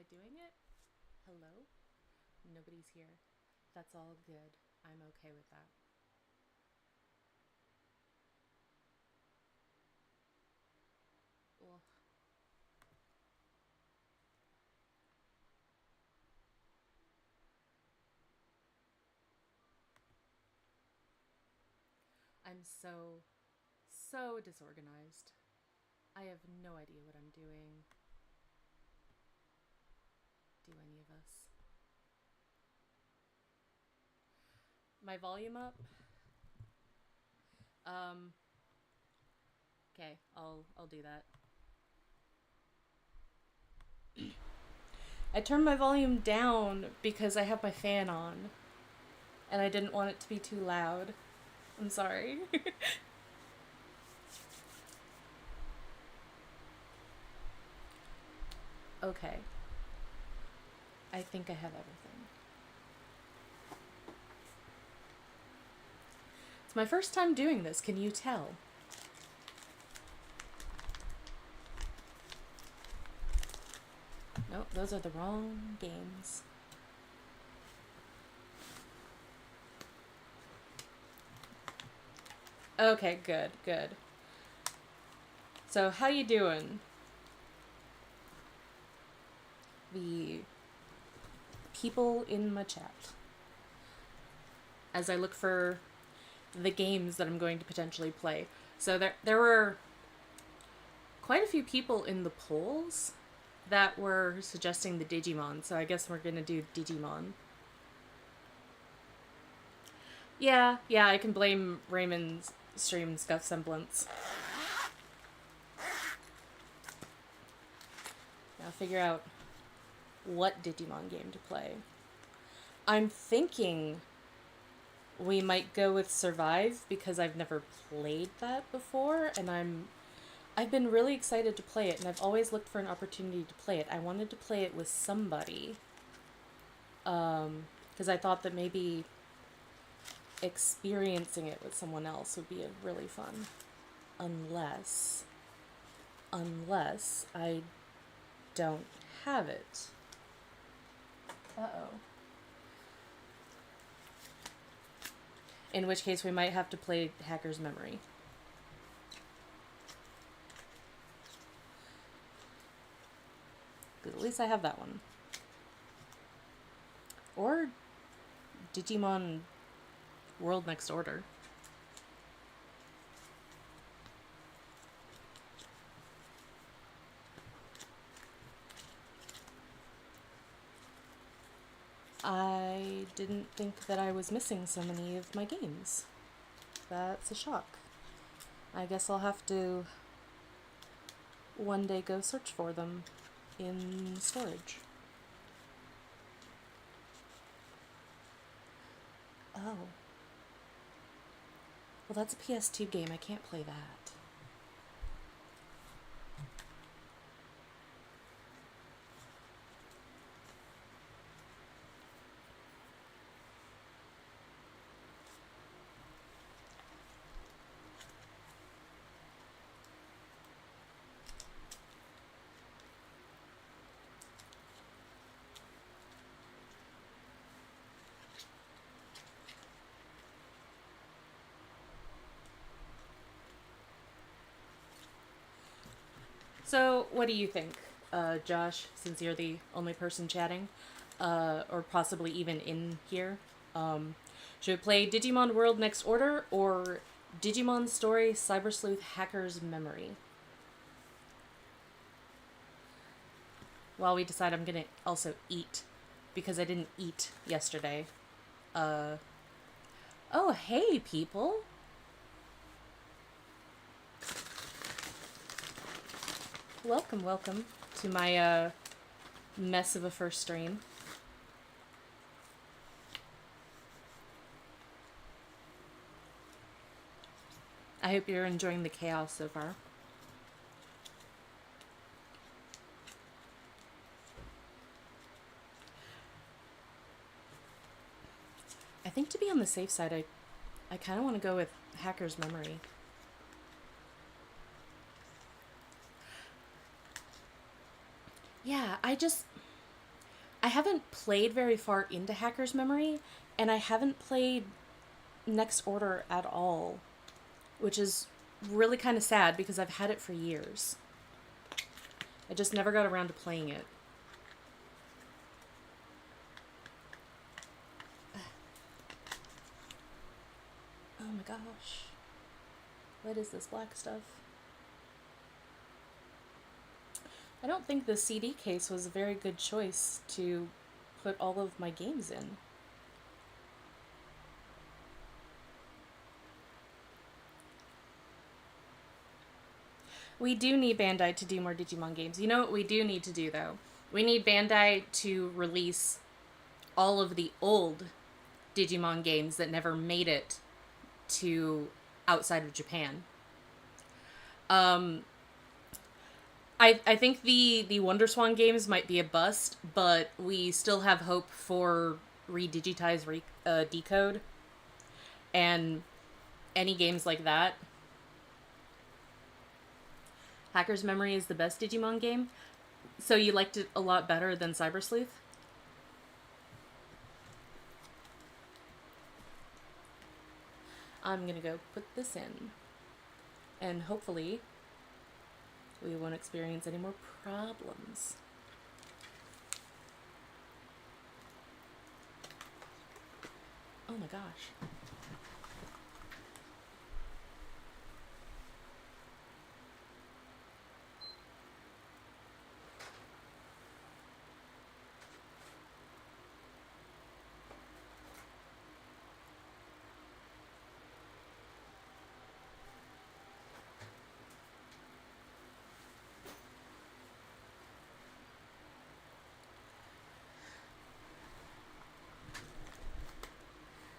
doing it? Hello? Nobody's here. That's all good. I'm okay with that. Well, I'm so disorganized. I have no idea what I'm doing. Do any of us? My volume up? Um, okay, I'll do that. I turned my volume down because I have my fan on and I didn't want it to be too loud. I'm sorry. Okay. I think I have everything. It's my first time doing this, can you tell? Nope, those are the wrong games. Okay, good, good. So, how you doing? The people in my chat. As I look for the games that I'm going to potentially play. So there were quite a few people in the polls that were suggesting the Digimon, so I guess we're gonna do Digimon. Yeah, I can blame Raymond's stream scuff semblance. Now figure out what Digimon game to play. I'm thinking we might go with Survive because I've never played that before and I've been really excited to play it and I've always looked for an opportunity to play it. I wanted to play it with somebody because I thought that maybe experiencing it with someone else would be really fun. Unless I don't have it. Uh-oh. In which case we might have to play Hacker's Memory. But at least I have that one. Or Digimon World Next Order. I didn't think that I was missing so many of my games. That's a shock. I guess I'll have to one day go search for them in storage. Oh. Well, that's a PS2 game. I can't play that. So, what do you think, Josh, since you're the only person chatting, or possibly even in here? Should we play Digimon World Next Order or Digimon Story Cyber Sleuth Hacker's Memory? While we decide, I'm gonna also eat, because I didn't eat yesterday. Oh, hey, people! Welcome to my mess of a first stream. I hope you're enjoying the chaos so far. I think to be on the safe side, I kind of want to go with Hacker's Memory. Yeah, I haven't played very far into Hacker's Memory, and I haven't played Next Order at all, which is really kind of sad because I've had it for years. I just never got around to playing it. Oh my gosh. What is this black stuff? I don't think the CD case was a very good choice to put all of my games in. We do need Bandai to do more Digimon games. You know what we do need to do, though? We need Bandai to release all of the old Digimon games that never made it to outside of Japan. I think the WonderSwan games might be a bust, but we still have hope for Redigitize Decode and any games like that. Hacker's Memory is the best Digimon game. So you liked it a lot better than Cyber Sleuth? I'm gonna go put this in. And hopefully we won't experience any more problems. Oh my gosh.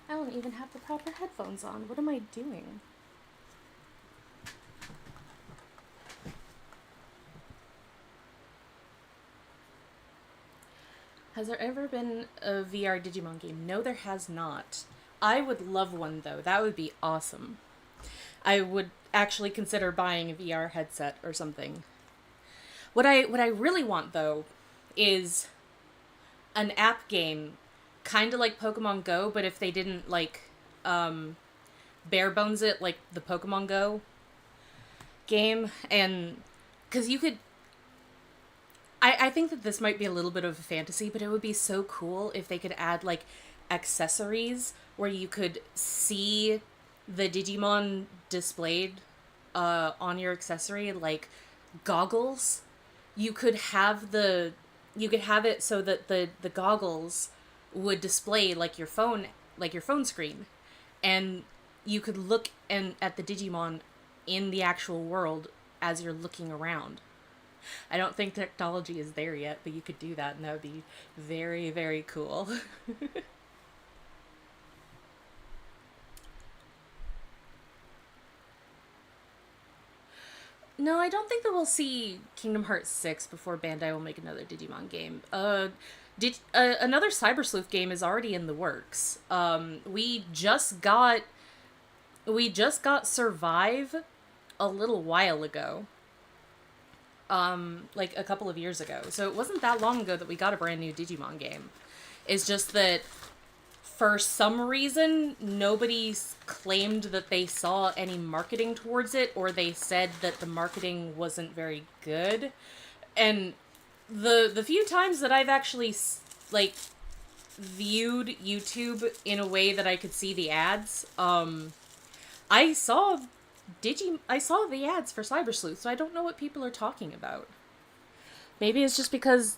I don't even have the proper headphones on. What am I doing? Has there ever been a VR Digimon game? No, there has not. I would love one, though. That would be awesome. I would actually consider buying a VR headset or something. What I really want, though, is an app game, kind of like Pokemon Go, but if they didn't, like, bare bones it like the Pokemon Go game. And because you could, I think that this might be a little bit of a fantasy, but it would be so cool if they could add like accessories where you could see the Digimon displayed on your accessory, like goggles. You could have it so that the goggles would display like your phone screen, and you could look at the Digimon in the actual world as you're looking around. I don't think technology is there yet, but you could do that, and that would be very, very cool. No, I don't think that we'll see Kingdom Hearts 6 before Bandai will make another Digimon game. Another Cyber Sleuth game is already in the works. We just got Survive a little while ago. Like a couple of years ago. So it wasn't that long ago that we got a brand new Digimon game. It's just that for some reason, nobody claimed that they saw any marketing towards it, or they said that the marketing wasn't very good. And the few times that I've actually, like, viewed YouTube in a way that I could see the ads, I saw I saw the ads for Cyber Sleuth, so I don't know what people are talking about. Maybe it's just because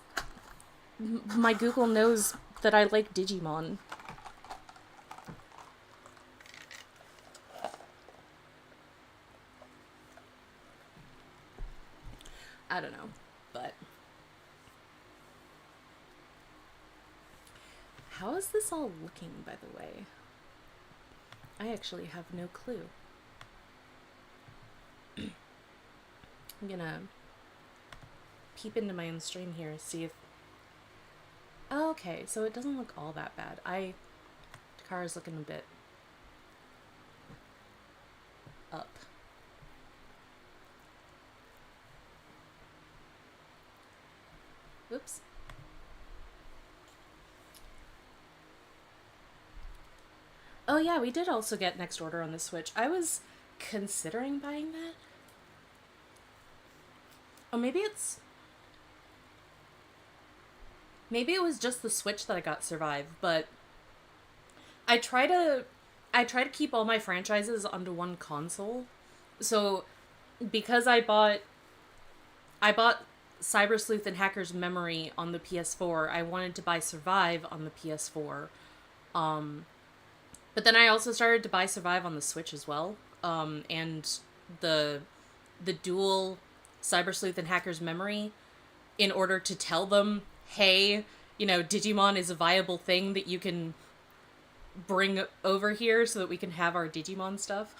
my Google knows that I like Digimon. I don't know, but how is this all looking, by the way? I actually have no clue. I'm gonna peep into my own stream here and see if... Oh, okay, so it doesn't look all that bad. Takara's looking a bit up. Whoops. Oh yeah, we did also get Next Order on the Switch. I was considering buying that. Oh, maybe it was just the Switch that I got Survive, but I try to I try to keep all my franchises onto one console. So because I bought Cyber Sleuth and Hacker's Memory on the PS4, I wanted to buy Survive on the PS4. Um but then I also started to buy Survive on the Switch as well. And the the dual Cyber Sleuth and Hacker's Memory in order to tell them, hey, Digimon is a viable thing that you can bring over here so that we can have our Digimon stuff.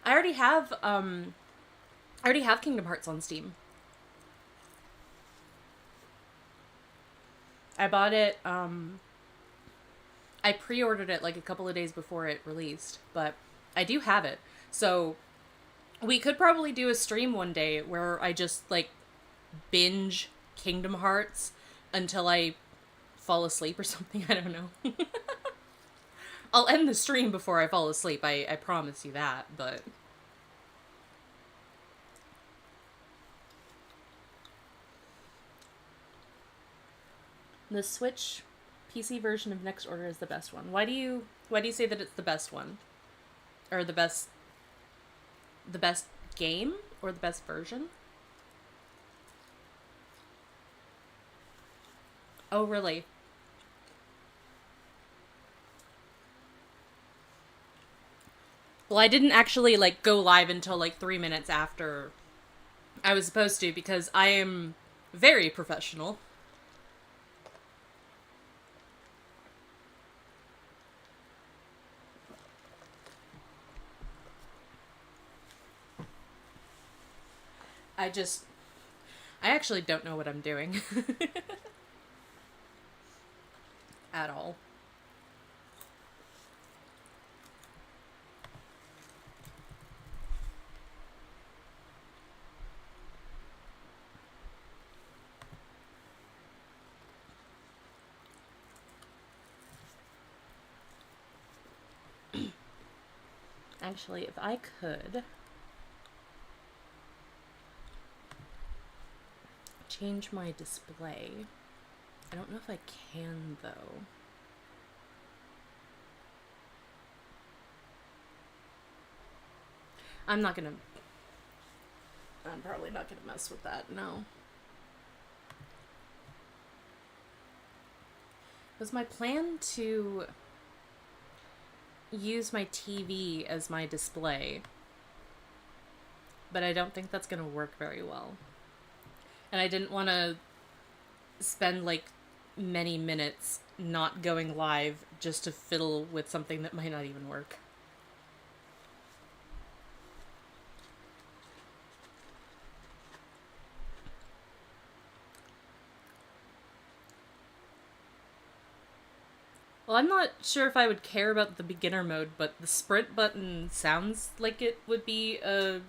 I already have Kingdom Hearts on Steam. I bought it I pre-ordered it like a couple of days before it released, but I do have it. So we could probably do a stream one day where I just like binge Kingdom Hearts until I fall asleep or something. I don't know. I'll end the stream before I fall asleep. I promise you that, but the Switch PC version of Next Order is the best one. Why do you say that it's the best one? Or the best game or the best version? Oh, really? Well, I didn't actually like go live until like 3 minutes after I was supposed to because I am very professional. I just I actually don't know what I'm doing at all. Actually, if I could change my display. I don't know if I can though. I'm not gonna I'm probably not gonna mess with that, no. It was my plan to use my TV as my display, but I don't think that's gonna work very well. And I didn't want to spend like many minutes not going live just to fiddle with something that might not even work. Well, I'm not sure if I would care about the beginner mode, but the sprint button sounds like it would be a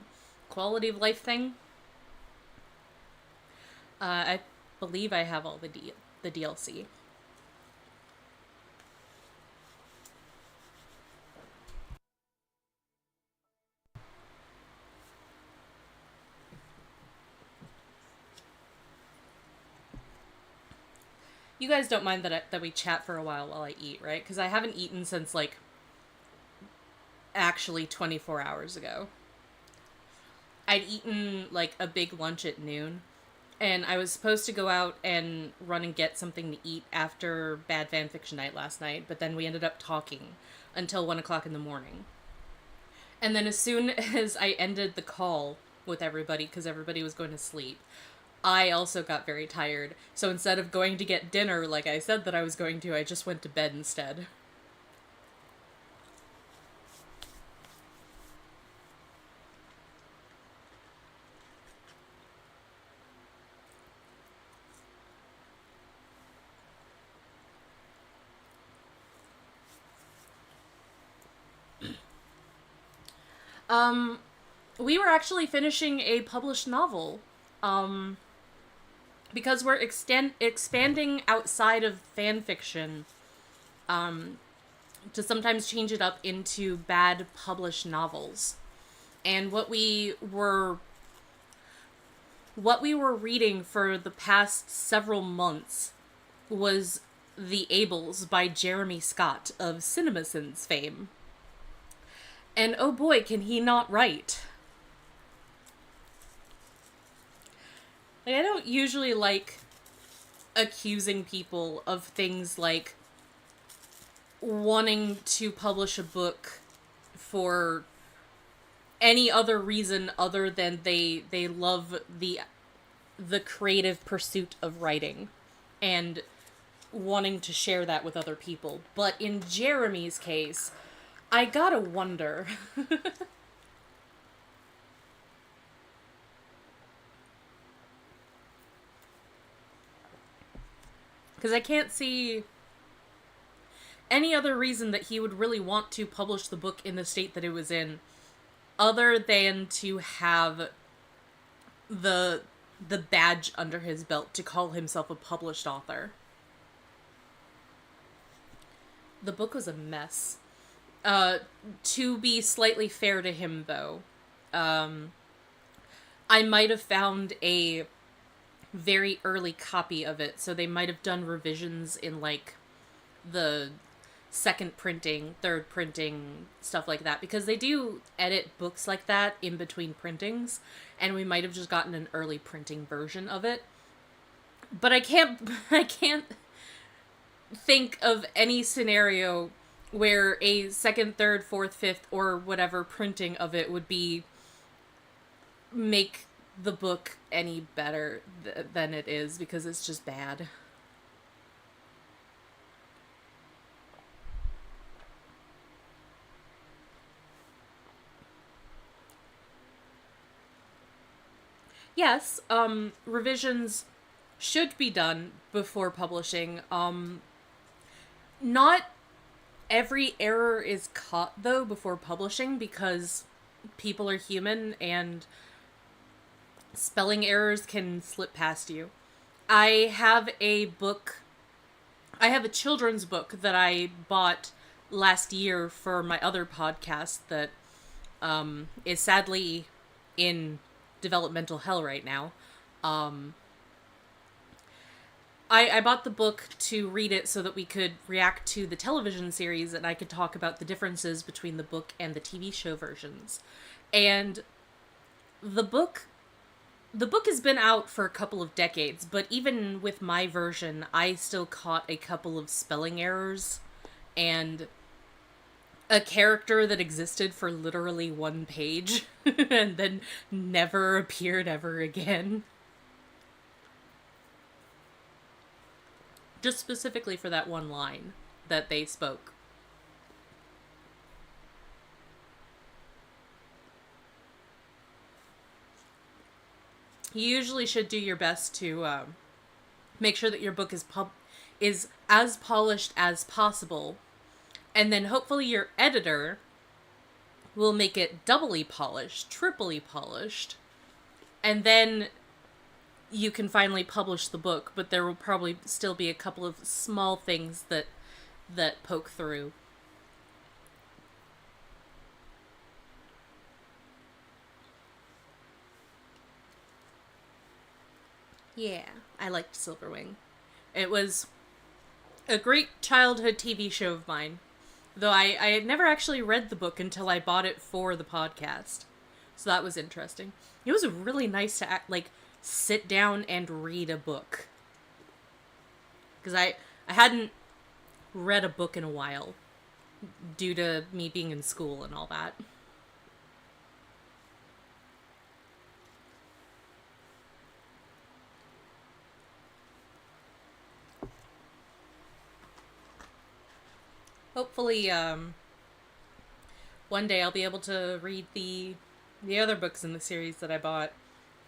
quality of life thing. I believe I have all the DLC. You guys don't mind that we chat for a while I eat, right? Because I haven't eaten since like actually 24 hours ago. I'd eaten like a big lunch at noon, and I was supposed to go out and run and get something to eat after Bad Fan Fiction Night last night, but then we ended up talking until 1 o'clock in the morning. And then as soon as I ended the call with everybody, because everybody was going to sleep, I also got very tired. So instead of going to get dinner like I said that I was going to, I just went to bed instead. Um, we were actually finishing a published novel. Um, because we're expanding outside of fan fiction, to sometimes change it up into bad published novels. And what we were reading for the past several months was The Ables by Jeremy Scott of CinemaSins fame. And oh boy, can he not write. Like, I don't usually like accusing people of things like wanting to publish a book for any other reason other than they love the creative pursuit of writing and wanting to share that with other people. But in Jeremy's case, I gotta wonder. Because I can't see any other reason that he would really want to publish the book in the state that it was in, other than to have the badge under his belt to call himself a published author. The book was a mess. To be slightly fair to him, though, I might have found a very early copy of it, so they might have done revisions in, like, the second printing, third printing, stuff like that, because they do edit books like that in between printings, and we might have just gotten an early printing version of it. But I can't think of any scenario where a second, third, fourth, fifth, or whatever printing of it would make the book any better than it is, because it's just bad. Yes, revisions should be done before publishing. Not every error is caught, though, before publishing, because people are human and spelling errors can slip past you. I have a children's book that I bought last year for my other podcast that is sadly in developmental hell right now. I bought the book to read it so that we could react to the television series and I could talk about the differences between the book and the TV show versions. And the book has been out for a couple of decades, but even with my version, I still caught a couple of spelling errors and a character that existed for literally one page and then never appeared ever again. Just specifically for that one line that they spoke. You usually should do your best to make sure that your book is as polished as possible, and then hopefully your editor will make it doubly polished, triply polished, and then you can finally publish the book, but there will probably still be a couple of small things that poke through. Yeah, I liked Silverwing. It was a great childhood TV show of mine. Though I had never actually read the book until I bought it for the podcast. So that was interesting. It was really nice to sit down and read a book. Because I hadn't read a book in a while. Due to me being in school and all that. Hopefully, one day I'll be able to read the other books in the series that I bought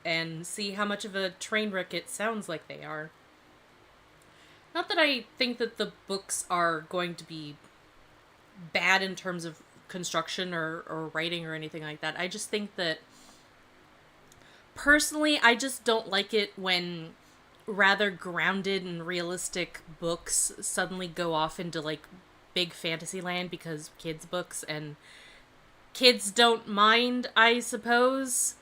and see how much of a train wreck it sounds like they are. Not that I think that the books are going to be bad in terms of construction or writing or anything like that. I just think that, personally, I just don't like it when rather grounded and realistic books suddenly go off into like big fantasy land because kids books, and kids don't mind, I suppose,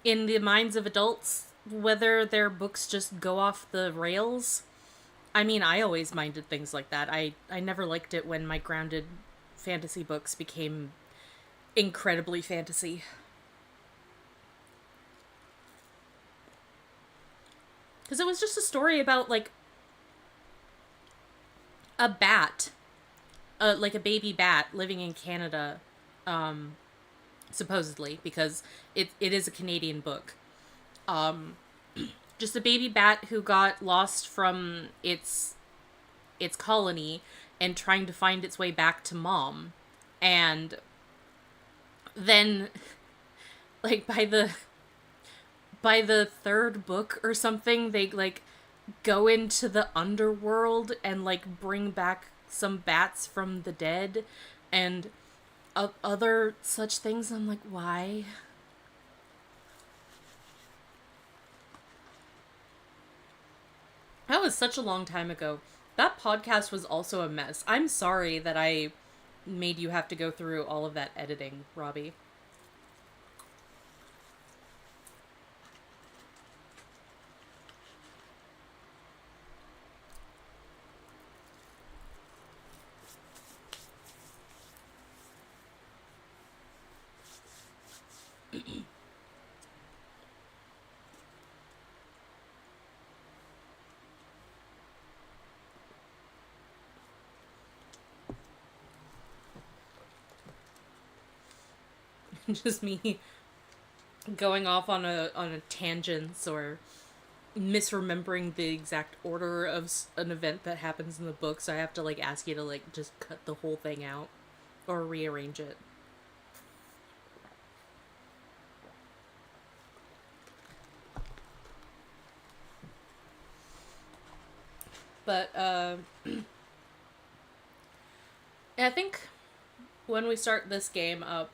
in the minds of adults whether their books just go off the rails. I mean, I always minded things like that. I never liked it when my grounded fantasy books became incredibly fantasy. Because it was just a story about, like, a bat, like a baby bat living in Canada, supposedly, because it is a Canadian book. Um, just a baby bat who got lost from its colony and trying to find its way back to mom. And then, like, by the third book or something, they like go into the underworld and like bring back some bats from the dead and other such things. I'm like, why? That was such a long time ago. That podcast was also a mess. I'm sorry that I made you have to go through all of that editing, Robbie. Just me going off on a tangents or misremembering the exact order of an event that happens in the book, so I have to like ask you to like just cut the whole thing out or rearrange it. But I think when we start this game up,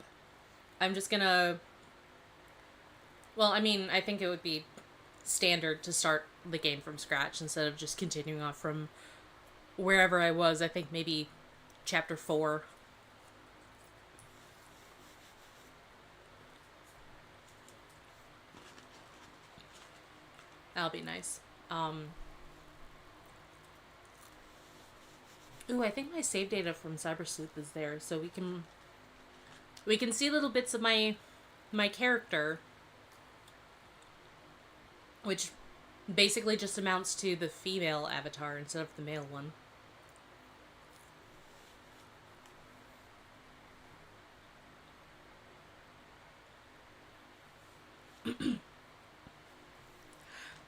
I'm just gonna. Well, I mean, I think it would be standard to start the game from scratch instead of just continuing off from wherever I was. I think maybe chapter 4. That'll be nice. Um, Ooh, I think my save data from Cyber Sleuth is there, so we can see little bits of my character, which basically just amounts to the female avatar instead of the male one.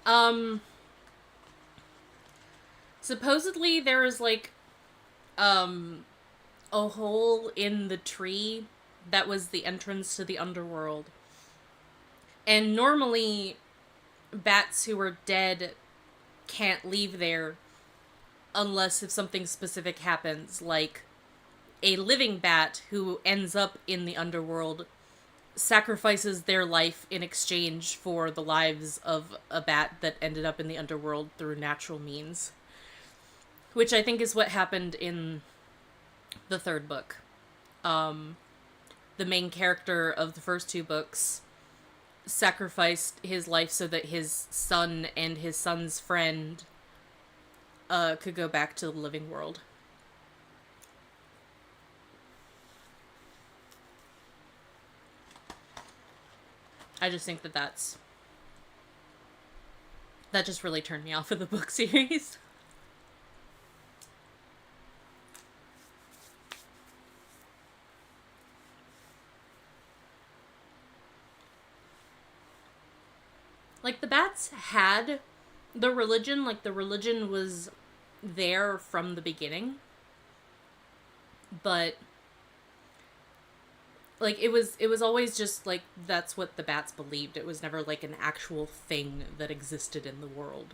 Um, Supposedly there is like um a hole in the tree that was the entrance to the underworld. And normally bats who are dead can't leave there unless if something specific happens, like a living bat who ends up in the underworld sacrifices their life in exchange for the lives of a bat that ended up in the underworld through natural means. Which I think is what happened in the third book. Um, the main character of the first two books sacrificed his life so that his son and his son's friend could go back to the living world. I just think that just really turned me off of the book series. Like, the bats had the religion, like, the religion was there from the beginning, but like it was always just like that's what the bats believed. It was never like an actual thing that existed in the world.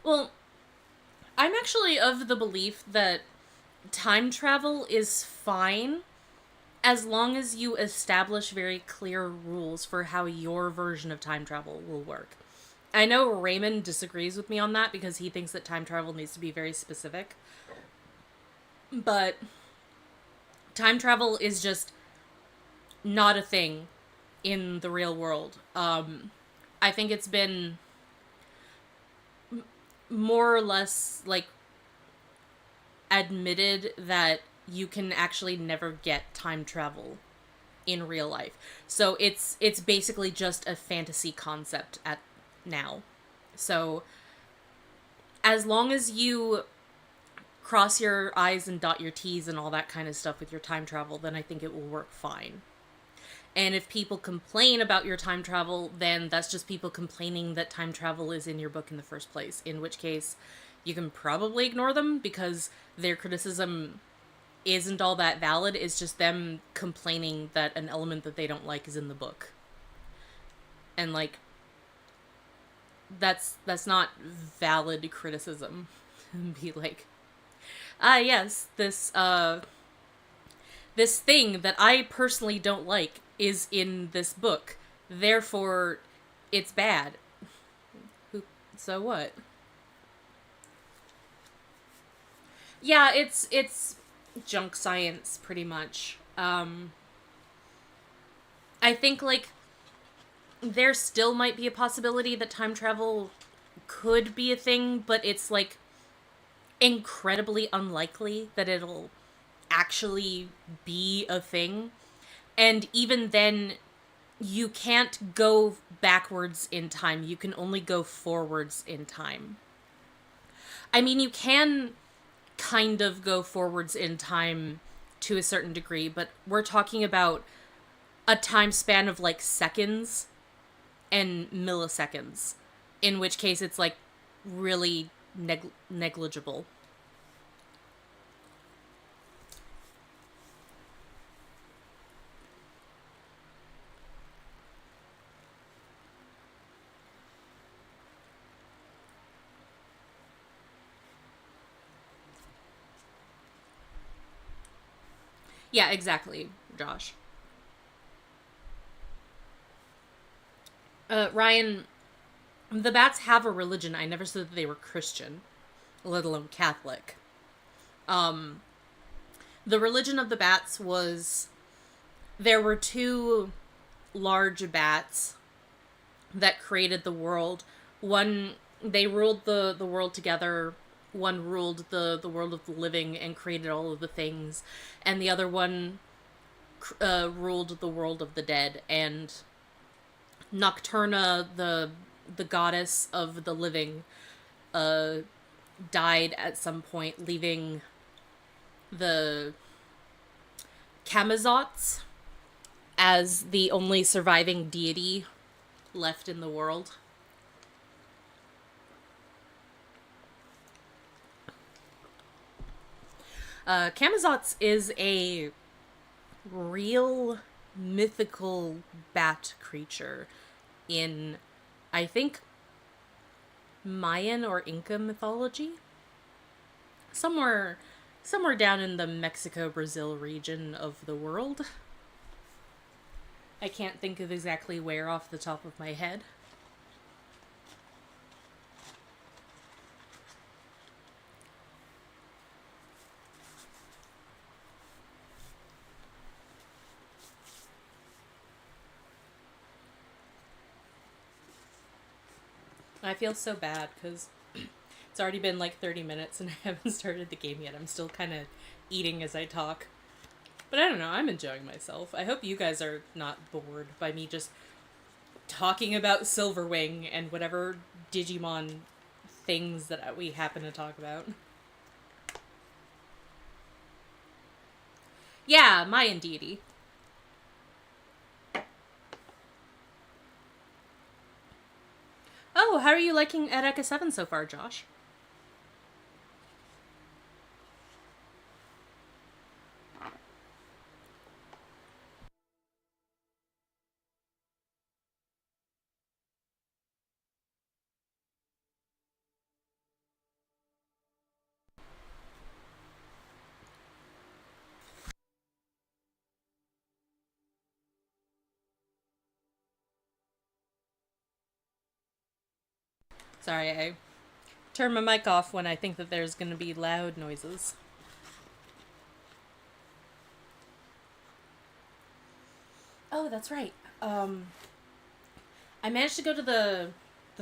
Well, I'm actually of the belief that time travel is fine as long as you establish very clear rules for how your version of time travel will work. I know Raymond disagrees with me on that because he thinks that time travel needs to be very specific. But time travel is just not a thing in the real world. I think it's been more or less like admitted that you can actually never get time travel in real life. So it's basically just a fantasy concept at now. So as long as you cross your I's and dot your T's and all that kind of stuff with your time travel, then I think it will work fine. And if people complain about your time travel, then that's just people complaining that time travel is in your book in the first place, in which case you can probably ignore them because their criticism isn't all that valid. It's just them complaining that an element that they don't like is in the book. And like that's not valid criticism. Be like, yes, this thing that I personally don't like is in this book. Therefore, it's bad. So what? Yeah, it's junk science pretty much. I think like there still might be a possibility that time travel could be a thing, but it's like incredibly unlikely that it'll actually be a thing. And even then, you can't go backwards in time. You can only go forwards in time. I mean, you can kind of go forwards in time to a certain degree, but we're talking about a time span of like seconds and milliseconds, in which case it's like really negligible. Yeah, exactly, Josh. Ryan, the bats have a religion. I never said that they were Christian, let alone Catholic. Um, the religion of the bats was there were two large bats that created the world. One, they ruled the world together. One ruled the world of the living and created all of the things, and the other one ruled the world of the dead. And Nocturna, the goddess of the living, uh, died at some point, leaving the Camazots as the only surviving deity left in the world. Camazots is a real mythical bat creature in, I think, Mayan or Inca mythology. Somewhere somewhere down in the Mexico Brazil region of the world. I can't think of exactly where off the top of my head. I feel so bad because it's already been like 30 minutes and I haven't started the game yet. I'm still kind of eating as I talk. But I don't know, I'm enjoying myself. I hope you guys are not bored by me just talking about Silverwing and whatever Digimon things that we happen to talk about. Yeah, Mayan deity. Oh, how are you liking Eureka 7 so far, Josh? Sorry, I turn my mic off when I think that there's gonna be loud noises. Oh, that's right. Um, I managed to go to the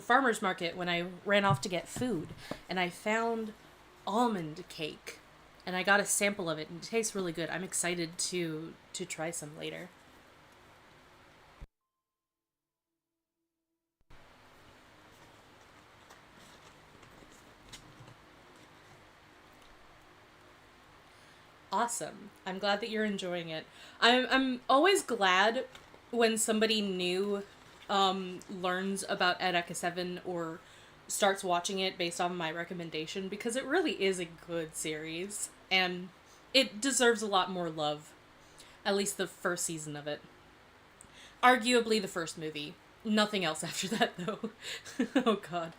farmer's market when I ran off to get food, and I found almond cake, and I got a sample of it, and it tastes really good. I'm excited to try some later. Awesome. I'm glad that you're enjoying it. I'm always glad when somebody new learns about Edeka 7 or starts watching it based on my recommendation because it really is a good series and it deserves a lot more love. At least the first season of it. Arguably the first movie. Nothing else after that though. Oh god.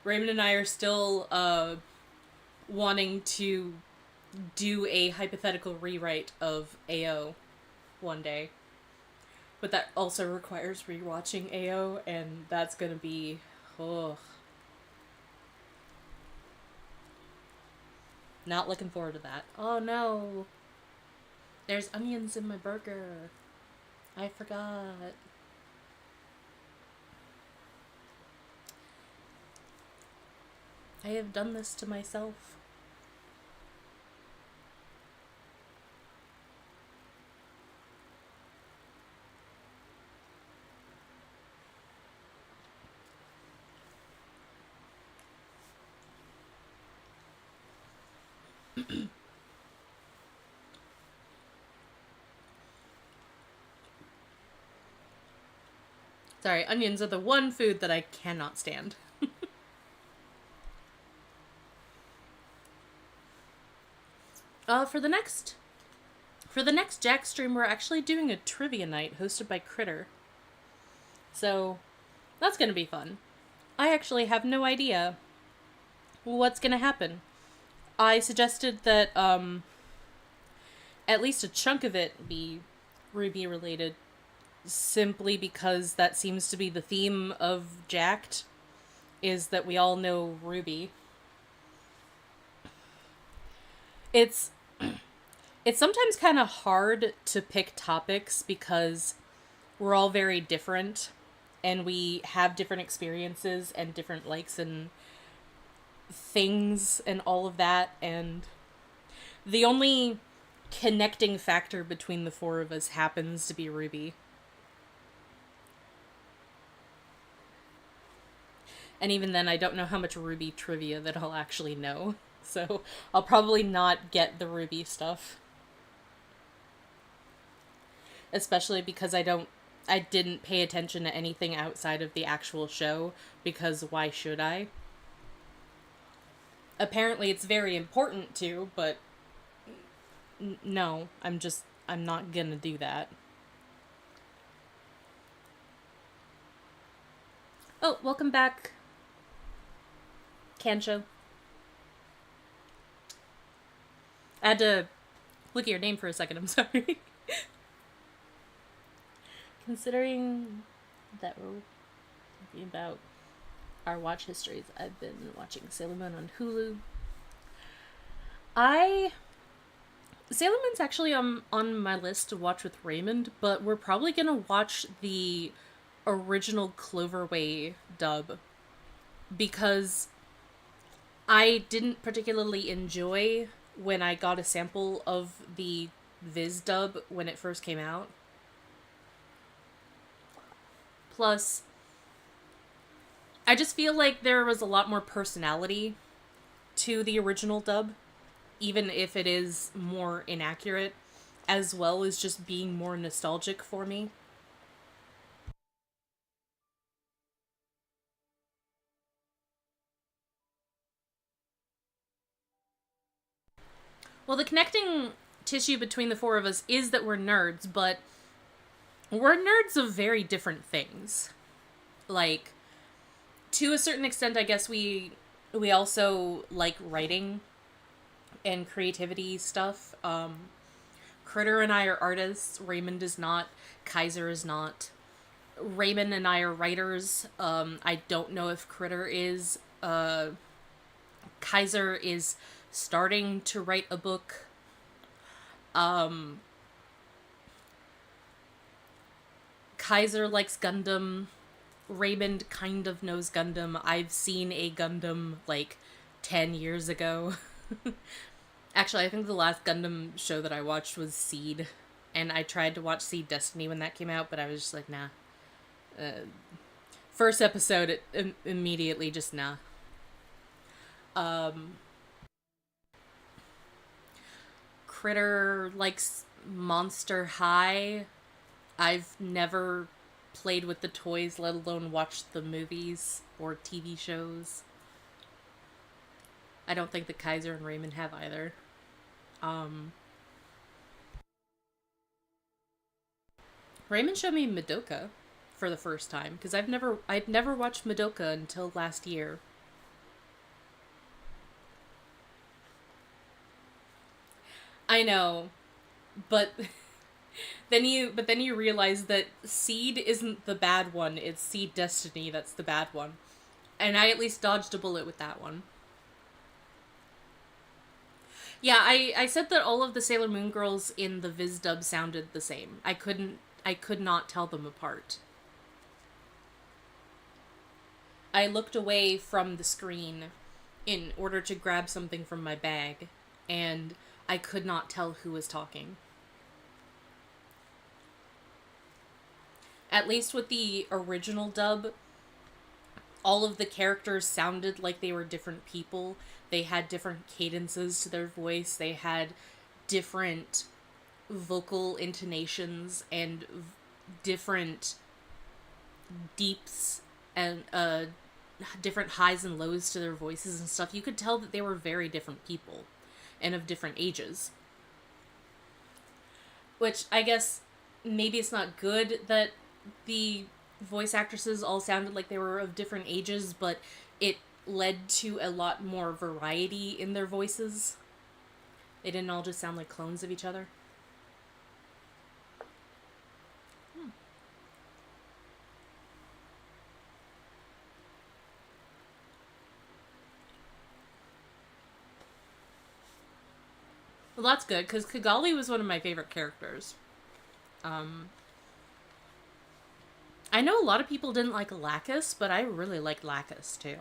Raymond and I are still wanting to do a hypothetical rewrite of AO one day. But that also requires rewatching AO, and that's gonna be. Oh. Not looking forward to that. Oh no! There's onions in my burger. I forgot. I have done this to myself. Sorry, onions are the one food that I cannot stand. For the next Jack stream, we're actually doing a trivia night hosted by Critter. So that's gonna be fun. I actually have no idea what's gonna happen. I suggested that at least a chunk of it be Ruby related, simply because that seems to be the theme of Jacked, is that we all know Ruby. It's it's sometimes kind of hard to pick topics because we're all very different and we have different experiences and different likes and things and all of that, and the only connecting factor between the four of us happens to be Ruby. And even then, I don't know how much Ruby trivia that I'll actually know. So I'll probably not get the Ruby stuff. Especially because I didn't pay attention to anything outside of the actual show, because why should I? Apparently it's very important to, but no, I'm not gonna do that. Oh, welcome back, Kancho. I had to look at your name for a second, I'm sorry. Considering that we're talking about our watch histories, I've been watching Sailor Moon on Hulu. Sailor Moon's actually on my list to watch with Raymond, but we're probably gonna watch the original Cloverway dub because I didn't particularly enjoy when I got a sample of the Viz dub when it first came out. Plus, I just feel like there was a lot more personality to the original dub, even if it is more inaccurate, as well as just being more nostalgic for me. Well, the connecting tissue between the four of us is that we're nerds, but we're nerds of very different things. Like, to a certain extent, I guess we also like writing and creativity stuff. Critter and I are artists. Raymond is not. Kaiser is not. Raymond and I are writers. I don't know if Critter is. Kaiser is starting to write a book. Kaiser likes Gundam. Raymond kind of knows Gundam. I've seen a Gundam like 10 years ago. Actually, I think the last Gundam show that I watched was Seed. And I tried to watch Seed Destiny when that came out, but I was just like, nah. First episode, immediately just nah. Critter likes Monster High. I've never played with the toys, let alone watched the movies or TV shows. I don't think that Kaiser and Raymond have either. Um, Raymond showed me Madoka for the first time because I'd never watched Madoka until last year. I know, but then you realize that Seed isn't the bad one. It's Seed Destiny that's the bad one. And I at least dodged a bullet with that one. Yeah, I said that all of the Sailor Moon girls in the Viz dub sounded the same. I could not tell them apart. I looked away from the screen in order to grab something from my bag, and I could not tell who was talking. At least with the original dub, all of the characters sounded like they were different people. They had different cadences to their voice. They had different vocal intonations and different deeps and different highs and lows to their voices and stuff. You could tell that they were very different people and of different ages. Which I guess maybe it's not good that the voice actresses all sounded like they were of different ages, but it led to a lot more variety in their voices. They didn't all just sound like clones of each other. Well, that's good, because Kigali was one of my favorite characters. Um, I know a lot of people didn't like Lacus, but I really liked Lacus, too.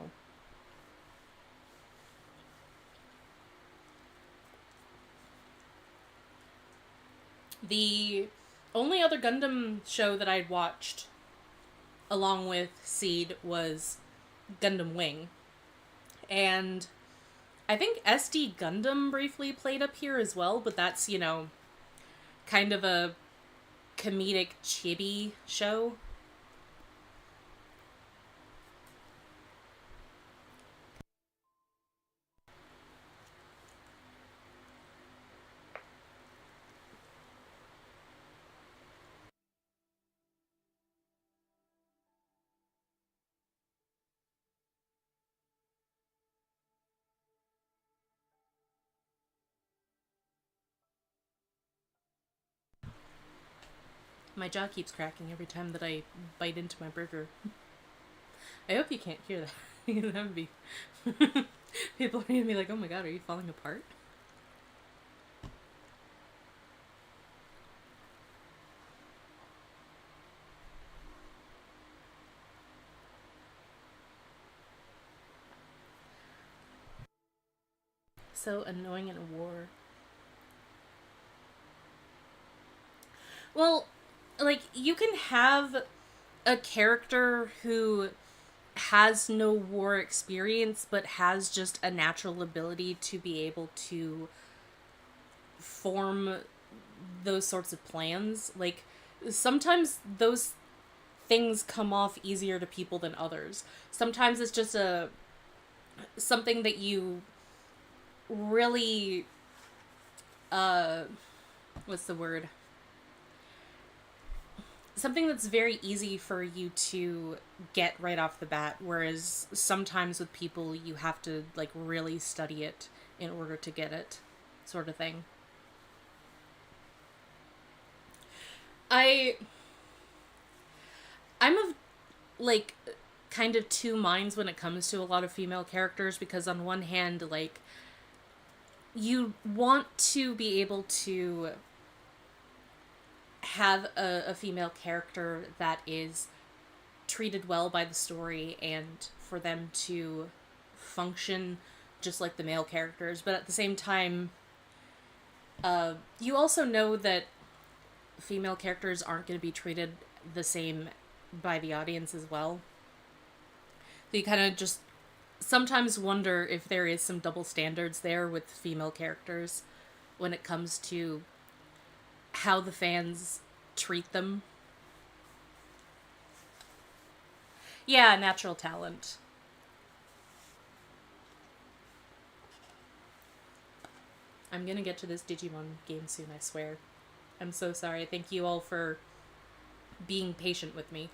The only other Gundam show that I'd watched along with Seed was Gundam Wing. And I think SD Gundam briefly played up here as well, but that's, kind of a comedic chibi show. My jaw keeps cracking every time that I bite into my burger. I hope you can't hear that. That would be... People are going to be like, oh my god, are you falling apart? So annoying in a war. Well, like, you can have a character who has no war experience but has just a natural ability to be able to form those sorts of plans. Like, sometimes those things come off easier to people than others. Sometimes it's just a something that you really what's the word? Something that's very easy for you to get right off the bat, whereas sometimes with people you have to like really study it in order to get it, sort of thing. I I'm of like kind of two minds when it comes to a lot of female characters, because on one hand, like, you want to be able to have a female character that is treated well by the story and for them to function just like the male characters, but at the same time, you also know that female characters aren't going to be treated the same by the audience as well. So you kind of just sometimes wonder if there is some double standards there with female characters when it comes to how the fans treat them. Yeah, natural talent. I'm gonna get to this Digimon game soon, I swear. I'm so sorry. Thank you all for being patient with me.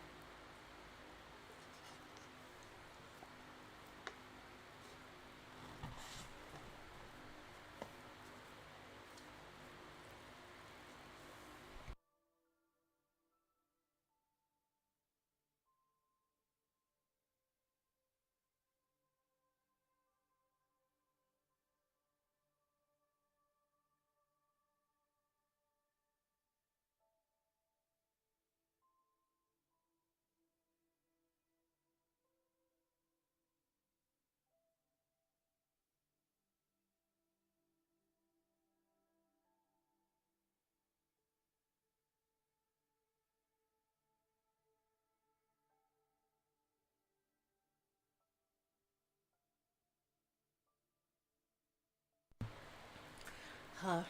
Uh,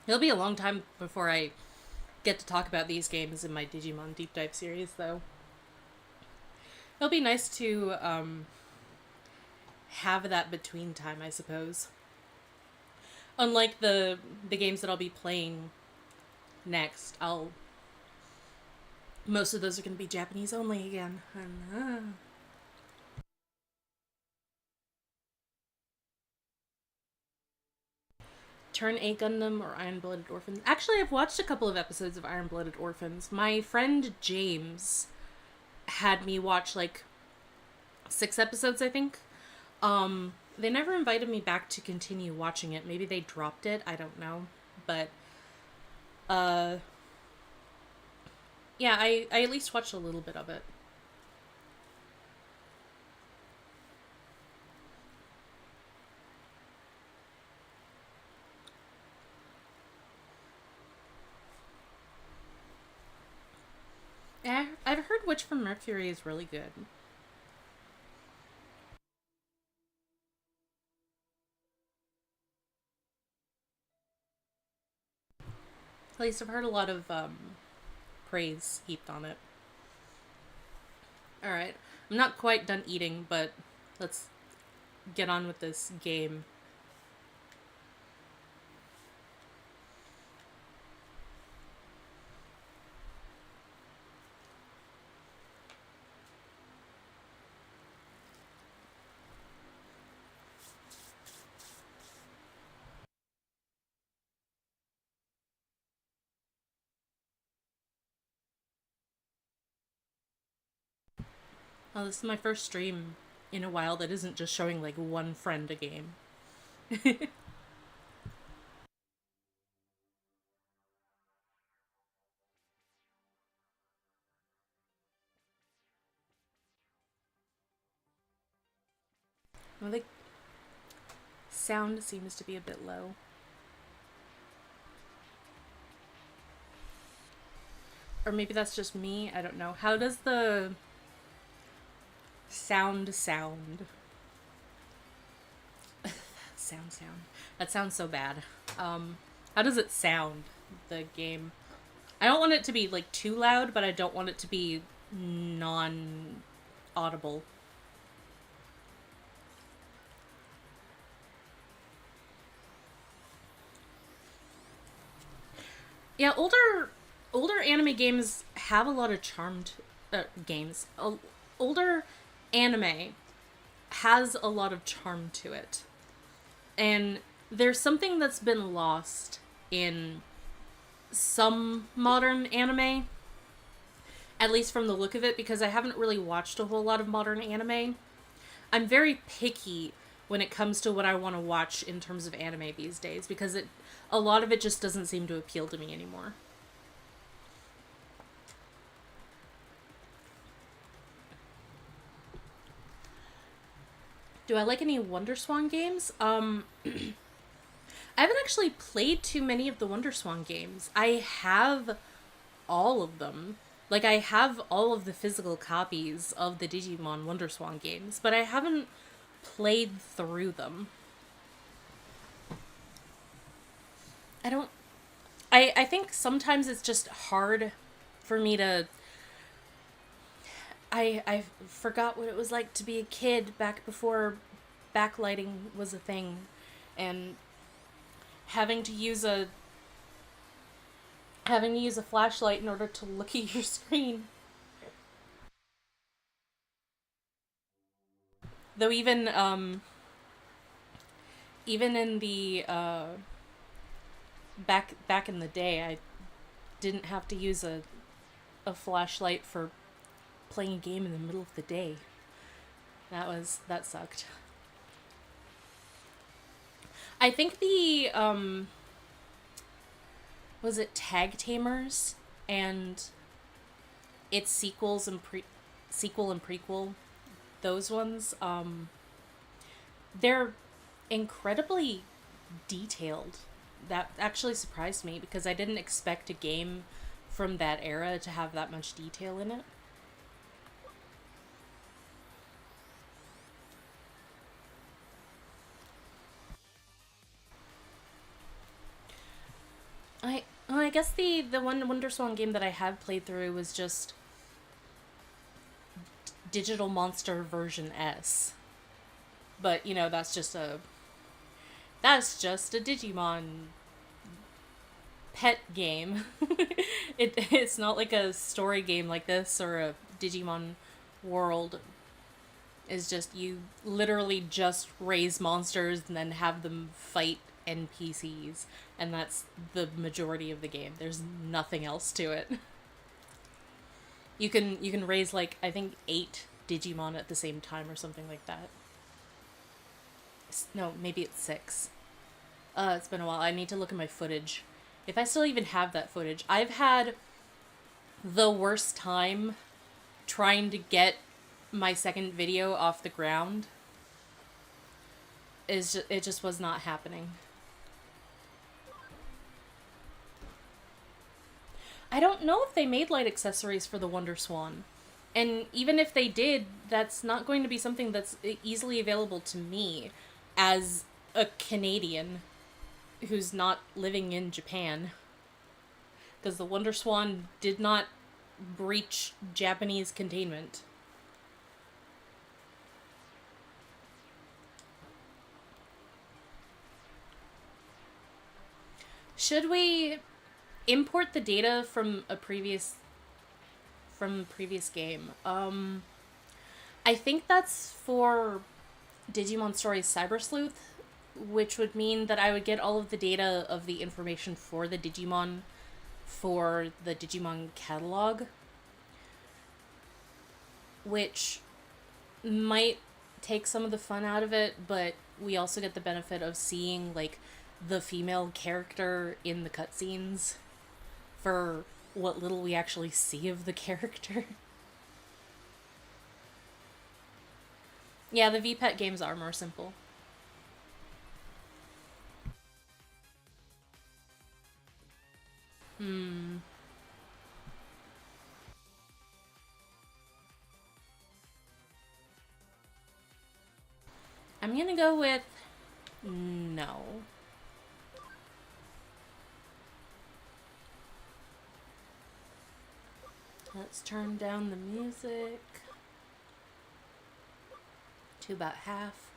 it'll be a long time before I get to talk about these games in my Digimon Deep Dive series, though. It'll be nice to have that between time, I suppose. Unlike the games that I'll be playing next, I'll most of those are going to be Japanese only again. Turn A Gundam or Iron Blooded Orphans. Actually, I've watched a couple of episodes of Iron Blooded Orphans. My friend James had me watch like 6 episodes, I think. They never invited me back to continue watching it. Maybe they dropped it. I don't know. But, uh, yeah, I at least watched a little bit of it. I've heard Witch from Mercury is really good. At least I've heard a lot of praise heaped on it. Alright. I'm not quite done eating, but let's get on with this game. Oh, this is my first stream in a while that isn't just showing like one friend a game. Well, the sound seems to be a bit low. Or maybe that's just me. I don't know. How does the sound? Sound. That sounds so bad. How does it sound, the game? I don't want it to be, like, too loud, but I don't want it to be non-audible. Yeah, older anime games have a lot of charmed games. Older anime has a lot of charm to it. And there's something that's been lost in some modern anime, At least from the look of it, because I haven't really watched a whole lot of modern anime. I'm very picky when it comes to what I want to watch in terms of anime these days, because a lot of it just doesn't seem to appeal to me anymore. Do I like any WonderSwan games? I haven't actually played too many of the WonderSwan games. I have all of them. Like, I have all of the physical copies of the Digimon WonderSwan games, but I haven't played through them. I don't. I think sometimes it's just hard for me to. I forgot what it was like to be a kid back before backlighting was a thing, and having to use a flashlight in order to look at your screen. Though even in the back in the day, I didn't have to use a flashlight for playing a game in the middle of the day. That sucked. I think the was it Tag Tamers and its sequel and prequel, those ones, they're incredibly detailed. That actually surprised me because I didn't expect a game from that era to have that much detail in it. I guess the one WonderSwan game that I had played through was just Digital Monster version S. But, you know, that's just a Digimon pet game. It's not like a story game like this or a Digimon World. It's just you literally just raise monsters and then have them fight NPCs, and that's the majority of the game. There's nothing else to it. You can raise like I think 8 Digimon at the same time or something like that. No, maybe it's 6. It's been a while. I need to look at my footage. If I still even have that footage. I've had the worst time trying to get my second video off the ground. It just was not happening. I don't know if they made light accessories for the WonderSwan. And even if they did, that's not going to be something that's easily available to me as a Canadian who's not living in Japan. Because the WonderSwan did not breach Japanese containment. Should we import the data from a previous game? I think that's for Digimon Stories Cyber Sleuth, which would mean that I would get all of the data of the information for the Digimon for the Digimon catalog, which might take some of the fun out of it, but we also get the benefit of seeing like the female character in the cutscenes for what little we actually see of the character. Yeah, the VPET games are more simple. Hmm. I'm gonna go with no. Let's turn down the music to about half.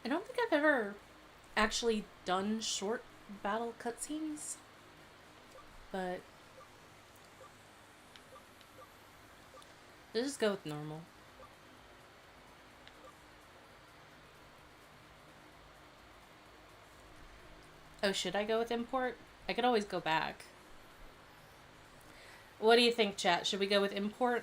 I don't think I've ever actually done short battle cutscenes, but Let's just go with normal. Oh, should I go with import? I could always go back. What do you think, chat? Should we go with import?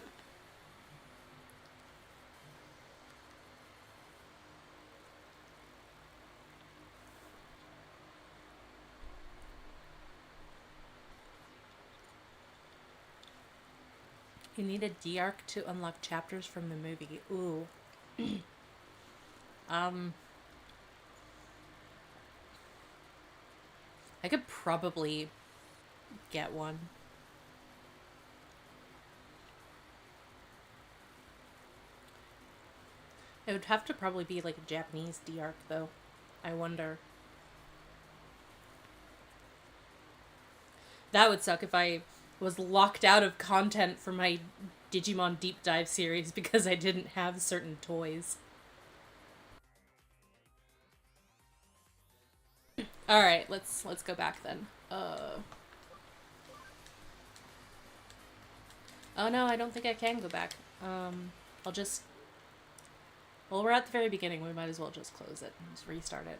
You need a D-arc to unlock chapters from the movie. Ooh. um... I could probably get one. It would have to probably be like a Japanese D-arc, though. I wonder. That would suck if I was locked out of content for my Digimon Deep Dive series because I didn't have certain toys. Alright, let's go back then. Oh no, I don't think I can go back. I'll just... Well, we're at the very beginning. We might as well just close it and just restart it.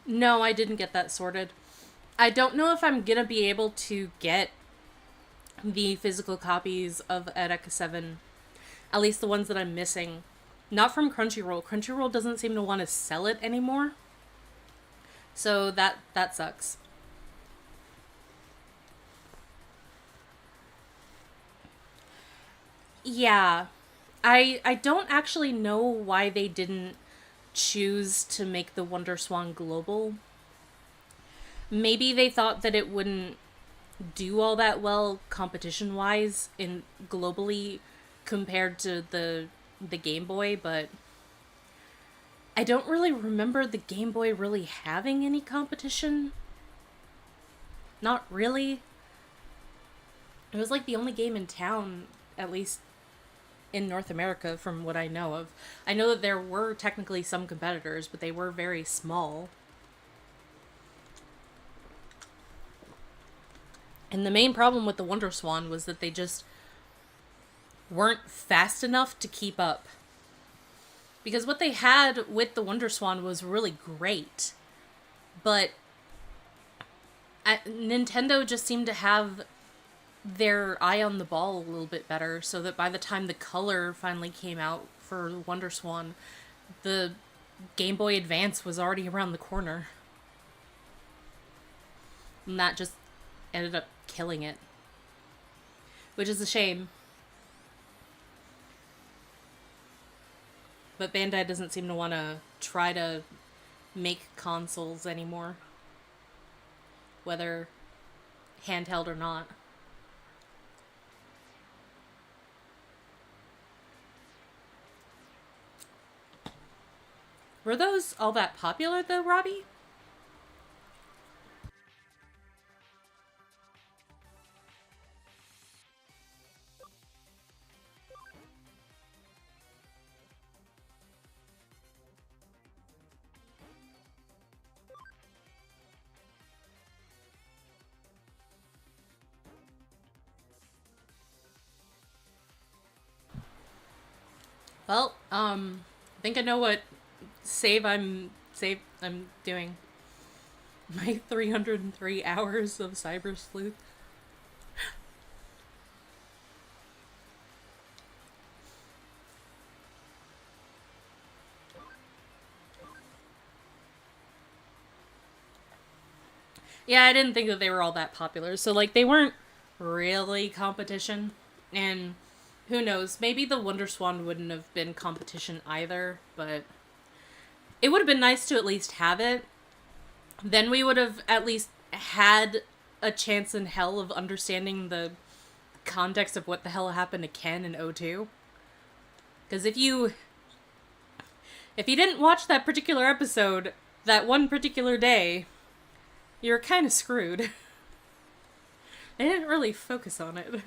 No, I didn't get that sorted. I don't know if I'm gonna be able to get the physical copies of Edeka 7, at least the ones that I'm missing. Not from Crunchyroll. Crunchyroll doesn't seem to want to sell it anymore. So that sucks. Yeah. I don't actually know why they didn't choose to make the Wonder Swan global. Maybe they thought that it wouldn't do all that well competition wise in globally compared to the Game Boy, but I don't really remember the Game Boy really having any competition. Not really. It was like the only game in town, at least in North America, from what I know of. I know that there were technically some competitors, but they were very small. And the main problem with the Wonder Swan was that they just weren't fast enough to keep up. Because what they had with the Wonder Swan was really great. But Nintendo just seemed to have their eye on the ball a little bit better, so that by the time the color finally came out for Wonder Swan, the Game Boy Advance was already around the corner. And that just ended up killing it. Which is a shame. But Bandai doesn't seem to want to try to make consoles anymore. Whether handheld or not. Were those all that popular though, Robbie? Well, I think I know what save I'm doing. My 303 hours of Cyber Sleuth. Yeah, I didn't think that they were all that popular. So, like, they weren't really competition. And who knows? Maybe the Wonder Swan wouldn't have been competition either, but it would have been nice to at least have it. Then we would have at least had a chance in hell of understanding the context of what the hell happened to Ken in O2. Because if you didn't watch that particular episode that one particular day, you're kind of screwed. They didn't really focus on it.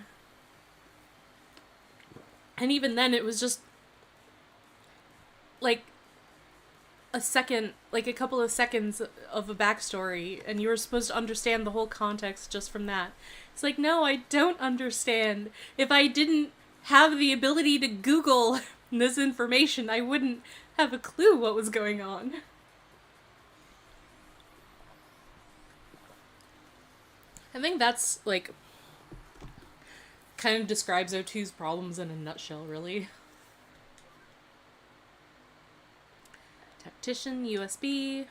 And even then, it was just like a second, like a couple of seconds of a backstory, and you were supposed to understand the whole context just from that. It's like, no, I don't understand. If I didn't have the ability to Google this information, I wouldn't have a clue what was going on. I think that's, like, kind of describes O2's problems in a nutshell, really. Tactician, USB.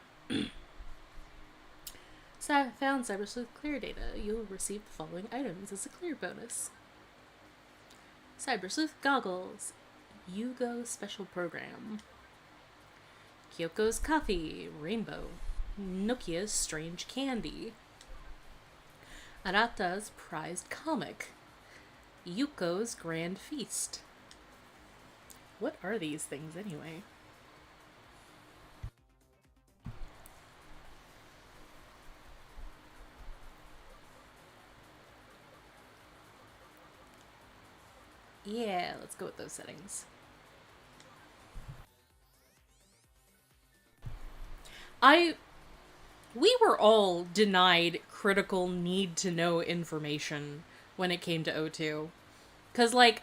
Found CyberSleuth clear data. You'll receive the following items as a clear bonus. CyberSleuth goggles. Yugo special program. Kyoko's coffee. Rainbow. Nokia's strange candy. Arata's prized comic. Yuko's grand feast. What are these things anyway? Yeah, let's go with those settings. We were all denied critical need to know information when it came to O2. Cause like,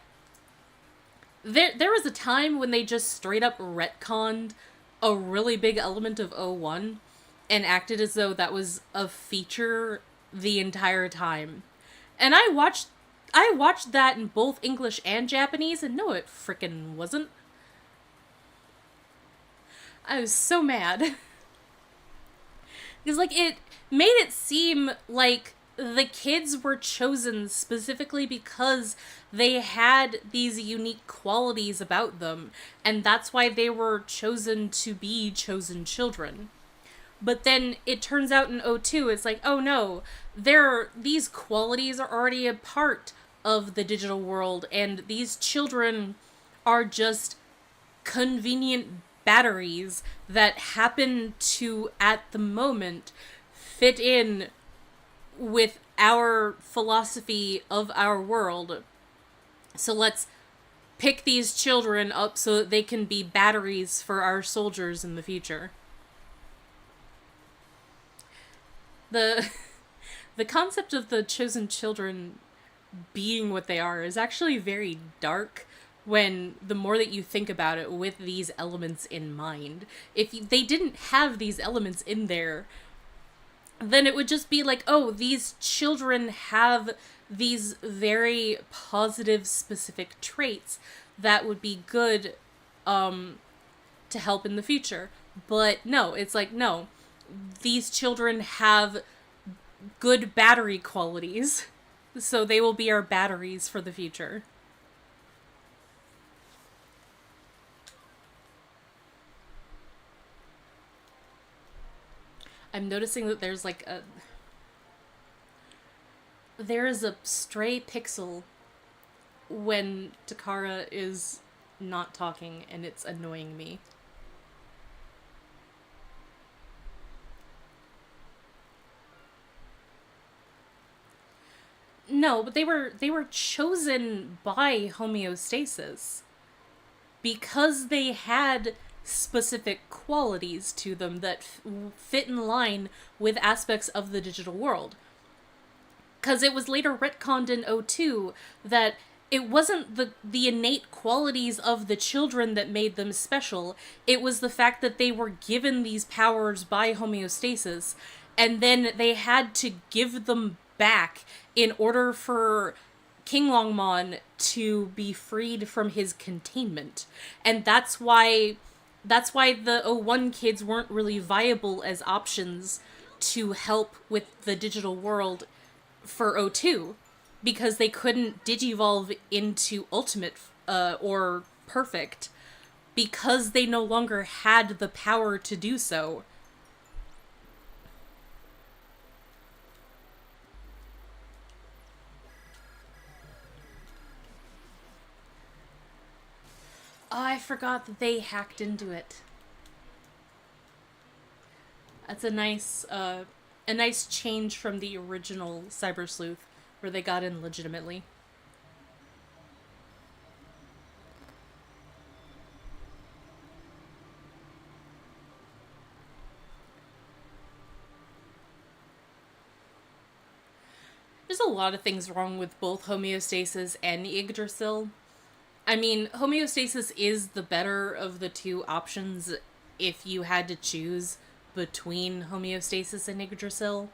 there was a time when they just straight up retconned a really big element of O1 and acted as though that was a feature the entire time. And I watched that in both English and Japanese, and no, it frickin' wasn't. I was so mad. Because, like, it made it seem like the kids were chosen specifically because they had these unique qualities about them, and that's why they were chosen to be chosen children. But then it turns out in O2, it's like, oh no, these qualities are already a part of the digital world, and these children are just convenient batteries that happen to, at the moment, fit in with our philosophy of our world. So let's pick these children up so that they can be batteries for our soldiers in the future. The the concept of the chosen children being what they are is actually very dark when the more that you think about it with these elements in mind. If they didn't have these elements in there, then it would just be like, oh, these children have these very positive specific traits that would be good to help in the future. But no, it's like, no, these children have good battery qualities, so they will be our batteries for the future. I'm noticing that there is a stray pixel when Takara is not talking, and it's annoying me. No, but they were chosen by homeostasis because they had specific qualities to them that fit in line with aspects of the digital world. Because it was later retconned in O2 that it wasn't the innate qualities of the children that made them special. It was the fact that they were given these powers by homeostasis, and then they had to give them back in order for King Longmon to be freed from his containment. And that's why the O1 kids weren't really viable as options to help with the digital world for O2 because they couldn't digivolve into Ultimate or Perfect because they no longer had the power to do so. Oh, I forgot that they hacked into it. That's a nice change from the original Cyber Sleuth, where they got in legitimately. There's a lot of things wrong with both homeostasis and Yggdrasil. I mean, homeostasis is the better of the two options if you had to choose between homeostasis and Yggdrasil,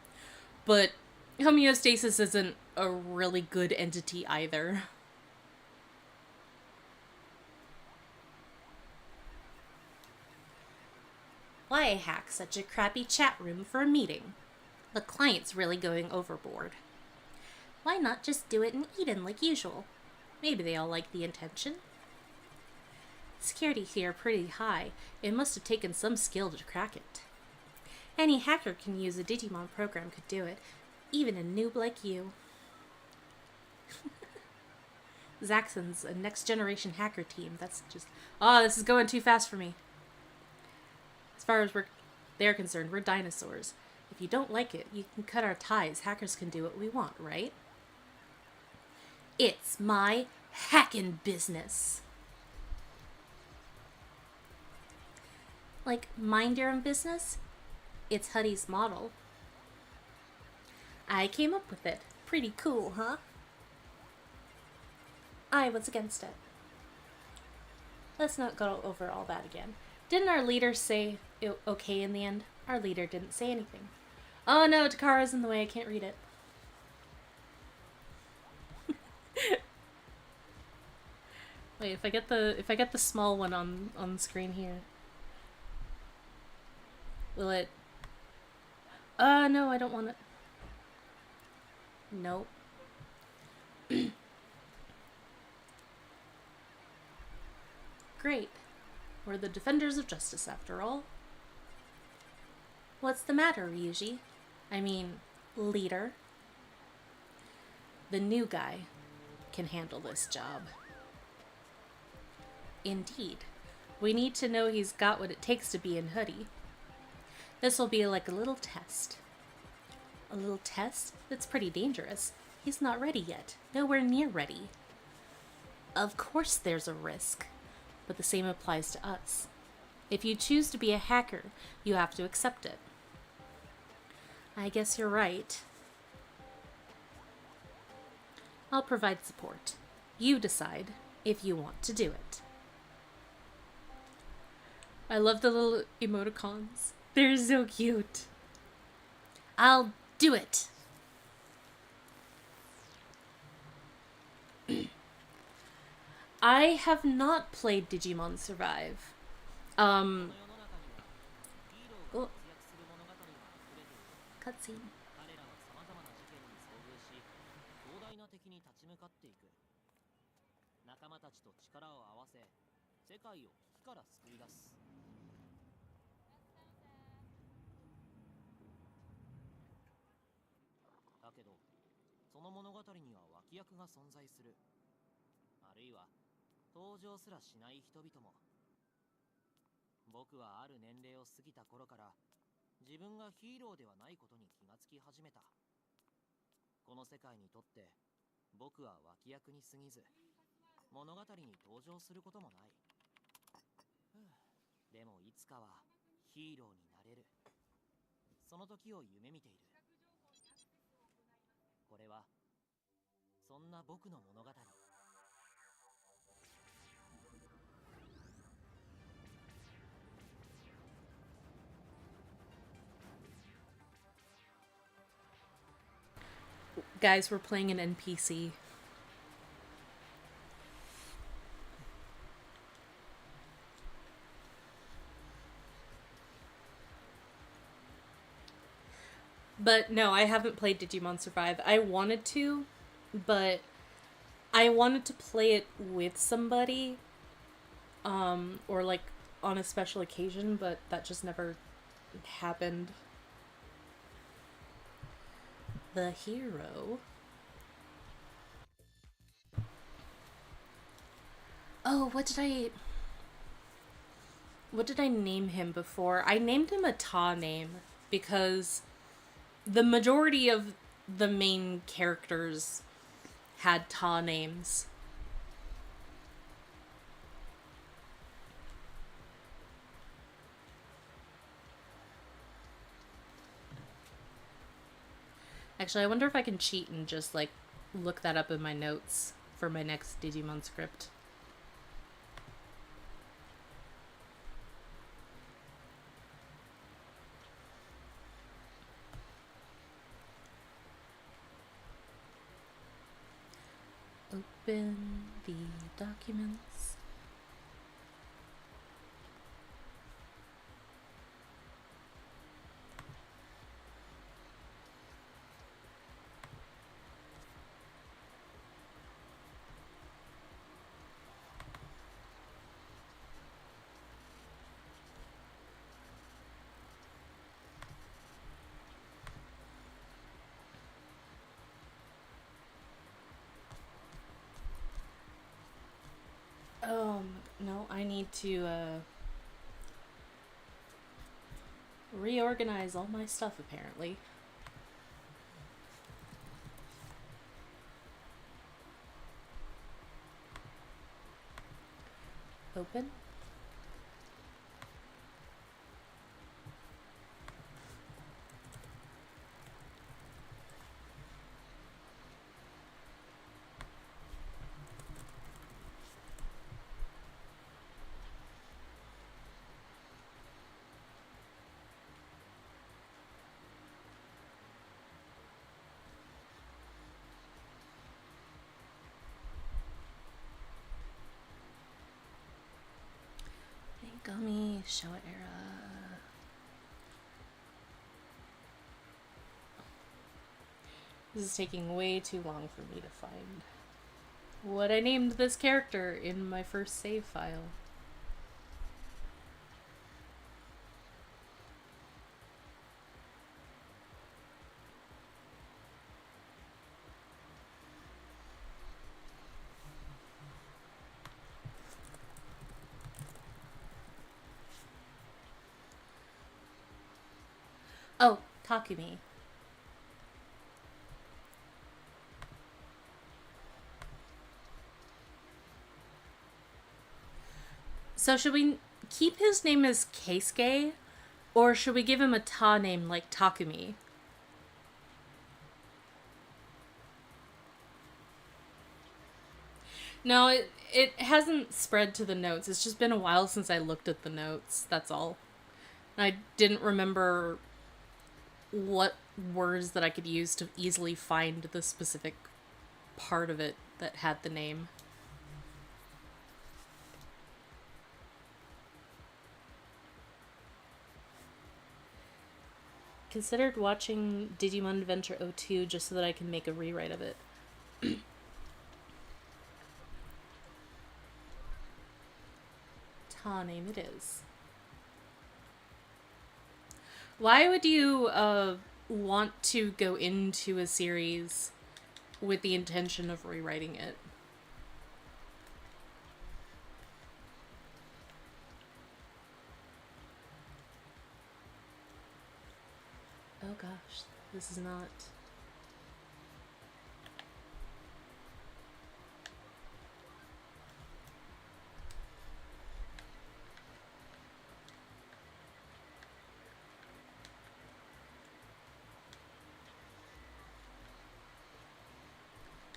but homeostasis isn't a really good entity either. Why hack such a crappy chat room for a meeting? The client's really going overboard. Why not just do it in Eden like usual? Maybe they all like the intention. Security here pretty high. It must have taken some skill to crack it. Any hacker can use a Digimon program could do it. Even a noob like you. Zaxxon's a next generation hacker team. That's just... Oh, this is going too fast for me. As far as they're concerned, we're dinosaurs. If you don't like it, you can cut our ties. Hackers can do what we want, right? It's my hacking business. Like, mind your own business? It's Huddy's model. I came up with it. Pretty cool, huh? I was against it. Let's not go over all that again. Didn't our leader say okay in the end? Our leader didn't say anything. Oh no, Takara's in the way. I can't read it. Wait, if I get the small one on the screen here, will it? No, I don't want it. Nope. Great. We're the defenders of justice, after all. What's the matter, Ryuji? I mean, leader. The new guy can handle this job. Indeed. We need to know he's got what it takes to be in Hoodie. This'll be like a little test. A little test? That's pretty dangerous. He's not ready yet. Nowhere near ready. Of course there's a risk. But the same applies to us. If you choose to be a hacker, you have to accept it. I guess you're right. I'll provide support. You decide if you want to do it. I love the little emoticons. They're so cute. I'll do it. I have not played Digimon Survive. Oh. Cutscene. だけど、その物語には脇役が存在する。あるいは登場すらしない人々も。僕はある年齢を過ぎた頃から自分がヒーローではないことに気がつき始めた。この世界にとって僕は脇役に過ぎず、物語に登場することもない。でもいつかはヒーローになれる。その時を夢見ている。これはそんな僕の物語。Guys, we're playing an NPC. But no, I haven't played Digimon Survive. I wanted to, but I wanted to play it with somebody, or like on a special occasion, but that just never happened. The hero. Oh, what did I name him before? I named him a Ta name because the majority of the main characters had Ta names. Actually, I wonder if I can cheat and just like look that up in my notes for my next Digimon script. Open the documents. No, I need to reorganize all my stuff apparently. Open. Gummy Showa era. This is taking way too long for me to find what I named this character in my first save file. Oh, Takumi. So should we keep his name as Keisuke, or should we give him a Ta name like Takumi? No, it hasn't spread to the notes. It's just been a while since I looked at the notes. That's all. I didn't remember what words that I could use to easily find the specific part of it that had the name. Considered watching Digimon Adventure 02 just so that I can make a rewrite of it. Ta name it is. Why would you want to go into a series with the intention of rewriting it? Oh gosh, this is not.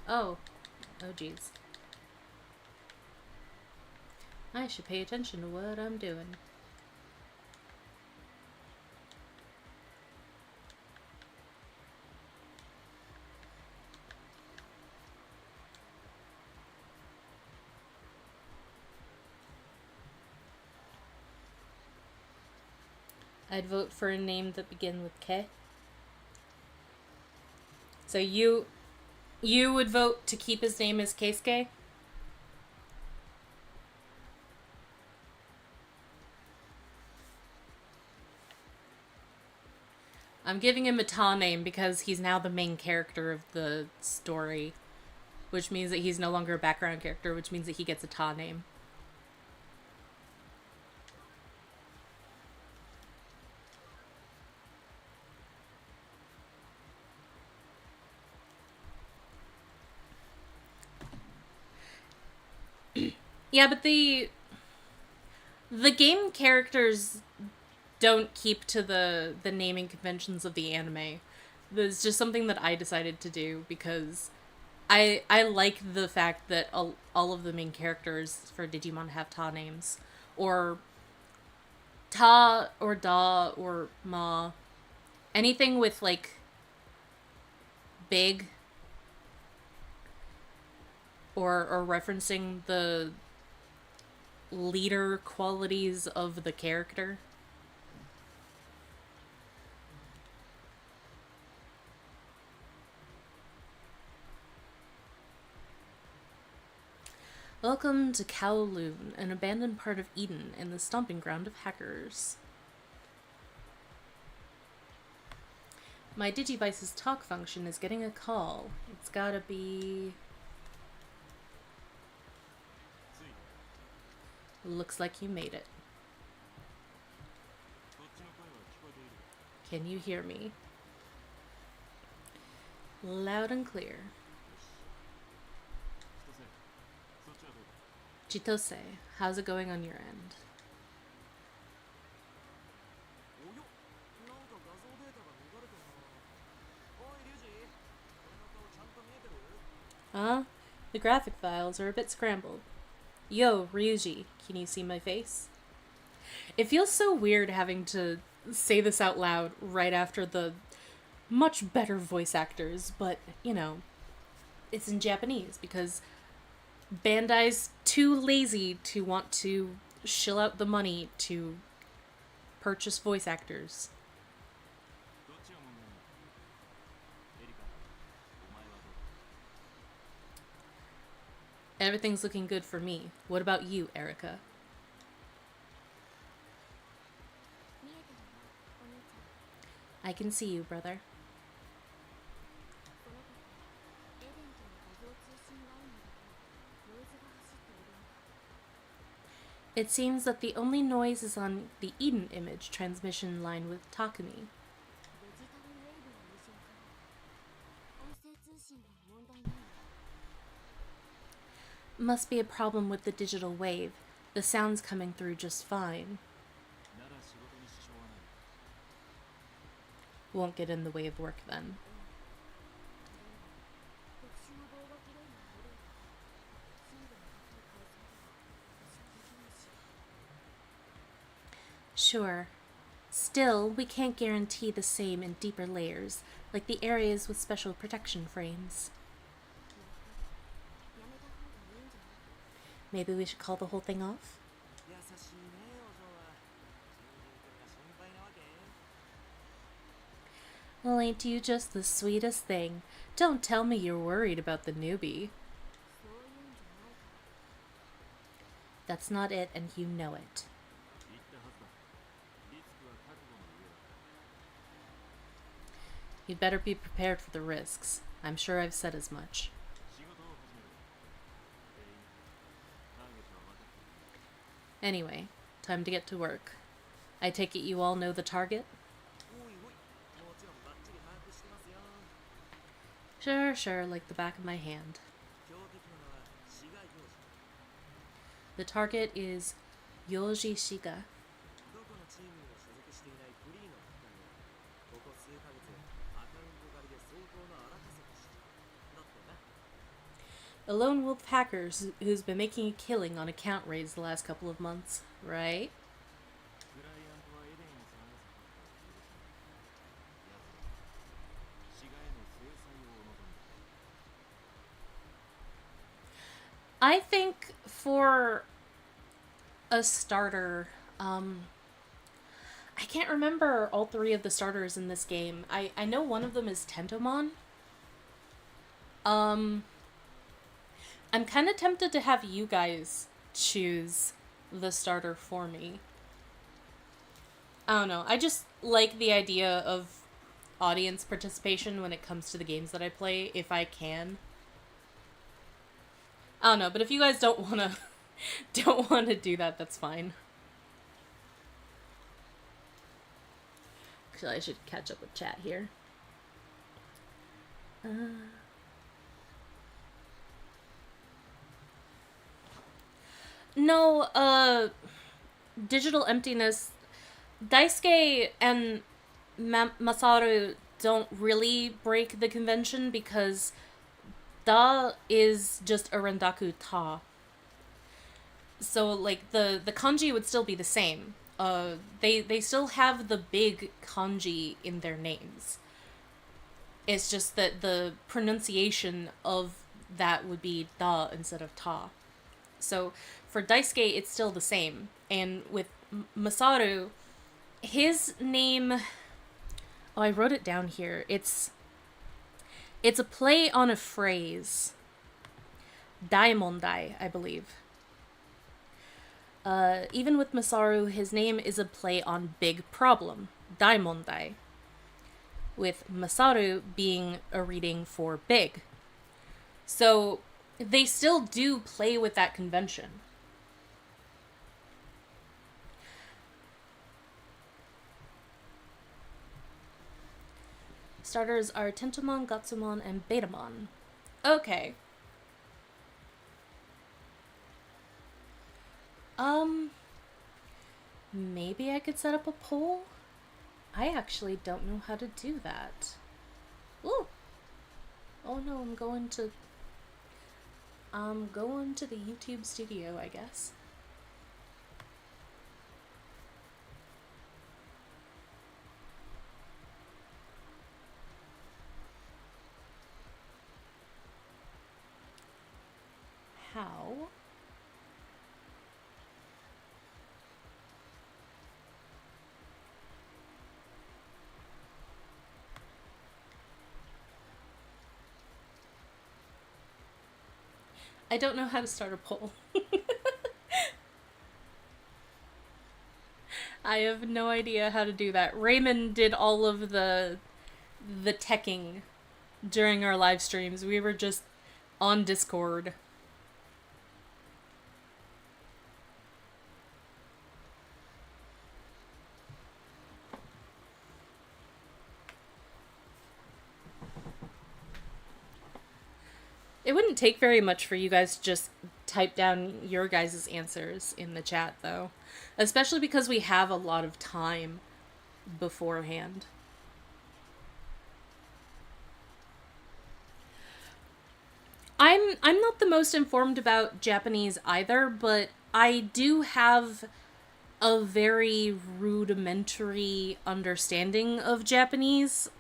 Oh. Oh geez. I should pay attention to what I'm doing. I'd vote for a name that began with K. So you would vote to keep his name as Keisuke? I'm giving him a Ta name because he's now the main character of the story, which means that he's no longer a background character, which means that he gets a Ta name. Yeah, but the game characters don't keep to the naming conventions of the anime. It's just something that I decided to do because I like the fact that all of the main characters for Digimon have Ta names, or Ta or Da or Ma, anything with like big or referencing the leader qualities of the character. Welcome to Kowloon, an abandoned part of Eden and the stomping ground of hackers. My Digivice's talk function is getting a call. It's gotta be... Looks like you made it. Can you hear me? Loud and clear. Chitose, how's it going on your end? Huh? The graphic files are a bit scrambled. Yo, Ryuji, can you see my face? It feels so weird having to say this out loud right after the much better voice actors, but, you know, it's in Japanese because Bandai's too lazy to want to shill out the money to purchase voice actors. Everything's looking good for me. What about you, Erica? I can see you, brother. It seems that the only noise is on the Eden image transmission line with Takumi. Must be a problem with the digital wave. The sound's coming through just fine. Won't get in the way of work then. Sure. Still, we can't guarantee the same in deeper layers, like the areas with special protection frames. Maybe we should call the whole thing off? Well, ain't you just the sweetest thing? Don't tell me you're worried about the newbie. That's not it, and you know it. You'd better be prepared for the risks. I'm sure I've said as much. Anyway, time to get to work. I take it you all know the target? Sure, like the back of my hand. The target is Yoji Shiga. A lone wolf hacker who's been making a killing on account raids the last couple of months, right? I think for a starter, I can't remember all three of the starters in this game. I know one of them is Tentomon. Um, I'm kind of tempted to have you guys choose the starter for me. I don't know. I just like the idea of audience participation when it comes to the games that I play, if I can. I don't know, but if you guys don't wanna don't wanna do that, that's fine. Actually, I should catch up with chat here. No, digital emptiness. Daisuke and Masaru don't really break the convention because da is just a rendaku ta. So like the kanji would still be the same. They still have the big kanji in their names. It's just that the pronunciation of that would be da instead of ta. So for Daisuke, it's still the same. And with Masaru, his name. Oh, I wrote it down here. It's a play on a phrase. Daimondai, I believe. Even with Masaru, his name is a play on big problem. Daimondai. With Masaru being a reading for big. So they still do play with that convention. Starters are Tentomon, Gatsumon, and Betamon. Okay. Maybe I could set up a poll? I actually don't know how to do that. Ooh. Oh no, I'm going to the YouTube studio, I guess. How? I don't know how to start a poll. I have no idea how to do that. Raymond did all of the teching during our live streams. We were just on Discord. It wouldn't take very much for you guys to just type down your guys' answers in the chat, though. Especially because we have a lot of time beforehand. I'm not the most informed about Japanese either, but I do have a very rudimentary understanding of Japanese.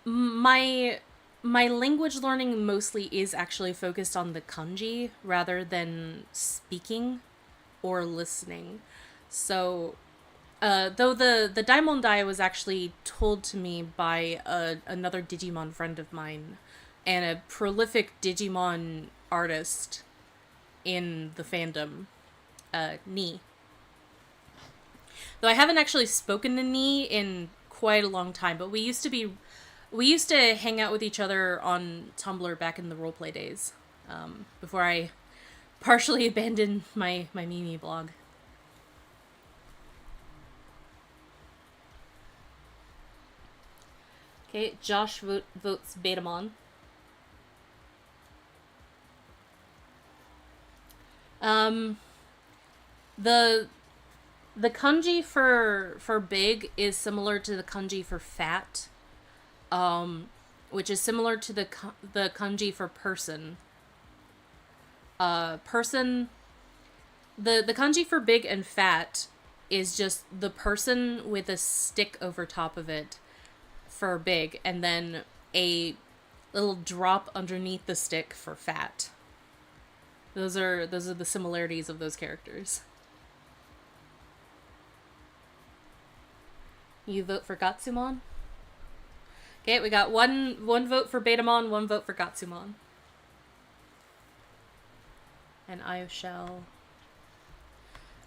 My my language learning mostly is actually focused on the kanji rather than speaking or listening. So, though the Daimondai was actually told to me by another Digimon friend of mine and a prolific Digimon artist in the fandom, Ni. Though I haven't actually spoken to Ni in quite a long time, but we used to hang out with each other on Tumblr back in the roleplay days, before I partially abandoned my Mimi blog. Okay, Josh votes Betamon. The the kanji for big is similar to the kanji for fat, which is similar to the kanji for person. Person. The kanji for big and fat is just the person with a stick over top of it for big, and then a little drop underneath the stick for fat. Those are the similarities of those characters. You vote for Gatsumon? Okay, we got one vote for Betamon, one vote for Gatsumon. And I shall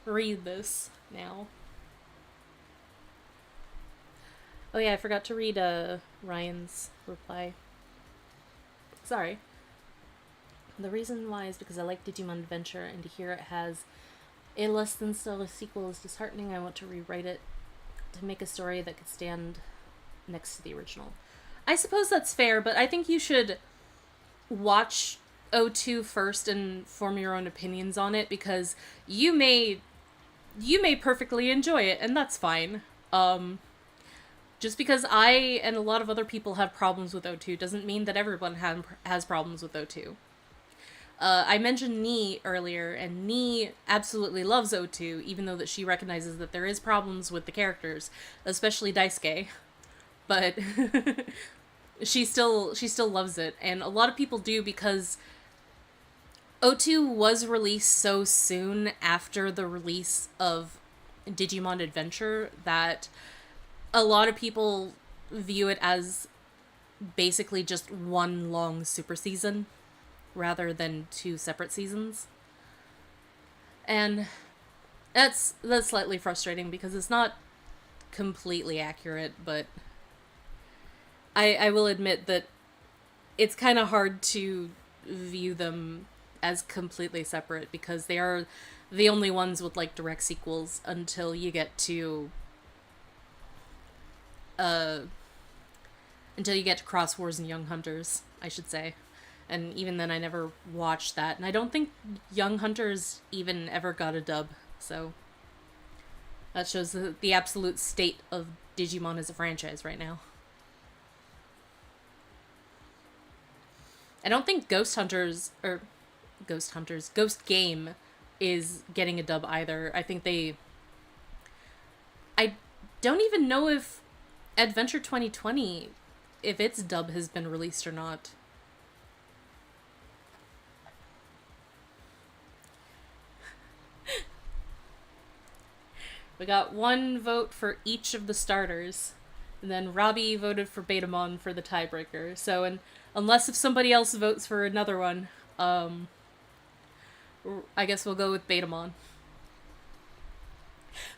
read this now. Oh yeah, I forgot to read Ryan's reply. Sorry. The reason why is because I like Digimon Adventure, and to hear it has a less than stellar sequel is disheartening. I want to rewrite it to make a story that could stand next to the original. I suppose that's fair, but I think you should watch O2 first and form your own opinions on it, because you may perfectly enjoy it, and that's fine. Just because I and a lot of other people have problems with O2 doesn't mean that everyone has problems with O2. I mentioned Nee earlier, and Nee absolutely loves O2, even though that she recognizes that there is problems with the characters, especially Daisuke. But she still loves it, and a lot of people do, because O2 was released so soon after the release of Digimon Adventure that a lot of people view it as basically just one long super season rather than two separate seasons. And that's slightly frustrating because it's not completely accurate, but I will admit that it's kind of hard to view them as completely separate, because they are the only ones with like direct sequels until you get to Cross Wars and Young Hunters, I should say. And even then I never watched that, and I don't think Young Hunters even ever got a dub, so that shows the absolute state of Digimon as a franchise right now. I don't think Ghost Game is getting a dub either. I don't even know if Adventure 2020, if its dub has been released or not. We got one vote for each of the starters, and then Robbie voted for Betamon for the tiebreaker. So, unless if somebody else votes for another one, I guess we'll go with Betamon.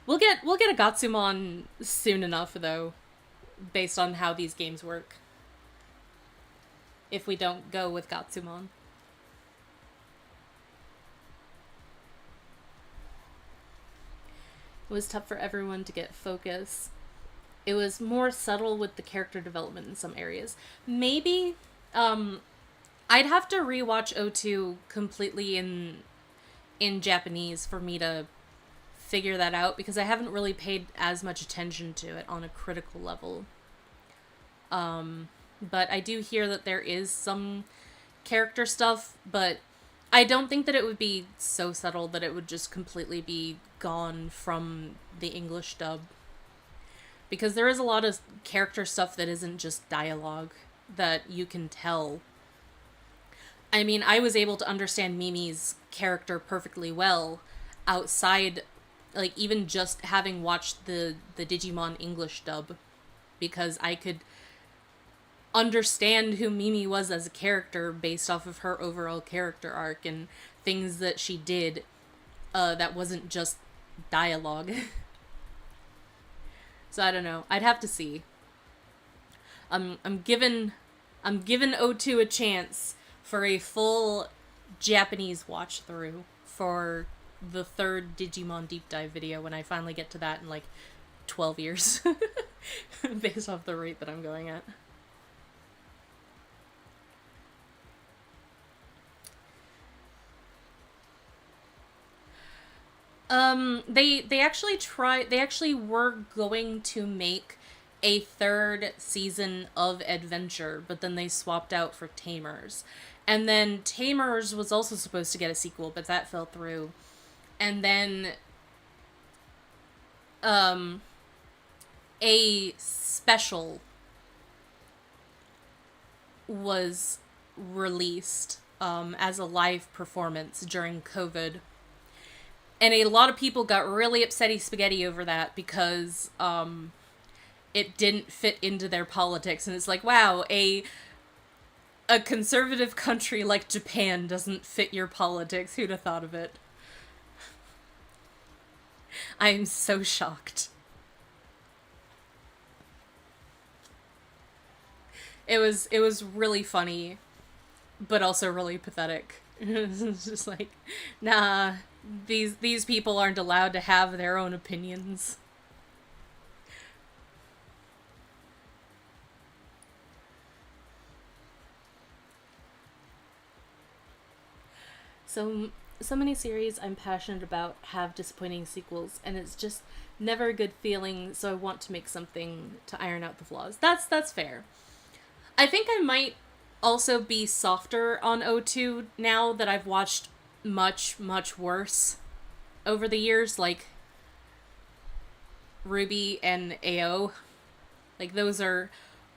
We'll get a Gatsumon soon enough, though, based on how these games work. If we don't go with Gatsumon. It was tough for everyone to get focus. It was more subtle with the character development in some areas. Maybe, I'd have to rewatch O2 completely in Japanese for me to figure that out, because I haven't really paid as much attention to it on a critical level. But I do hear that there is some character stuff, but I don't think that it would be so subtle that it would just completely be gone from the English dub. Because there is a lot of character stuff that isn't just dialogue that you can tell. I mean, I was able to understand Mimi's character perfectly well outside, like, even just having watched the Digimon English dub, because I could understand who Mimi was as a character based off of her overall character arc and things that she did that wasn't just dialogue. So I don't know. I'd have to see. I'm giving O2 a chance for a full Japanese watch through for the third Digimon deep dive video when I finally get to that in like 12 years. Based off the rate that I'm going at. They actually were going to make a third season of Adventure, but then they swapped out for Tamers. And then Tamers was also supposed to get a sequel, but that fell through. And then a special was released as a live performance during COVID. And a lot of people got really upsetty spaghetti over that, because it didn't fit into their politics, and it's like, wow, a conservative country like Japan doesn't fit your politics. Who'd have thought of it? I'm so shocked. It was really funny, but also really pathetic. It's just like, nah, these people aren't allowed to have their own opinions. So many series I'm passionate about have disappointing sequels, and it's just never a good feeling. So I want to make something to iron out the flaws. That's fair. I think I might also be softer on O2 now that I've watched much worse over the years, like Ruby and AO. Like, those are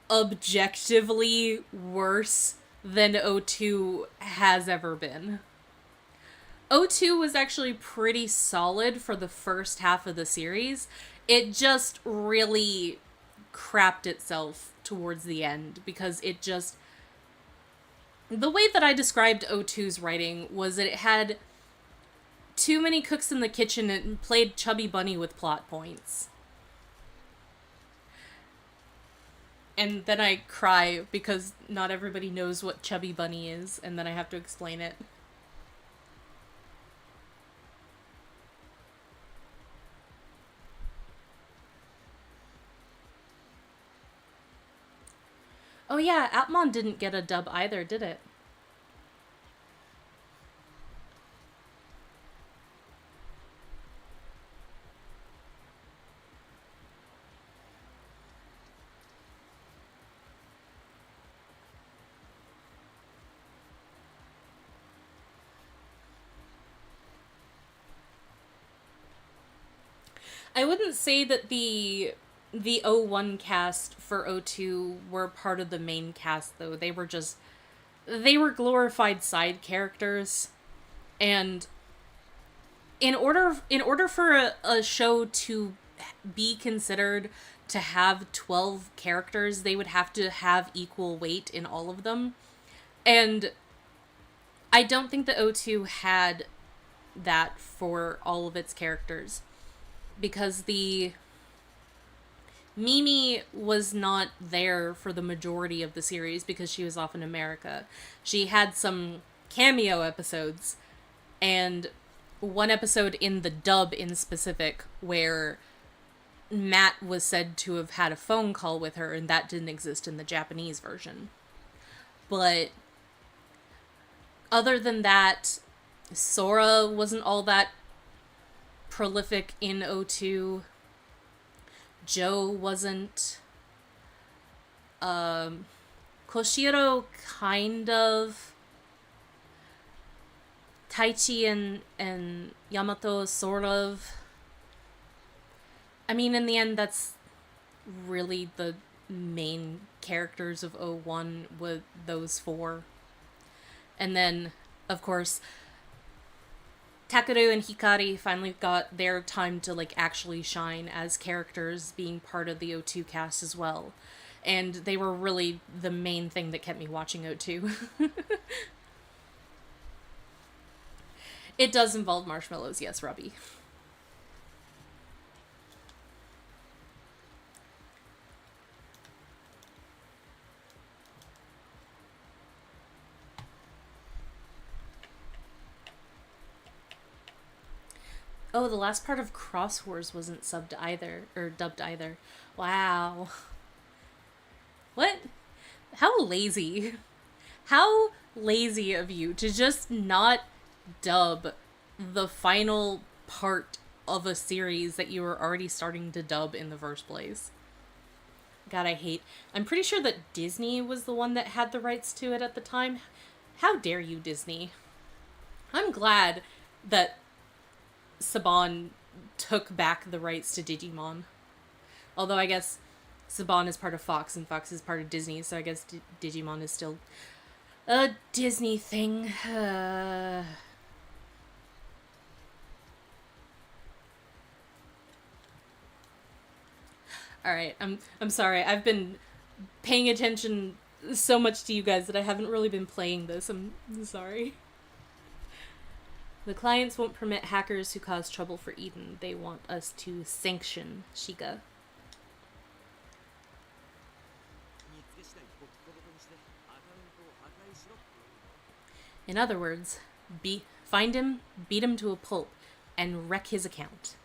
objectively worse than O2 has ever been. O2 was actually pretty solid for the first half of the series. It just really crapped itself towards the end because it just. The way that I described O2's writing was that it had too many cooks in the kitchen and played Chubby Bunny with plot points. And then I cry because not everybody knows what Chubby Bunny is, and then I have to explain it. Oh yeah, Atmon didn't get a dub either, did it? I wouldn't say that the O1 cast for O2 were part of the main cast though. They were glorified side characters, and in order for a show to be considered to have 12 characters, they would have to have equal weight in all of them. And I don't think the O2 had that for all of its characters, because the Mimi was not there for the majority of the series because she was off in America. She had some cameo episodes, and one episode in the dub in specific where Matt was said to have had a phone call with her, and that didn't exist in the Japanese version. But other than that, Sora wasn't all that prolific in O2. Joe wasn't. Koshiro kind of. Taichi and Yamato sort of. I mean, in the end, that's really the main characters of O1 with those four. And then, of course, Takeru and Hikari finally got their time to like actually shine as characters, being part of the O2 cast as well. And they were really the main thing that kept me watching O2. It does involve marshmallows, yes, Robbie. Oh, the last part of Cross Wars wasn't subbed either, or dubbed either. Wow. What? How lazy. How lazy of you to just not dub the final part of a series that you were already starting to dub in the first place. God, I hate. I'm pretty sure that Disney was the one that had the rights to it at the time. How dare you, Disney? I'm glad that Saban took back the rights to Digimon. Although I guess Saban is part of Fox and Fox is part of Disney, so I guess Digimon is still a Disney thing. All right, I'm sorry. I've been paying attention so much to you guys that I haven't really been playing this. I'm sorry. The clients won't permit hackers who cause trouble for Eden. They want us to sanction Shiga. 見つけ次第ボッコボコにしてアカウントを破壊しろっていうの。 In other words, find him, beat him to a pulp, and wreck his account.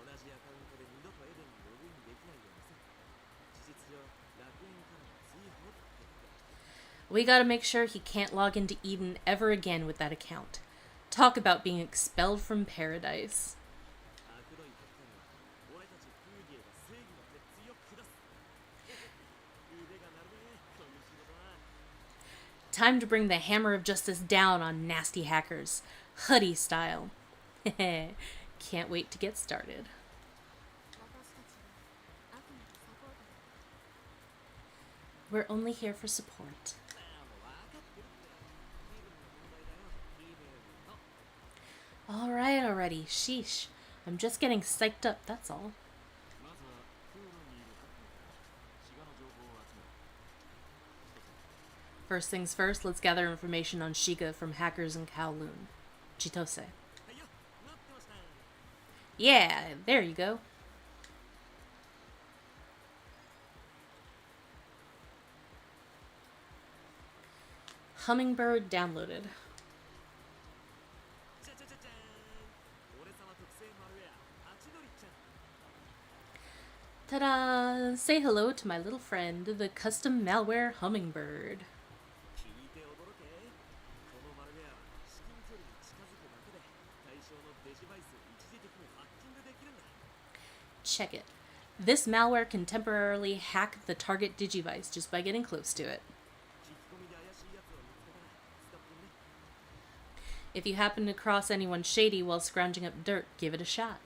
同じアカウントで二度とエデンにログインできないようにさ。事実上楽園からの追放ってこと。 We gotta make sure he can't log into Eden ever again with that account. Talk about being expelled from paradise. 悪どい結果には俺たちフーゲーが正義の鉄槌を下す。腕が鳴るねこういう仕事は。 Time to bring the hammer of justice down on nasty hackers. Hoodie style. Can't wait to get started. We're only here for support. Alright already, sheesh. I'm just getting psyched up, that's all. First things first, let's gather information on Shiga from hackers in Kowloon. Chitose. Yeah, there you go. Hummingbird downloaded. Ta-da! Say hello to my little friend, the custom malware Hummingbird. Check it. This malware can temporarily hack the target Digivice just by getting close to it. If you happen to cross anyone shady while scrounging up dirt, give it a shot.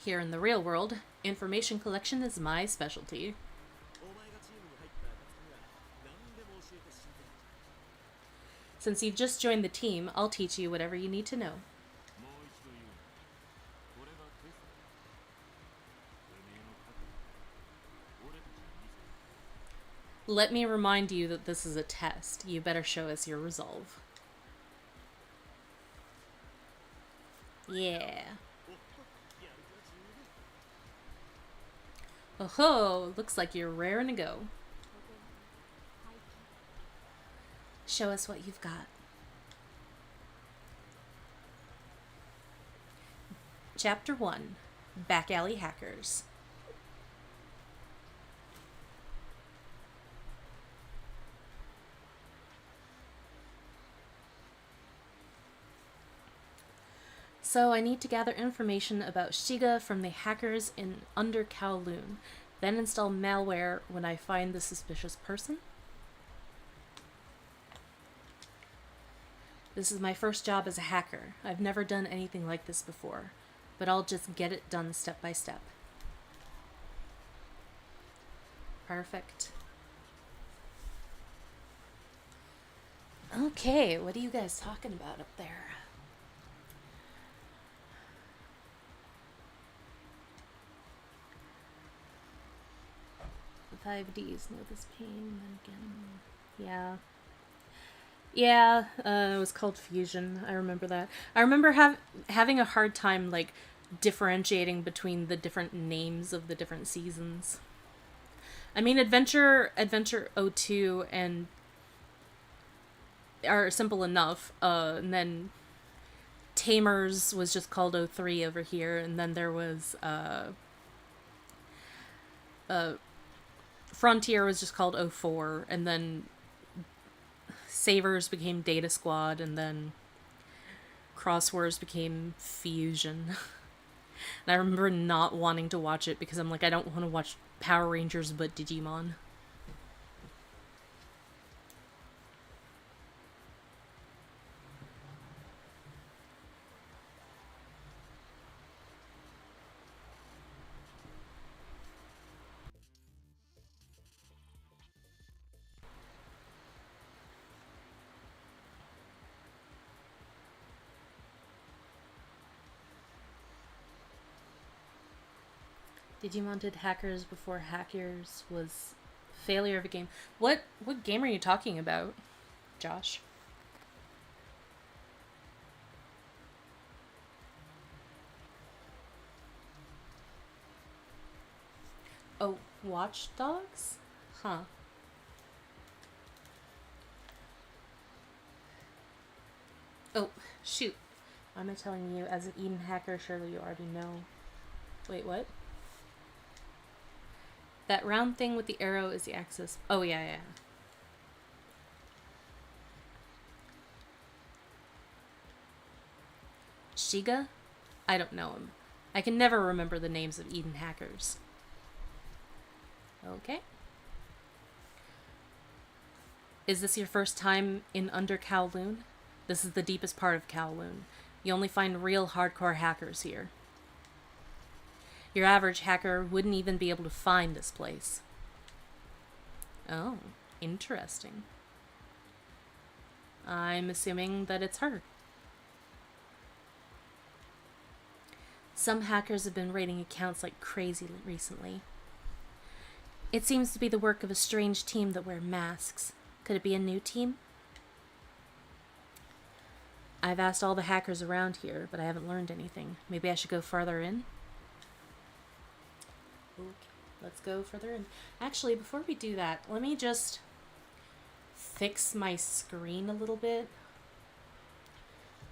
Here in the real world, information collection is my specialty. Since you've just joined the team, I'll teach you whatever you need to know. Let me remind you that this is a test. You better show us your resolve. Yeah. Oh ho! Looks like you're raring to go. Show us what you've got. Chapter 1. Back Alley Hackers. So I need to gather information about Shiga from the hackers in Under Kowloon, then install malware when I find the suspicious person? This is my first job as a hacker. I've never done anything like this before, but I'll just get it done step by step. Perfect. Okay, what are you guys talking about up there? The 5Ds know this pain, then again. Yeah, it was called Fusion. I remember that. I remember having a hard time, like, differentiating between the different names of the different seasons. I mean, Adventure 02 and are simple enough. And then Tamers was just called 03 over here, and then there was Frontier was just called 04, and then Savers became Data Squad, and then Crosswords became Fusion. And I remember not wanting to watch it because I'm like, I don't want to watch Power Rangers but Digimon. Digimon did hackers before hackers was failure of a game. What game are you talking about, Josh? Oh, Watch Dogs? Huh. Oh, shoot. I'm telling you, as an Eden hacker, surely you already know. Wait, what? That round thing with the arrow is the axis. Oh, yeah, yeah. Shiga? I don't know him. I can never remember the names of Eden hackers. Okay. Is this your first time in Under Kowloon? This is the deepest part of Kowloon. You only find real hardcore hackers here. Your average hacker wouldn't even be able to find this place. Oh, interesting. I'm assuming that it's her. Some hackers have been raiding accounts like crazy recently. It seems to be the work of a strange team that wear masks. Could it be a new team? I've asked all the hackers around here, but I haven't learned anything. Maybe I should go farther in? Okay, let's go further in. Actually, before we do that, let me just fix my screen a little bit.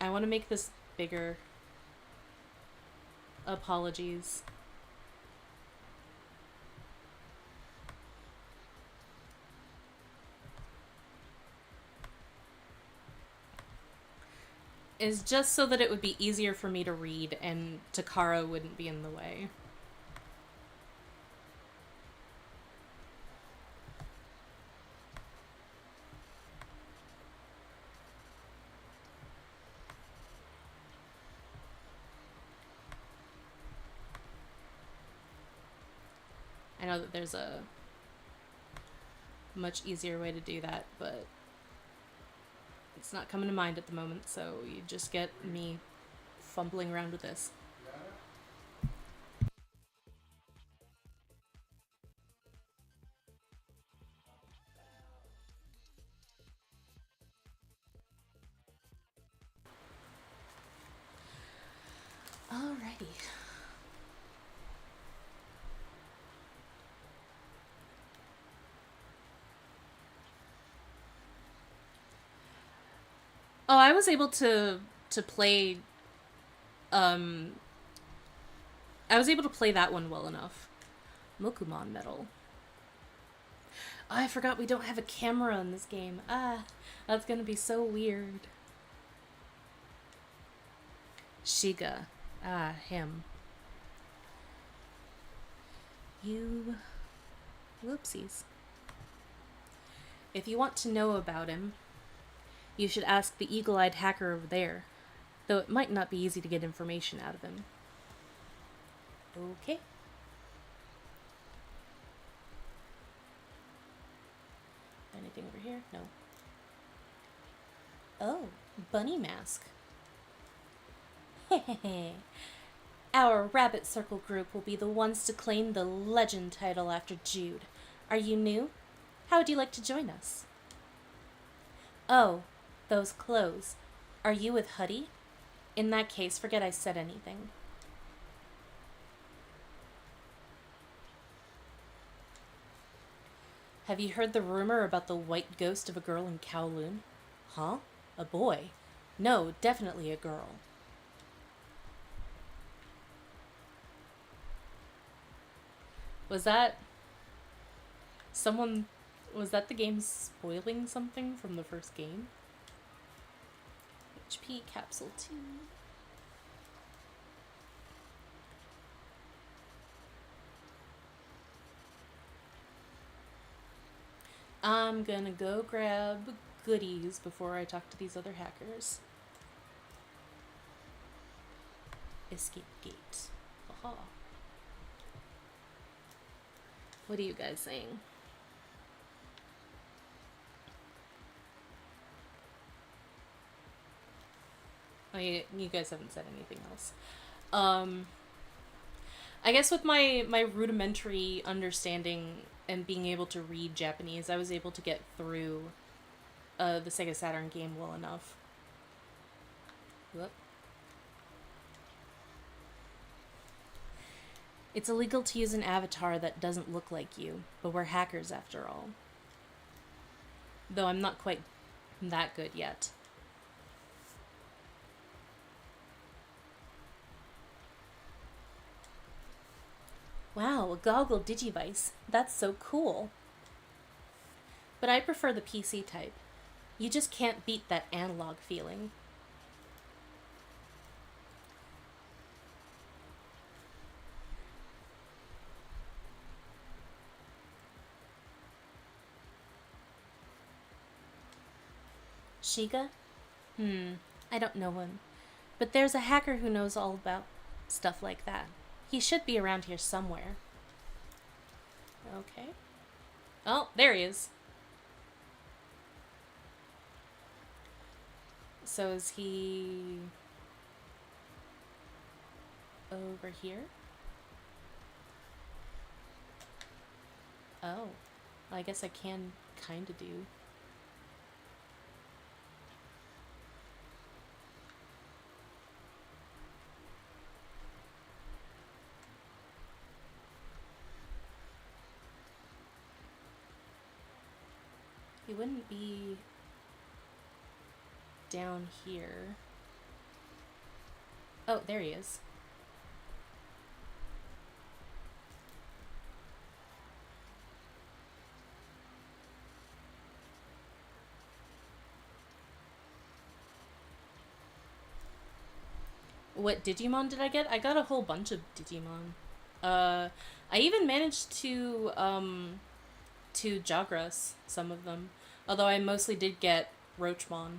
I want to make this bigger. Apologies. Is just so that it would be easier for me to read and Takara wouldn't be in the way. I know that there's a much easier way to do that, but it's not coming to mind at the moment, so you just get me fumbling around with this. Alrighty. Oh, I was able to play um I was able to play that one well enough. Mokumon medal. Oh, I forgot we don't have a camera in this game. Ah, that's gonna be so weird. Shiga. Ah, him. You. Whoopsies. If you want to know about him, you should ask the eagle eyed hacker over there, though it might not be easy to get information out of him. Okay. Anything over here? No. Oh, bunny mask. Hehehe. Our Rabbit Circle group will be the ones to claim the legend title after Jude. Are you new? How would you like to join us? Oh, those clothes. Are you with Huddy? In that case, forget I said anything. Have you heard the rumor about the white ghost of a girl in Kowloon? Huh? A boy? No, definitely a girl. Was that someone? Was that the game spoiling something from the first game? HP capsule 2. I'm gonna go grab goodies before I talk to these other hackers. Escape gate. Aha. What are you guys saying? Oh, you guys haven't said anything else. I guess with my rudimentary understanding and being able to read Japanese, I was able to get through the Sega Saturn game well enough. Whoop. It's illegal to use an avatar that doesn't look like you, but we're hackers after all. Though I'm not quite that good yet. Wow, a goggle digivice. That's so cool. But I prefer the PC type. You just can't beat that analog feeling. Shiga? I don't know him. But there's a hacker who knows all about stuff like that. He should be around here somewhere. Okay. Oh, there he is. So is he over here? Oh. I guess I can kind of do. He wouldn't be down here. Oh, there he is. What Digimon did I get? I got a whole bunch of Digimon. I even managed to Jagras some of them. Although I mostly did get Roachmon.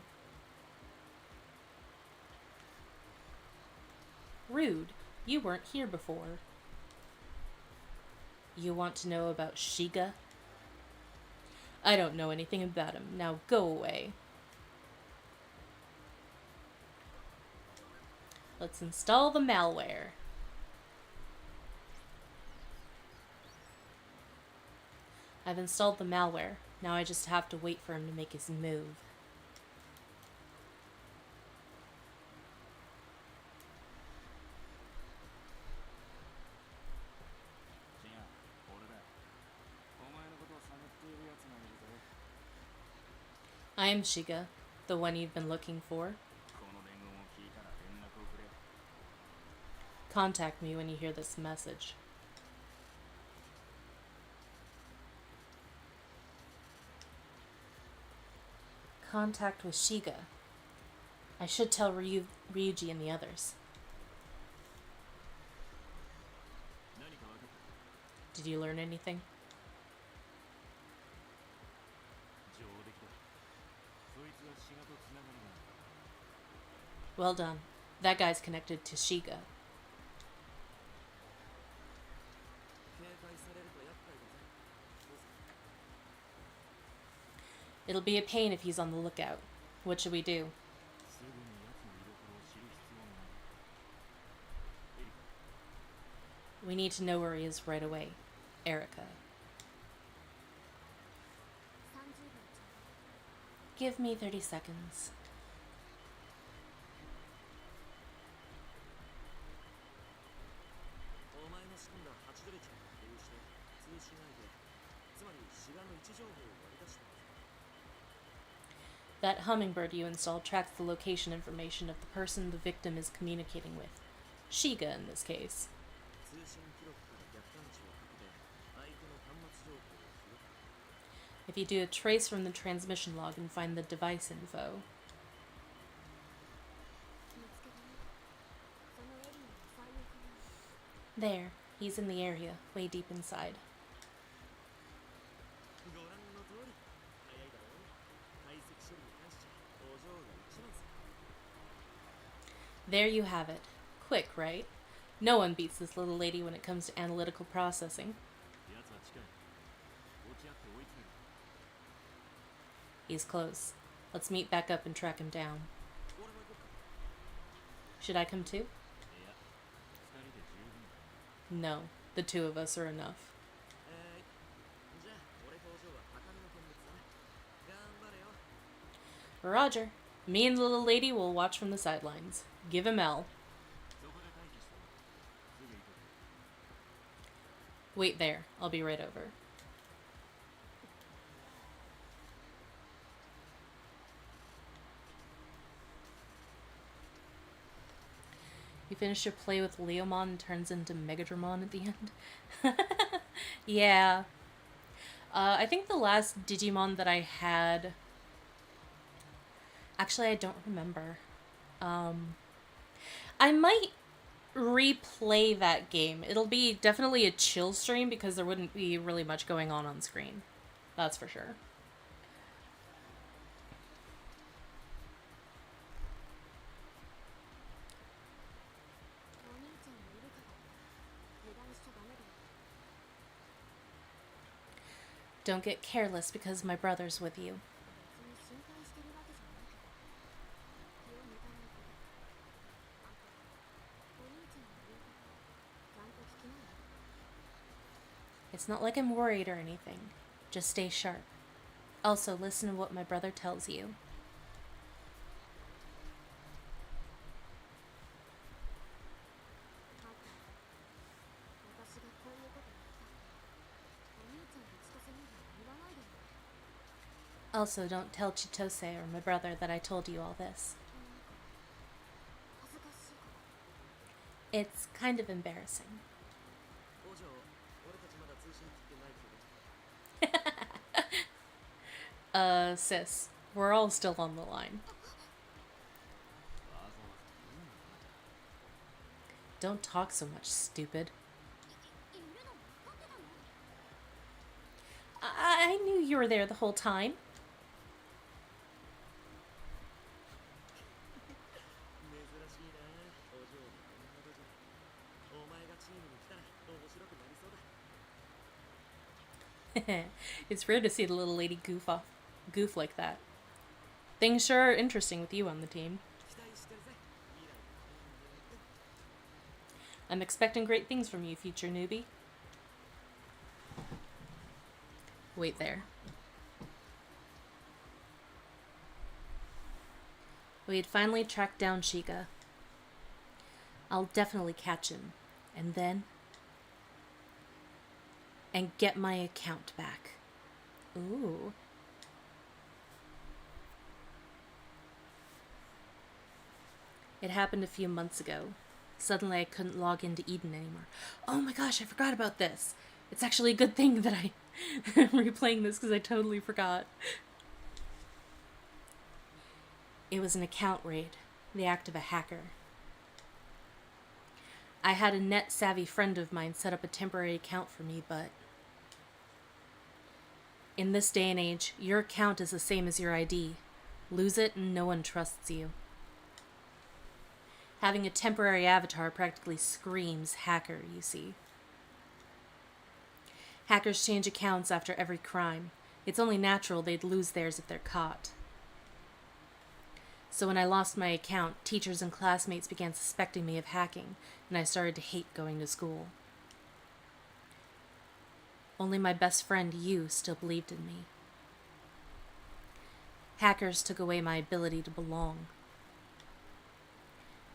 Rude. You weren't here before. You want to know about Shiga? I don't know anything about him. Now go away. Let's install the malware. I've installed the malware. Now I just have to wait for him to make his move. I am Shiga, the one you've been looking for. Contact me when you hear this message. Contact with Shiga. I should tell Ryuji and the others. Did you learn anything? Well done. That guy's connected to Shiga. It'll be a pain if he's on the lookout. What should we do? We need to know where he is right away. Erica. Give me 30 seconds. That hummingbird you installed tracks the location information of the person the victim is communicating with. Shiga in this case. If you do a trace from the transmission log and find the device info. There, he's in the area, way deep inside. There you have it. Quick, right? No one beats this little lady when it comes to analytical processing. He's close. Let's meet back up and track him down. Should I come too? No, the two of us are enough. じゃあ俺工場は高めの見物だな。頑張れよ。 Roger. Me and the little lady will watch from the sidelines. Give him L. そこで待機してろ。すぐ行く。 Wait there. I'll be right over. You finish your play with Leomon and turns into Megadramon at the end. Yeah. I think the last Digimon that I had... Actually, I don't remember. I might replay that game. It'll be definitely a chill stream because there wouldn't be really much going on screen. That's for sure. Don't get careless because my brother's with you. It's not like I'm worried or anything. Just stay sharp. Also, listen to what my brother tells you. Also, don't tell Chitose or my brother that I told you all this. It's kind of embarrassing. 工場、俺たちまだ通信切ってないけど。Sis, we're all still on the line. Don't talk so much, stupid. I knew you were there the whole time. 珍しいな、工場にこんなドジ。お前がチームに来たら面白くなりそうだ。 It's rare to see the little lady goof like that. Things sure are interesting with you on the team. 期待してるぜ。未来の大変だよ。 I'm expecting great things from you, future newbie. Wait there. We had finally tracked down Sheikah. I'll definitely catch him. And then... and get my account back. Ooh. It happened a few months ago. Suddenly I couldn't log into Eden anymore. Oh my gosh, I forgot about this. It's actually a good thing that I'm replaying this because I totally forgot. It was an account raid, the act of a hacker. I had a net-savvy friend of mine set up a temporary account for me, but... in this day and age, your account is the same as your ID. Lose it and no one trusts you. Having a temporary avatar practically screams hacker, you see. Hackers change accounts after every crime. It's only natural they'd lose theirs if they're caught. So when I lost my account, teachers and classmates began suspecting me of hacking, and I started to hate going to school. Only my best friend, you, still believed in me. Hackers took away my ability to belong.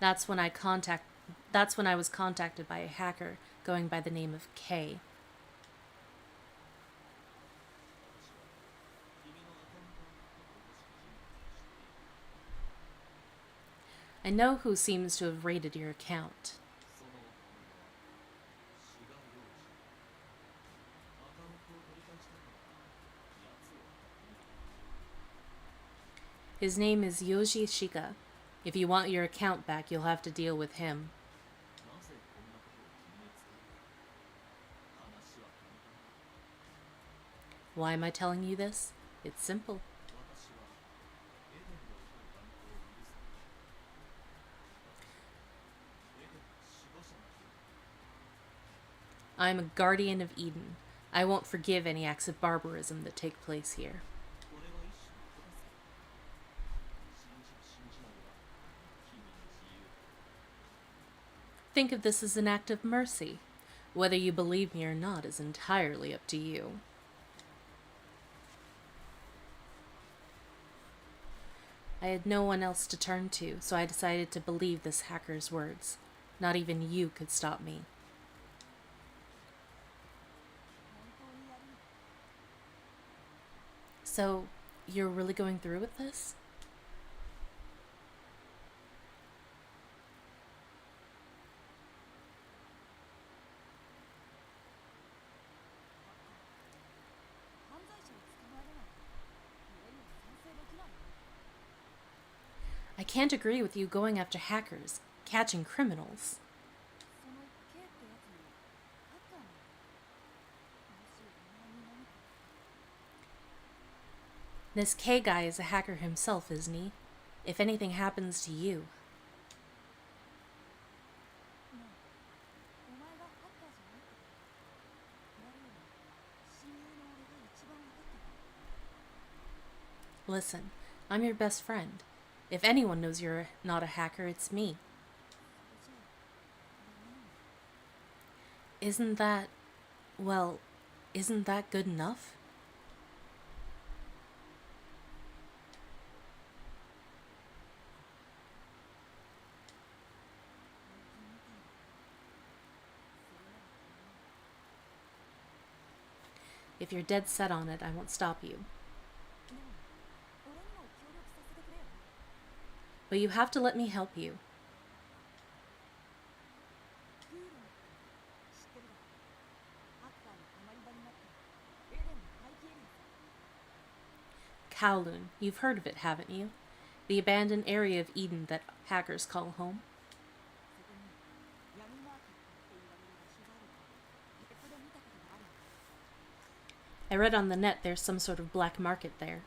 That's when I was contacted by a hacker going by the name of K. I know who seems to have raided your account. His name is Yoji Shika. If you want your account back, you'll have to deal with him. Why am I telling you this? It's simple. I am a guardian of Eden. I won't forgive any acts of barbarism that take place here. Think of this as an act of mercy. Whether you believe me or not is entirely up to you. I had no one else to turn to, so I decided to believe this hacker's words. Not even you could stop me. So, you're really going through with this? I can't agree with you going after hackers, catching criminals. This K guy is a hacker himself, isn't he? If anything happens to you. Listen, I'm your best friend. If anyone knows you're not a hacker, it's me. Isn't that, well, isn't that good enough? If you're dead set on it, I won't stop you. But you have to let me help you. Kowloon, you've heard of it, haven't you? The abandoned area of Eden that hackers call home. I read on the net there's some sort of black market there.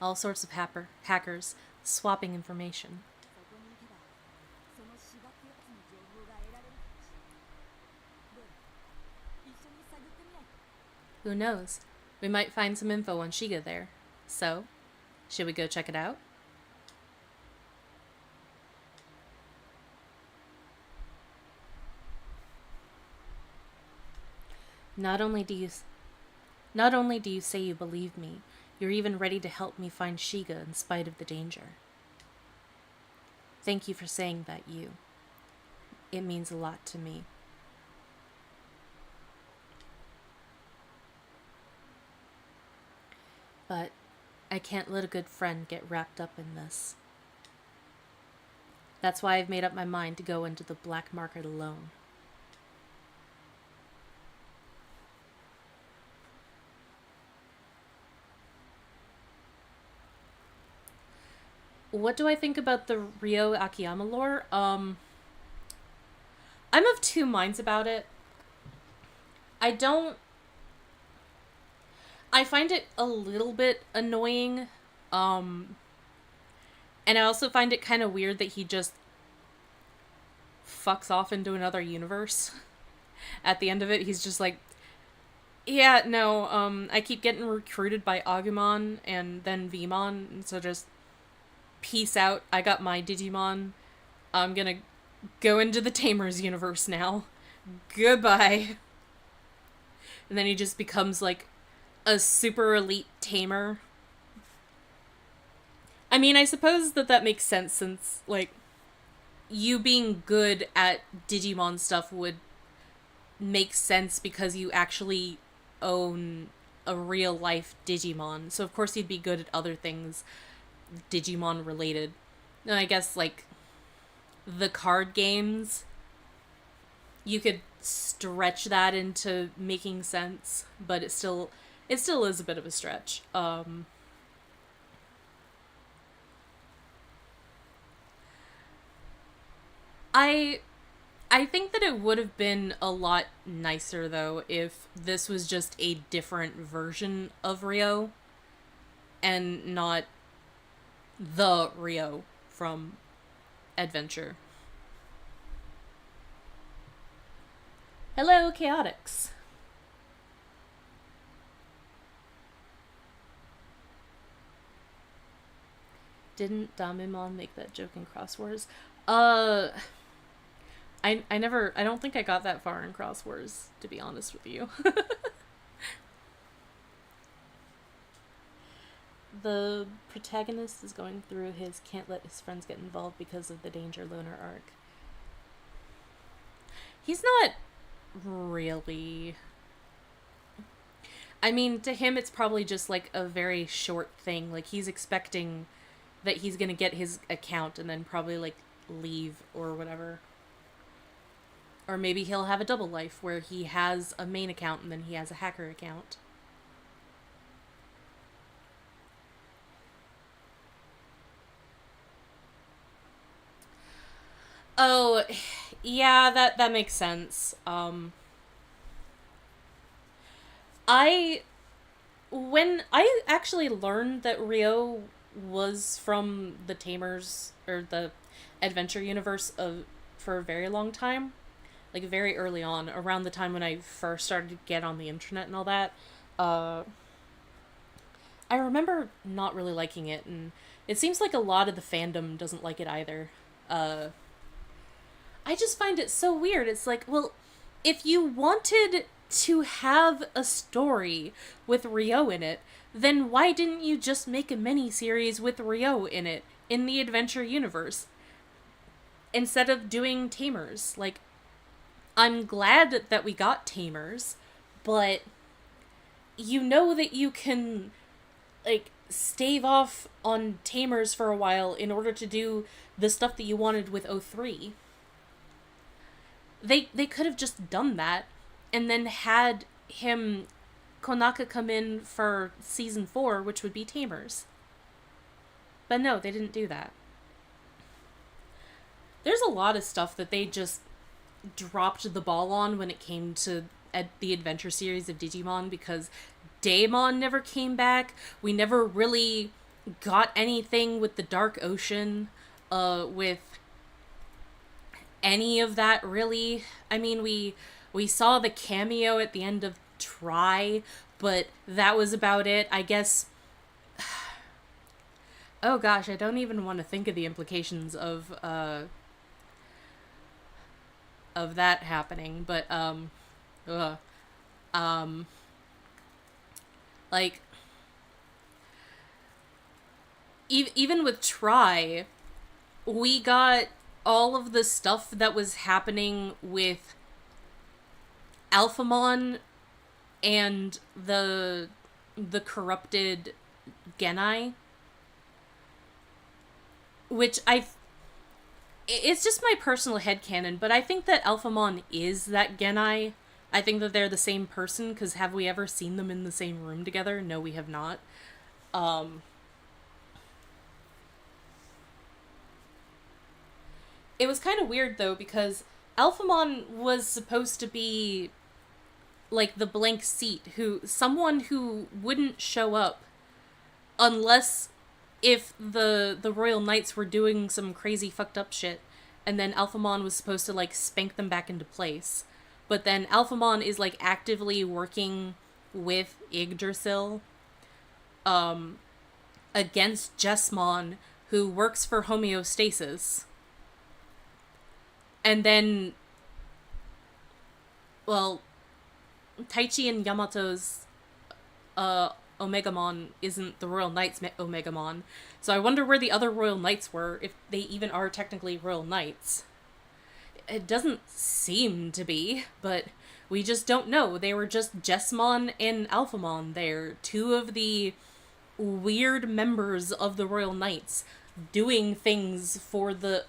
All sorts of hackers swapping information. Who knows? We might find some info on Shiga there. So, should we go check it out? Not only do you say you believe me, you're even ready to help me find Shiga in spite of the danger. Thank you for saying that, you. It means a lot to me. But I can't let a good friend get wrapped up in this. That's why I've made up my mind to go into the black market alone. What do I think about the Ryo Akiyama lore? I'm of two minds about it. I find it a little bit annoying. And I also find it kind of weird that he just fucks off into another universe. At the end of it, he's just like, yeah, no, I keep getting recruited by Agumon and then Vmon, so just peace out. I got my Digimon. I'm gonna go into the Tamers universe now. Goodbye. And then he just becomes like a super elite tamer. I mean, I suppose that makes sense since, like, you being good at Digimon stuff would make sense because you actually own a real life Digimon. So, of course, you'd be good at other things Digimon related. And I guess, like, the card games, you could stretch that into making sense, but it still is a bit of a stretch. I think that it would have been a lot nicer though if this was just a different version of Rio and not the Rio from Adventure. Hello, Chaotix. Didn't Damimon make that joke in Cross Wars? Uh, I don't think I got that far in Cross Wars, to be honest with you. The protagonist is going through his can't let his friends get involved because of the Danger Loner arc. He's not really. I mean, to him, it's probably just like a very short thing. Like, he's expecting that he's gonna get his account and then probably like leave or whatever. Or maybe he'll have a double life where he has a main account and then he has a hacker account. Oh, yeah, that makes sense. I when I actually learned that Rio was from the Tamers or the Adventure universe of for a very long time, like very early on, around the time when I first started to get on the internet and all that. Uh, I remember not really liking it, and it seems like a lot of the fandom doesn't like it either. Uh, I just find it so weird. It's like, well, if you wanted to have a story with Rio in it, then why didn't you just make a mini series with Rio in it in the adventure universe instead of doing Tamers? Like, I'm glad that we got Tamers, but you know that you can like stave off on Tamers for a while in order to do the stuff that you wanted with O3. They could have just done that and then had him Konaka come in for season 4, which would be Tamers. But no, they didn't do that. There's a lot of stuff that they just dropped the ball on when it came to the adventure series of Digimon because Daemon never came back. We never really got anything with the Dark Ocean, with any of that really. I mean, we saw the cameo at the end of Try, but that was about it. I guess. Oh gosh, I don't even want to think of the implications of that happening, but ugh. um like even with Try, we got all of the stuff that was happening with Alphamon and the corrupted Genai, which I it's just my personal headcanon, but I think that Alphamon is that Genai. I think that they're the same person, because have we ever seen them in the same room together? No, we have not. Um, it was kind of weird, though, because Alphamon was supposed to be like the blank seat, someone who wouldn't show up unless if the Royal Knights were doing some crazy fucked up shit, and then Alphamon was supposed to like spank them back into place. But then Alphamon is like actively working with Yggdrasil against Jessmon, who works for homeostasis. And then, well, Taichi and Yamato's Omegamon isn't the Royal Knights Omegamon. So I wonder where the other Royal Knights were, if they even are technically Royal Knights. It doesn't seem to be, but we just don't know. They were just Jessmon and Alphamon there, two of the weird members of the Royal Knights, doing things for the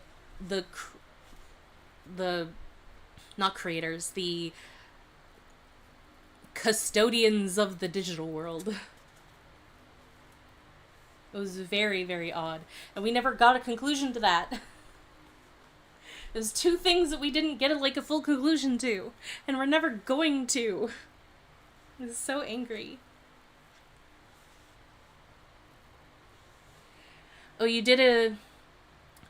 not creators, the custodians of the digital world. It was very, very odd. And we never got a conclusion to that. There's two things that we didn't get a full conclusion to. And we're never going to. I was so angry. Oh, you did a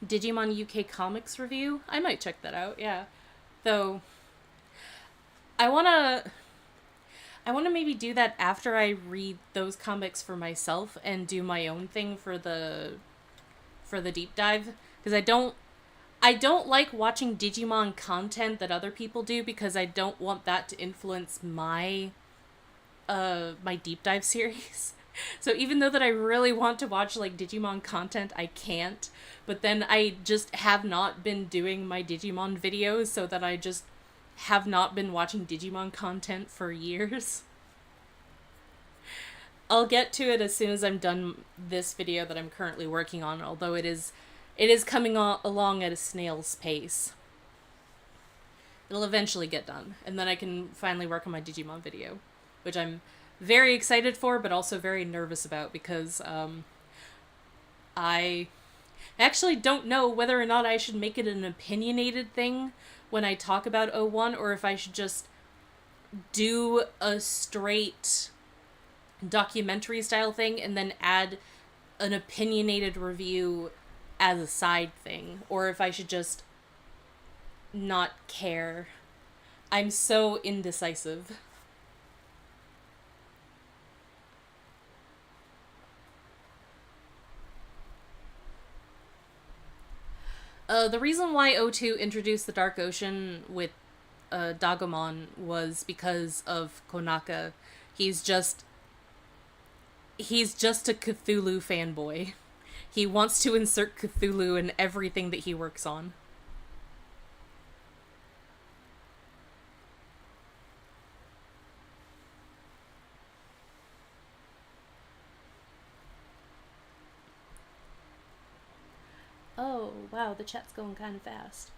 Digimon UK comics review? I might check that out, yeah. Though, I wanna... I want to maybe do that after I read those comics for myself and do my own thing for the for the deep dive, because I don't like watching Digimon content that other people do, because I don't want that to influence my deep dive series. So even though that I really want to watch like Digimon content, I can't. But then I just have not been doing my Digimon videos, so that I just have not been watching Digimon content for years. I'll get to it as soon as I'm done this video that I'm currently working on, although it is coming along at a snail's pace. It'll eventually get done, and then I can finally work on my Digimon video, which I'm very excited for, but also very nervous about, because I actually don't know whether or not I should make it an opinionated thing when I talk about O1, or if I should just do a straight documentary style thing and then add an opinionated review as a side thing, or if I should just not care. I'm so indecisive. The reason why O2 introduced the Dark Ocean with Dagomon was because of Konaka. He's just he's just a Cthulhu fanboy. He wants to insert Cthulhu in everything that he works on. Oh, wow, the chat's going kind of fast.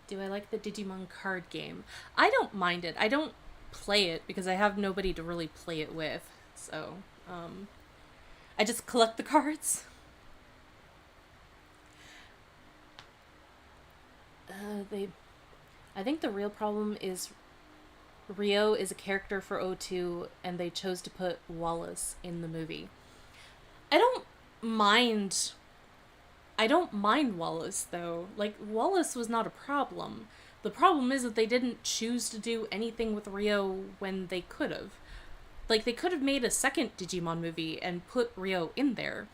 Do I like the Digimon card game? I don't mind it. I don't play it because I have nobody to really play it with. So, I just collect the cards. They I think the real problem is Rio is a character for O2 and they chose to put Wallace in the movie. I don't mind I don't mind Wallace though. Like, Wallace was not a problem. The problem is that they didn't choose to do anything with Rio when they could have. Like, they could have made a second Digimon movie and put Rio in there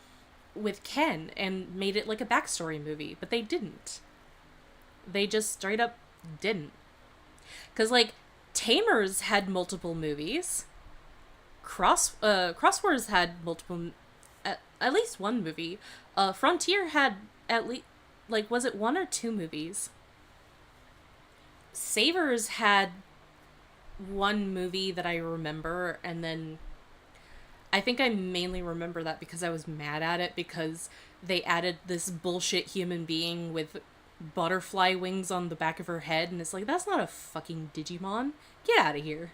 with Ken and made it like a backstory movie, but they didn't. They just straight up didn't. Because, like, Tamers had multiple movies. Crosswords had multiple, at least one movie. Frontier had at least, like, was it one or two movies? Savers had one movie that I remember, and then I think I mainly remember that because I was mad at it because they added this bullshit human being with butterfly wings on the back of her head, and it's like, that's not a fucking Digimon. Get out of here.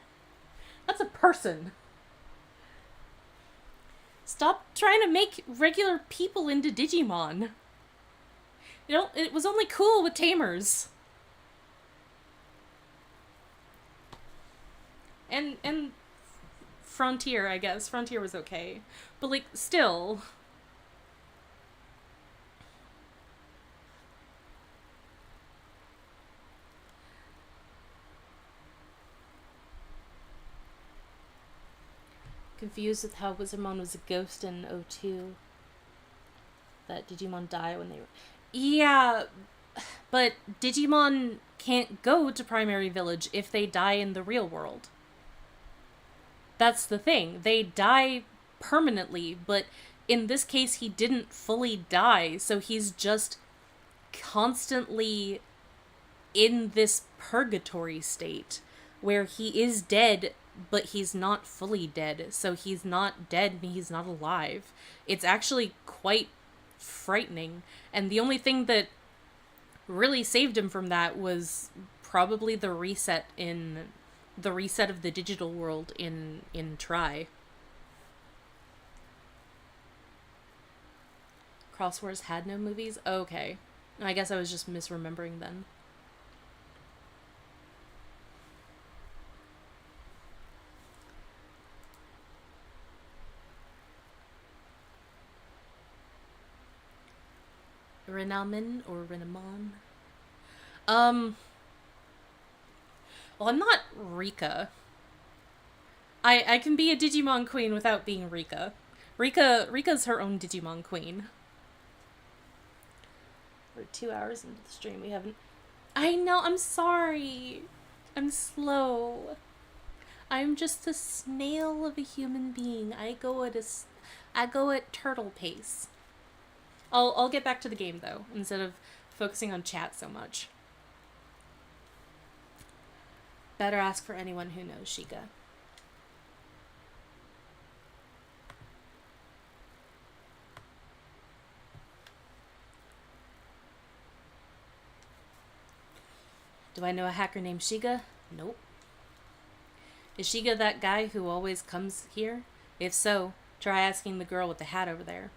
That's a person. Stop trying to make regular people into Digimon. You know, it was only cool with Tamers. And Frontier, I guess. Frontier was okay. But, like, still. Confused with how Wizardmon was a ghost in O2. That Digimon die when they were... Yeah, but Digimon can't go to Primary Village if they die in the real world. That's the thing. They die permanently, but in this case, he didn't fully die, so he's just constantly in this purgatory state where he is dead, but he's not fully dead. So he's not dead and he's not alive. It's actually quite frightening. And the only thing that really saved him from that was probably the reset of the digital world in Tri. Crosswords had no movies? Okay. I guess I was just misremembering then. Renamin or Renamon? Well, I'm not Rika. I can be a Digimon queen without being Rika. Rika's her own Digimon queen. We're 2 hours into the stream. We haven't. I know. I'm sorry. I'm slow. I'm just a snail of a human being. I go at turtle pace. I'll get back to the game though, instead of focusing on chat so much. Better ask for anyone who knows Sheikah. Do I know a hacker named Shiga? Nope. Is Shiga that guy who always comes here? If so, try asking the girl with the hat over there.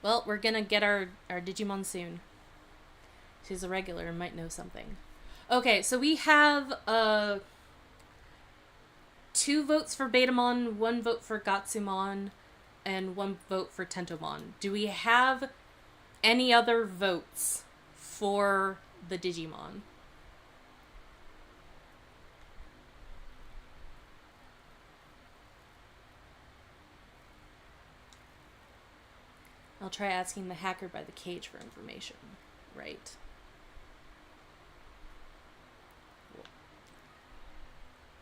Well, we're gonna get our Digimon soon. She's a regular and might know something. Okay, so we have 2 votes for Betamon, 1 vote for Gatsumon, and 1 vote for Tentomon. Do we have any other votes for the Digimon? I'll try asking the hacker by the cage for information. Right.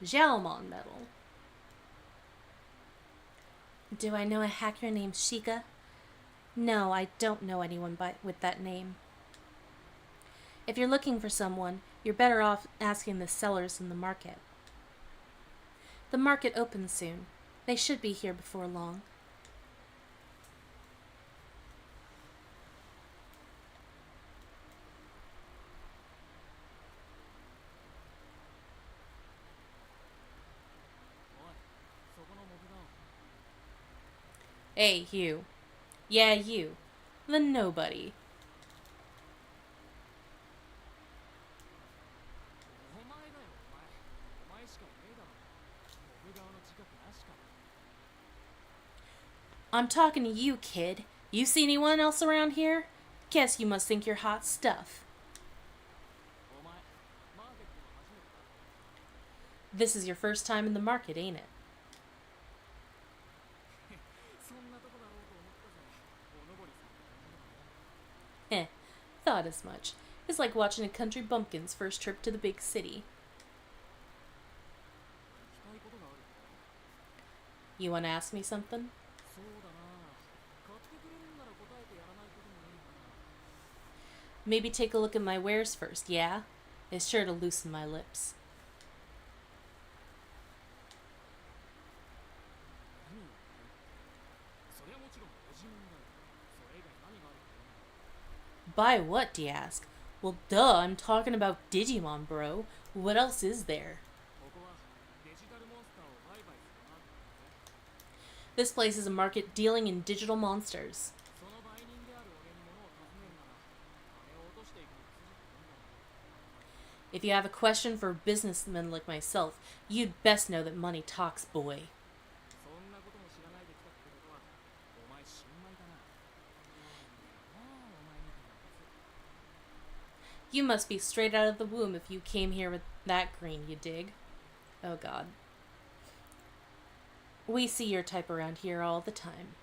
Xiaomon medal. Do I know a hacker named Sheikah? No, I don't know anyone with that name. If you're looking for someone, you're better off asking the sellers in the market. The market opens soon. They should be here before long. Hey, you. Yeah, you. The nobody. I'm talking to you, kid. You see anyone else around here? Guess you must think you're hot stuff. This is your first time in the market, ain't it? Heh, thought as much. It's like watching a country bumpkin's first trip to the big city. You want to ask me something? Maybe take a look at my wares first, yeah? It's sure to loosen my lips. Buy what, do you ask? Well, duh, I'm talking about Digimon, bro. What else is there? This place is a market dealing in digital monsters. If you have a question for a businessman like myself, you'd best know that money talks, boy. You must be straight out of the womb if you came here with that green, you dig? Oh god. We see your type around here all the time.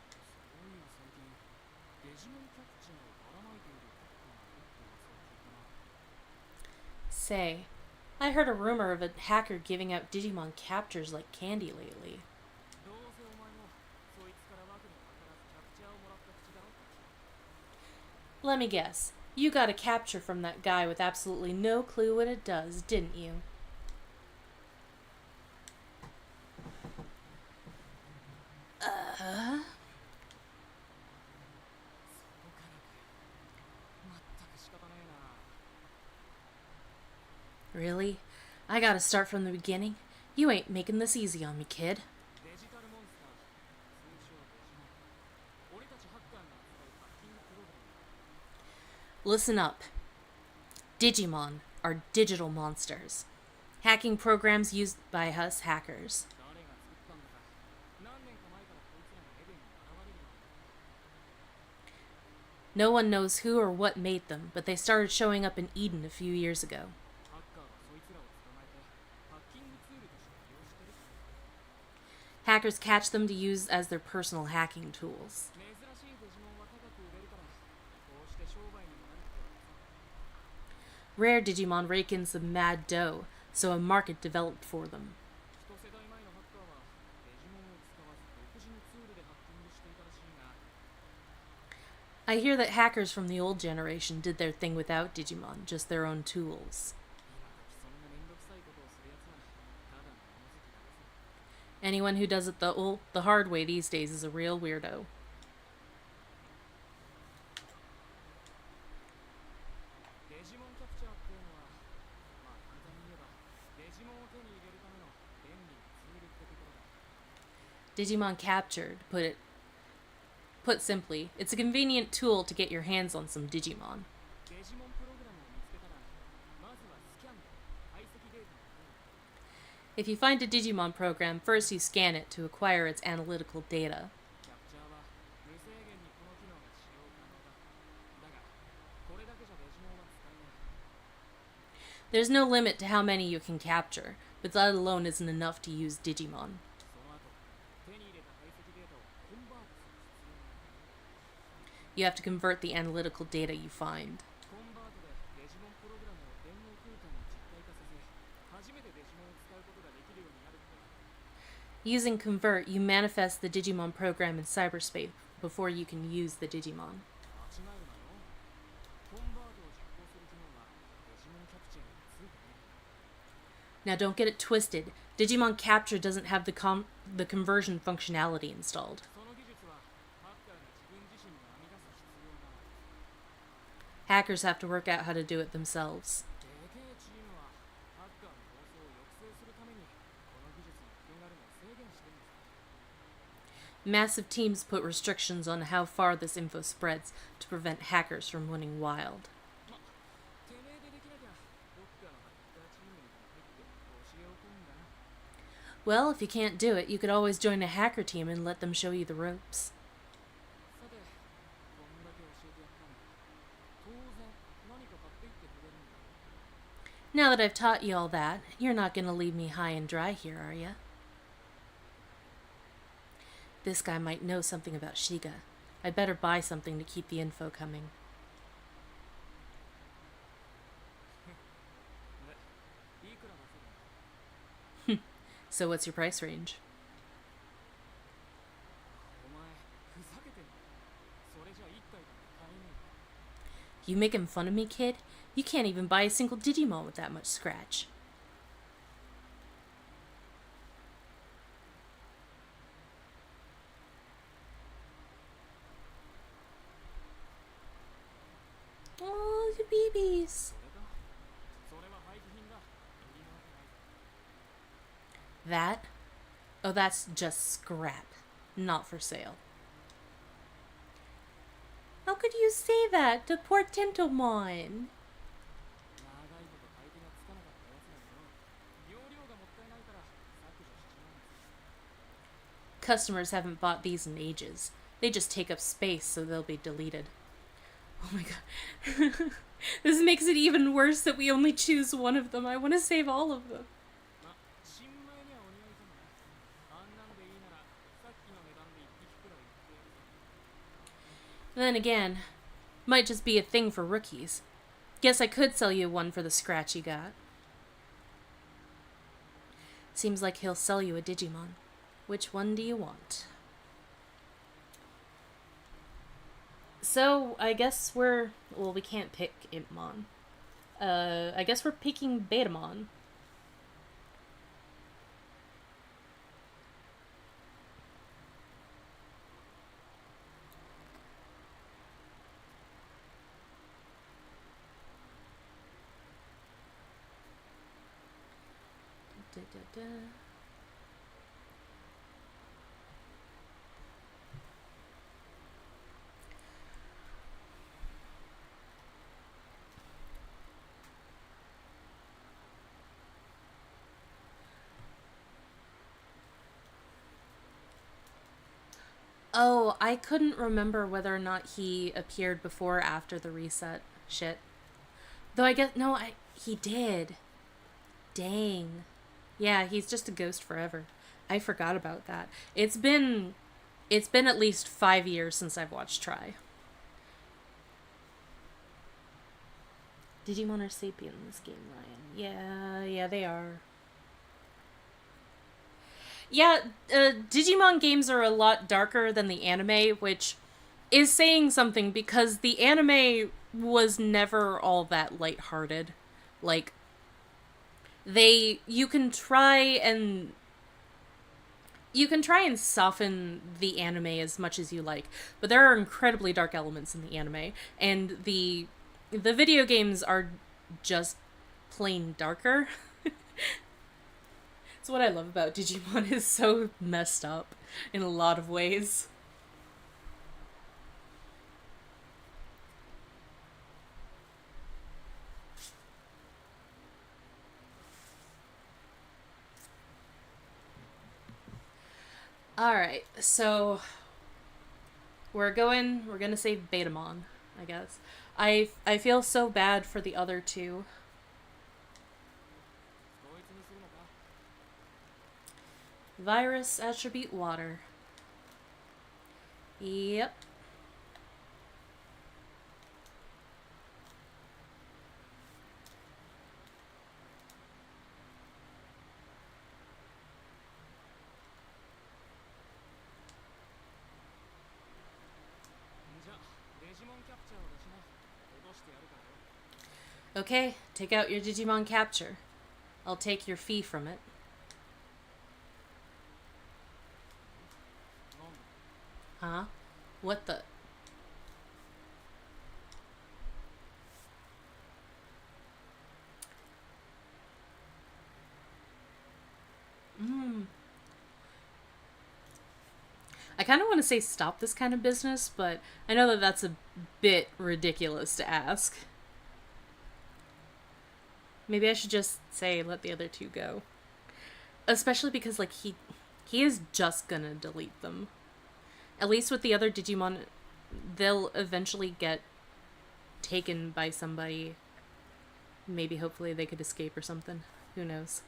Say, I heard a rumor of a hacker giving out Digimon captures like candy lately. Let me guess. You got a capture from that guy with absolutely no clue what it does, didn't you? Really? I gotta start from the beginning? You ain't making this easy on me, kid. Listen up. Digimon are digital monsters. Hacking programs used by us hackers. No one knows who or what made them, but they started showing up in Eden a few years ago. Hackers catch them to use as their personal hacking tools. 珍しいデジモンは高く売れるからこうして商売にもなるってわけさ。 Rare Digimon rake in some mad dough, so a market developed for them. 一世代前のハッカーはデジモンを使わず独自のツールでハッキングしていたらしいが、 I hear that hackers from the old generation did their thing without Digimon, just their own tools. 今時そんなめんどくさいことをするやつはただの物好きだけさ。 Anyone who does it the hard way these days is a real weirdo. デジモンキャプチャーっていうのは、まあ簡単に言えばデジモンを手に入れるための便利なツールってところだ。 Digimon captured, put simply, it's a convenient tool to get your hands on some Digimon. デジモンプログラムを見つけたら、まずはスキャンで解析データを取る。 If you find a Digimon program, first you scan it to acquire its analytical data. キャプチャーは無制限にこの機能が使用可能だ。だが、これだけじゃデジモンは使えない。 There's no limit to how many you can capture, but that alone isn't enough to use Digimon. その後、手に入れた解析データをコンバートする必要がある。 You have to convert the analytical data you find. コンバートでデジモンプログラムを電脳空間に実体化させ、初めてデジモンを使うことができるようになるってわけ。 Using Convert, you manifest the Digimon program in cyberspace before you can use the Digimon. 間違えるなよ。コンバートを実行する機能はデジモンキャプチャーにはついてない。 Now, don't get it twisted. Digimon Capture doesn't have the conversion functionality installed. その技術はハッカーが自分自身で編み出す必要がある。 Hackers have to work out how to do it themselves. でけえチームはハッカーの暴走を抑制するためにこの技術が広がるのを制限してるんです。 Massive teams put restrictions on how far this info spreads to prevent hackers from winning wild. ま、てめえでできなきゃどっかのハッカーチームにでも入って教えを請うんだな。 Well, if you can't do it, you could always join a hacker team and let them show you the ropes. さて、こんだけ教えてやったんだ。当然何か買っていってくれるんだろう。 Now that I've taught you all that, you're not going to leave me high and dry here, are you? This guy might know something about Shiga. I'd better buy something to keep the info coming. で、いくら出せるんだ。 So what's your price range? お前ふざけてんの？それじゃ一体だって買えねえ。 You making fun of me, kid? You can't even buy a single Digimon with that much scratch. Oh, the babies. それか？それは廃棄品だ。売り物じゃないぞ。 That? Oh, that's just scrap. Not for sale. How could you say that to poor Tentomon? 長いこと買い手がつかなかったやつらによ。容量がもったいないから削除しちまうんです。 Customers haven't bought these in ages. They just take up space, so they'll be deleted. Oh my god. This makes it even worse that we only choose one of them. I want to save all of them. ま、新米にはお似合いかもな。あんなんでいいならさっきの値段で一匹くらい売ってやるぞ。 Then again, might just be a thing for rookies. Guess I could sell you one for the scratch you got. Seems like he'll sell you a Digimon. Which one do you want? So, I guess we can't pick Impmon. I guess we're picking Betamon. Da, da, da. Oh, I couldn't remember whether or not he appeared before or after the reset shit. Though I guess, no, he did. Dang. Yeah, he's just a ghost forever. I forgot about that. It's been at least 5 years since I've watched Try. Digimon are sapient in this game, Ryan. Yeah, they are. Yeah, Digimon games are a lot darker than the anime, which is saying something because the anime was never all that lighthearted. Like, they you can try and soften the anime as much as you like, but there are incredibly dark elements in the anime, and the video games are just plain darker. It's what I love about Digimon is so messed up in a lot of ways. All right, so we're gonna say Betamon, I guess. I feel so bad for the other two. 統一にするのか？ Virus attribute water. Yep. じゃ、デジモンキャプチャーを出しな。脅してやるからよ。Okay, take out your Digimon capture. I'll take your fee from it. なんだ？ Huh? What the? I kind of want to say stop this kind of business, but I know that that's a bit ridiculous to ask. Maybe I should just say let the other two go. Especially because like he is just gonna delete them. At least with the other Digimon, they'll eventually get taken by somebody. Maybe hopefully they could escape or something. Who knows?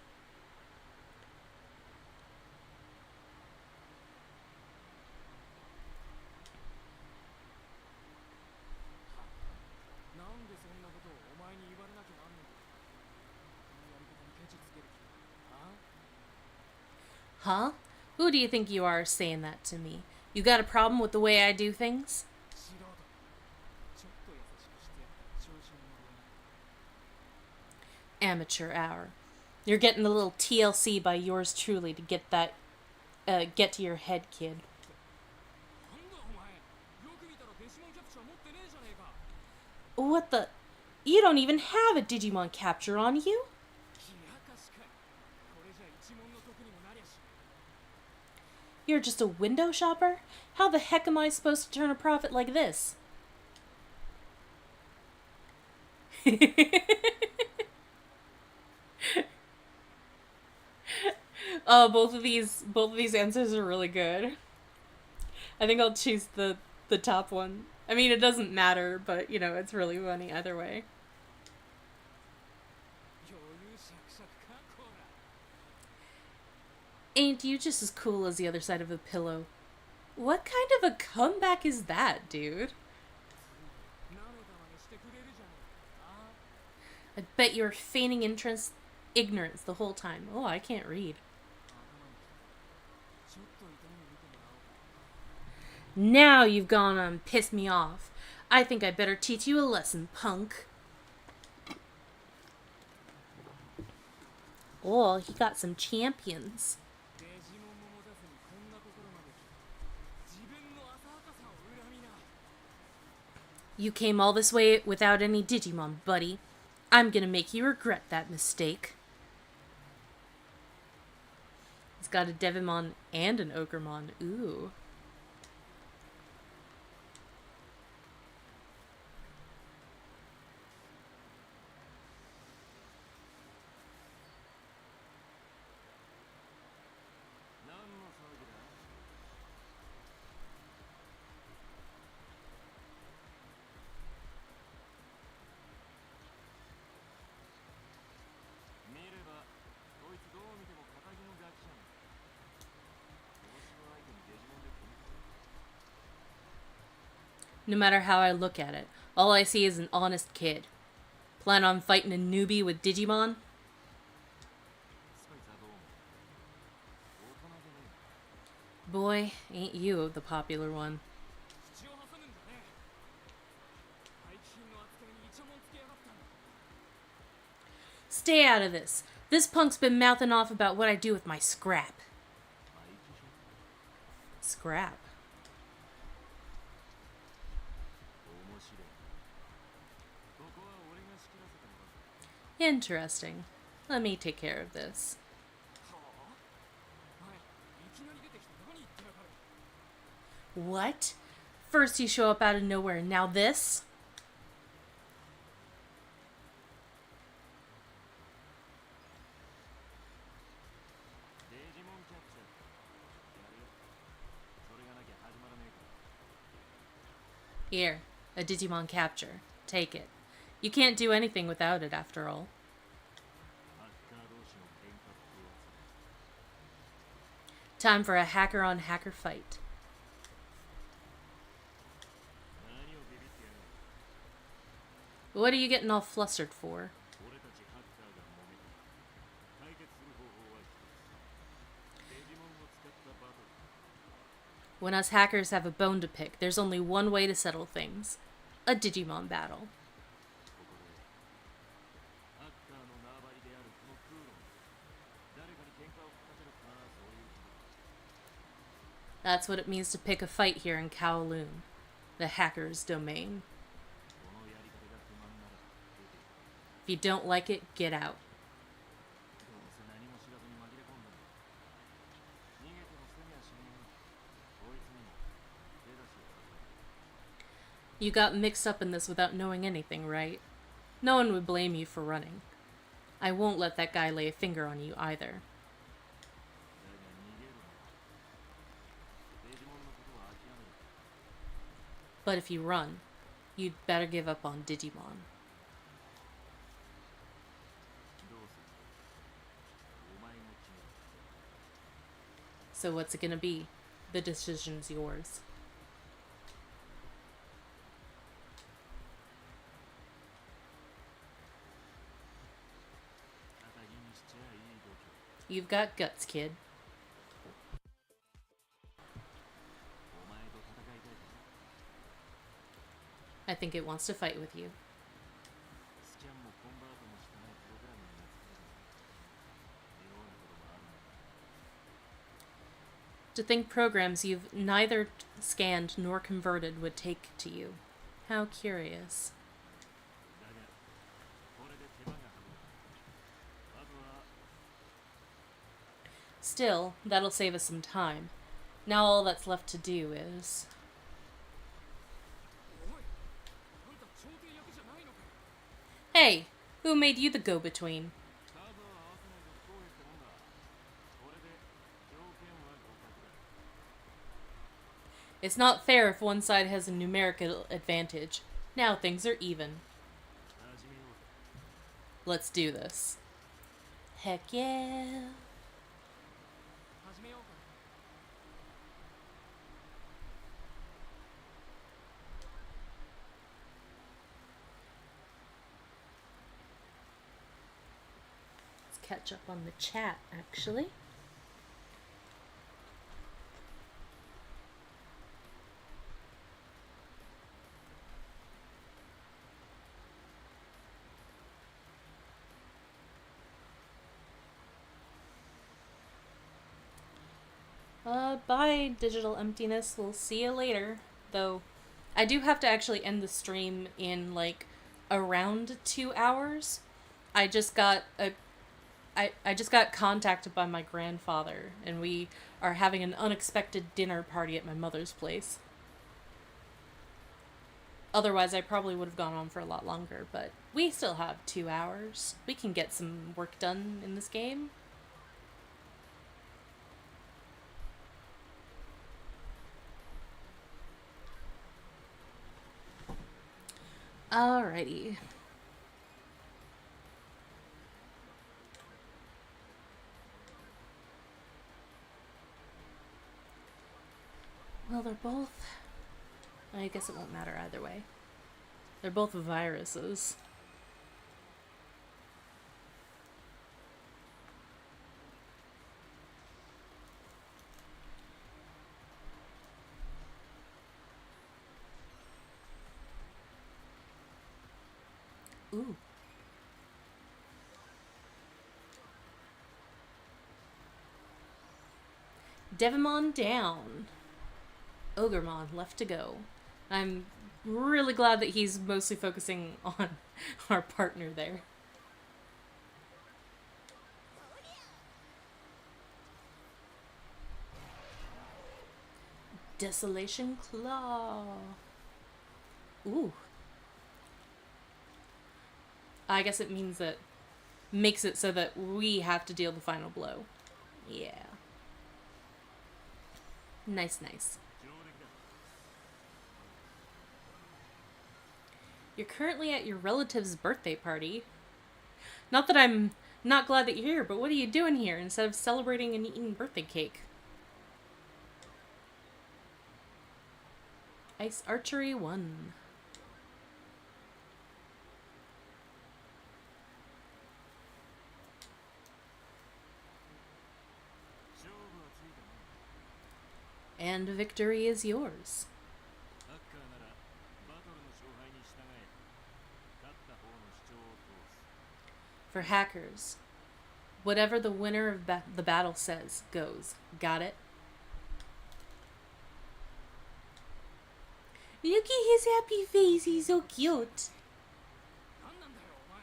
なんでそんなことをお前に言われなきゃなんねん。このやり方にケチつける気か？あ？ Huh? Who do you think you are saying that to me? You got a problem with the way I do things? 素人。ちょっと優しくしてやった調子に乗るな。 Amateur hour. You're getting a little TLC by yours truly to get to your head, kid. なんだお前。よく見たらデジモンキャプチャー持ってねえじゃねえか。 What the? You don't even have a Digimon capture on you? 冷やかしかい。これじゃ一問の得にもなりゃし。 You're just a window shopper? How the heck am I supposed to turn a profit like this? Oh, both of these answers are really good. I think I'll choose the top one. I mean, it doesn't matter, but it's really funny either way. 余裕しゃくしゃくかこら。 Ain't you just as cool as the other side of the pillow? What kind of a comeback is that, dude? なめたまねしてくれるじゃねえか。あ？ I bet you're feigning ignorance the whole time. Oh, I can't read. 頭にきた。ちょっと痛みを見てもらおうか。 Now you've gone on and pissed me off. I think I better teach you a lesson, punk. Oh, he got some champions. デジモンも持たずにこんなところまで来た。自分の浅はかさを恨みな。 You came all this way without any Digimon, buddy. I'm gonna make you regret that mistake. He's got a Devimon and an Ogremon. Ooh. 何の騒ぎだ？ 見ればこいつどう見ても堅気のガキじゃねえか。No matter how I look at it, all I see is an honest kid. Plan on fighting a newbie with Digimon? そいつはどう思う？大人げねえな。 Boy, ain't you the popular one. 口を挟むんじゃねえ。廃棄品の扱いにイチャモンつけやがったんだ。 Stay out of this. This punk's been mouthing off about what I do with my scrap. 廃棄品？ Scrap? 面白い。ここは俺が仕切らせてもらう。 Interesting. Let me take care of this. はあ？お前、いきなり出てきて何言ってやがる。 What? First you show up out of nowhere, and now this? デジモンキャッチャー。やるよ。それがなきゃ始まらねえから。 Here, a Digimon capture. Take it. You can't do anything without it, after all. ハッカー同士の喧嘩ってやつ。 Time for a hacker-on-hacker fight. 何をビビってやがる。 What are you getting all flustered for? 俺たちハッカーが揉めた。解決する方法は一つ。デジモンを使ったバトル。 When us hackers have a bone to pick, there's only one way to settle things. A Digimon battle. ここでハッカーの縄張りであるこの空論で誰かに喧嘩を吹かせるかな、そういう気分。 That's what it means to pick a fight here in Kowloon, the hacker's domain. このやり方が不満なら出ていく。 If you don't like it, get out. どうせ何も知らずに紛れ込んだんだ。逃げても攻めやしねえ。こいつにも手出しをさせない。 You got mixed up in this without knowing anything, right? No one would blame you for running. I won't let that guy lay a finger on you either. だが逃げるな。デジモンのことは諦める。 But if you run, you'd better give up on Digimon. どうする？お前が決めろ。 So what's it gonna be? The decision's yours. 肩着にしちゃいい度胸。 You've got guts, kid. お前と戦いたいか？ I think it wants to fight with you. スキャンもコンバートもしてないプログラミングが作れるのに妙なこともあるんだ。 To think programs you've neither scanned nor converted would take to you. How curious. だがこれで手間が省けた。あとは Still, that'll save us some time. Now all that's left to do is... おい、あんた調停役じゃないのかよ。 Hey, who made you the go-between? 数を合わせないと不公平ってもんだ。これで条件は互角だ。 It's not fair if one side has a numerical advantage. Now things are even. 始めようぜ。 Let's do this. Heck yeah. 始めようか。 Let's catch up on the chat, actually. Bye, digital emptiness. We'll see you later. Though, I do have to actually end the stream in, like, around 2 hours. I just got I just got contacted by my grandfather, and we are having an unexpected dinner party at my mother's place. Otherwise, I probably would have gone on for a lot longer, but we still have 2 hours. We can get some work done in this game. Alrighty. Well, they're both I guess it won't matter either way. They're both viruses. Ooh. Devimon down. Ogremon left to go. I'm really glad that he's mostly focusing on our partner there. Desolation Claw. Ooh. I guess it means that makes it so that we have to deal the final blow. Yeah. Nice, nice. You're currently at your relative's birthday party. Not that I'm not glad that you're here, but what are you doing here instead of celebrating and eating birthday cake? Ice Archery 1. And victory is yours. For hackers, whatever the winner of the battle says goes. Got it? Look at his happy face. He's so cute. 何なんだよお前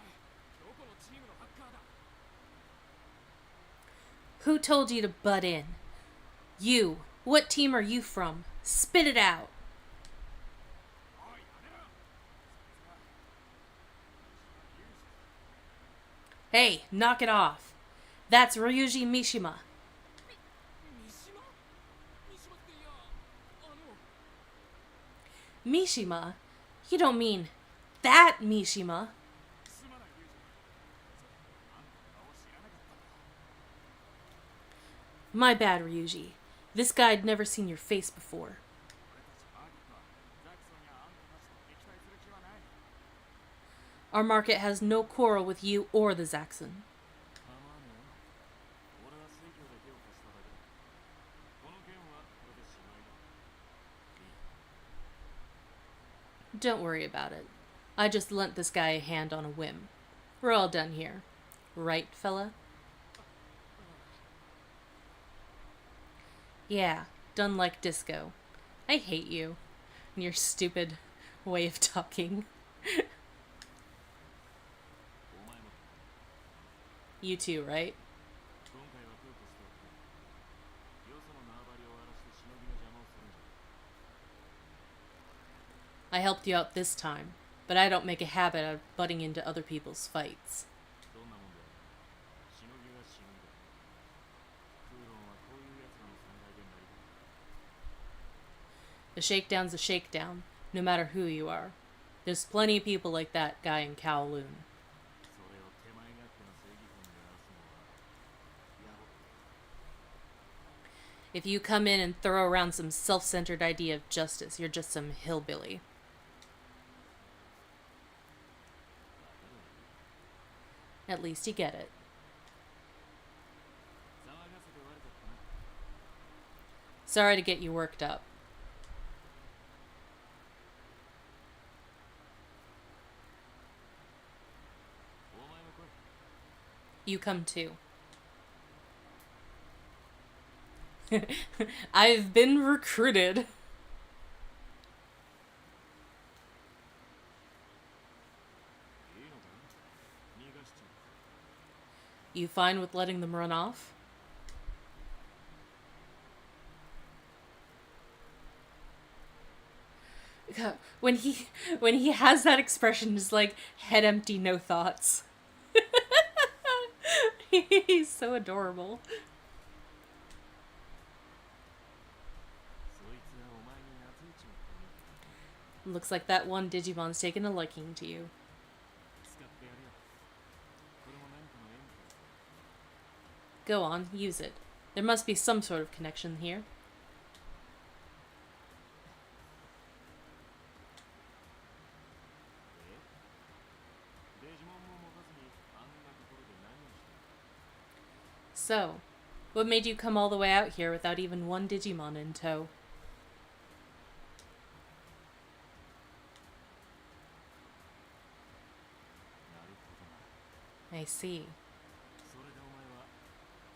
どこのチームのハッカーだ Who told you to butt in? You. What team are you from? Spit it out. おいやめろ Hey, knock it off. That's Ryuji Mishima. 三島っていやMishima? You don't mean that Mishima. すまない龍二あんたの顔を知らなかったんだ My bad, Ryuji. This guy'd never seen your face before. 俺たちマーケットはザクソンやあんたたちと敵対する気はない Our market has no quarrel with you or the Zaxxon. 構わねえよ俺は水魚で手を貸しただけだこの件はこれでしまいだ Don't worry about it. I just lent this guy a hand on a whim. We're all done here. Right, fella? Yeah, done like disco. I hate you and your stupid way of talking. お前も You too, right? 今回は空としておくよその縄張りを荒らしてしのぎの邪魔をするんじゃ I helped you out this time, but I don't make a habit of butting into other people's fights. どんなもんだよしのぎはしのぎだ空論はこういう奴らの存在で成り立つ A shakedown's a shakedown, no matter who you are. There's plenty of people like that guy in Kowloon. それを手前勝手な正義感で荒らすのは野暮 If you come in and throw around some self-centered idea of justice, you're just some hillbilly. At least you get it. 騒がせて悪かったな Sorry to get you worked up. お前も来い You come too. I've been recruited. いいのか逃がしちゃう You fine with letting them run off? When he has that expression, just like head empty, no thoughts. He's so adorable. そいつがお前に懐いちまったね Looks like that one Digimon's taken a liking to you. 使ってやるよこれも何かの縁か Go on, use it. There must be some sort of connection here. So, what made you come all the way out here without even one Digimon in tow? なるほどな。 I see. それでお前は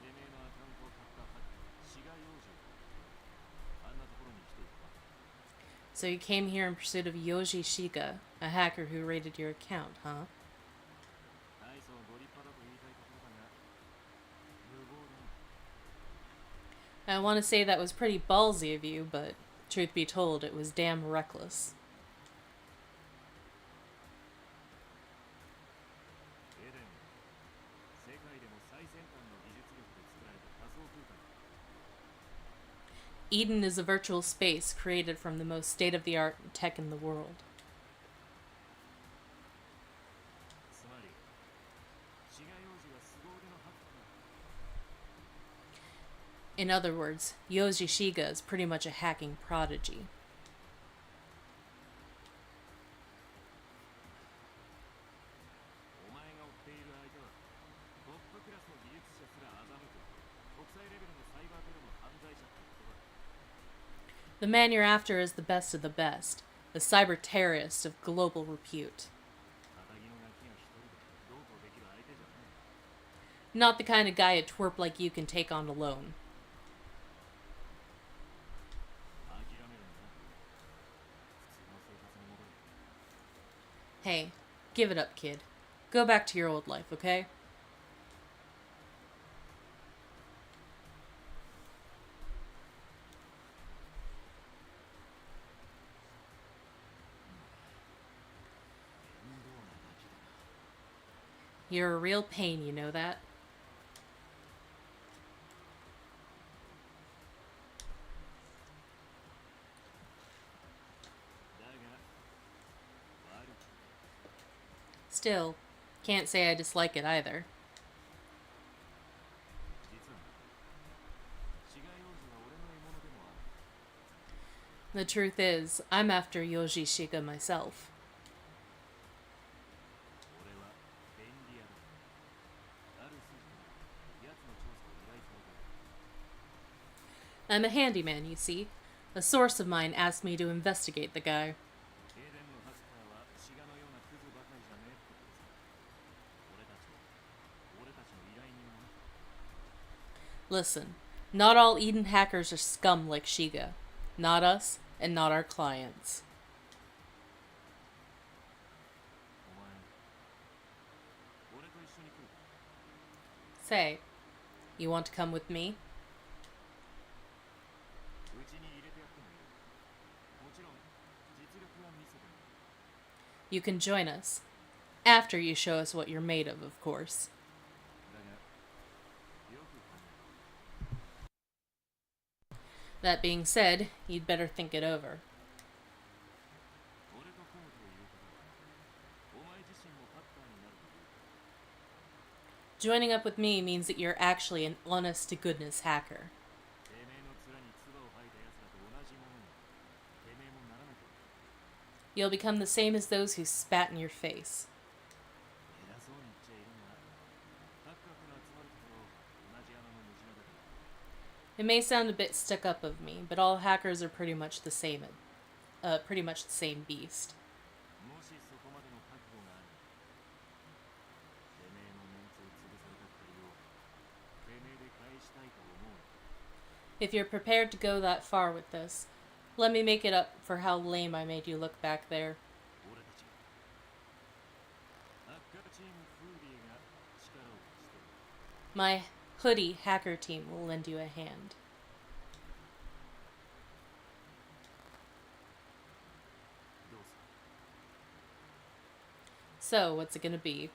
てめえのアカウントを買ったハッカー志賀洋二あんなところに来ていたわけだ。 So you came here in pursuit of Yoji Shiga, a hacker who raided your account, huh? 大層ご立派だと言いたいところだが無謀だな。 I want to say that was pretty ballsy of you, but truth be told, it was damn reckless. エデンは世界でも最先端の技術力で作られた仮想空間だ。 Eden is a virtual space created from the most state-of-the-art tech in the world. つまり志賀洋二は凄腕のハッカーだ。 In other words, Yoji Shiga is pretty much a hacking prodigy. お前が追っている相手はトップクラスの技術者すら欺く国際レベルのサイバーテロの犯罪者ってことだ。 The man you're after is the best of the best, a cyber terrorist of global repute. 仇のガキが一人でどうこうできる相手じゃねえ。 Not the kind of guy a twerp like you can take on alone. 諦めるんだな。普通の生活に戻れ。 Hey, give it up, kid. Go back to your old life, okay? You're a real pain, you know that? だが悪くない。 Still, can't say I dislike it either. 実は志賀洋二は俺の獲物でもある。 The truth is, I'm after Yoji Shiga myself. 俺は便利屋だ。ある筋から奴の調査を依頼された。 I'm a handyman, you see. A source of mine asked me to investigate the guy. エデンのハッカーは志賀のようなクズばかりじゃねえってことさ。俺たちの依頼人もな。 Listen, not all Eden hackers are scum like Shiga. Not us, and not our clients. お前俺と一緒に来るか。 Say, you want to come with me? うちに入れてやってもいい。もちろん実力は見せてもらう。 You can join us. After you show us what you're made of course. だがよく考えろ。 That being said, you'd better think it over. 俺と組むということはお前自身もハッカーになるということだ。 Joining up with me means that you're actually an honest-to-goodness hacker. てめえの面に唾を吐いた奴らと同じものにてめえもならなきゃいけない。 You'll become the same as those who spat in your face. 偉そうに言っちゃいるがハッカーから集まるところ同じ穴のムジナだから。 It may sound a bit stuck up of me, but all hackers are pretty much the same beast. もしそこまでの覚悟があるならてめえのメンツを潰された借りをてめえで返したいと思うのか。 If you're prepared to go that far with this, let me make it up for how lame I made you look back there. 俺たちがハッカーチームフーディーが力を貸してる。 My hoodie hacker team will lend you a hand. どうする。 So, what's it gonna be?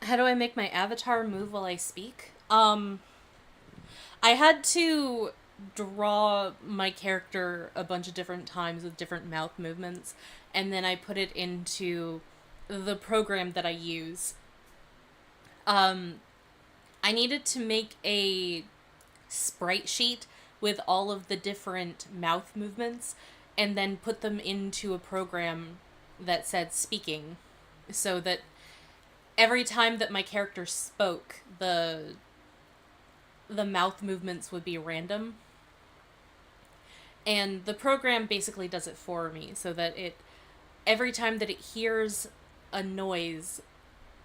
How do I make my avatar move while I speak? I had to draw my character a bunch of different times with different mouth movements, and then I put it into the program that I use. I needed to make a sprite sheet with all of the different mouth movements and then put them into a program that said speaking, so that every time that my character spoke, the mouth movements would be random. And the program basically does it for me, so that it every time that it hears a noise,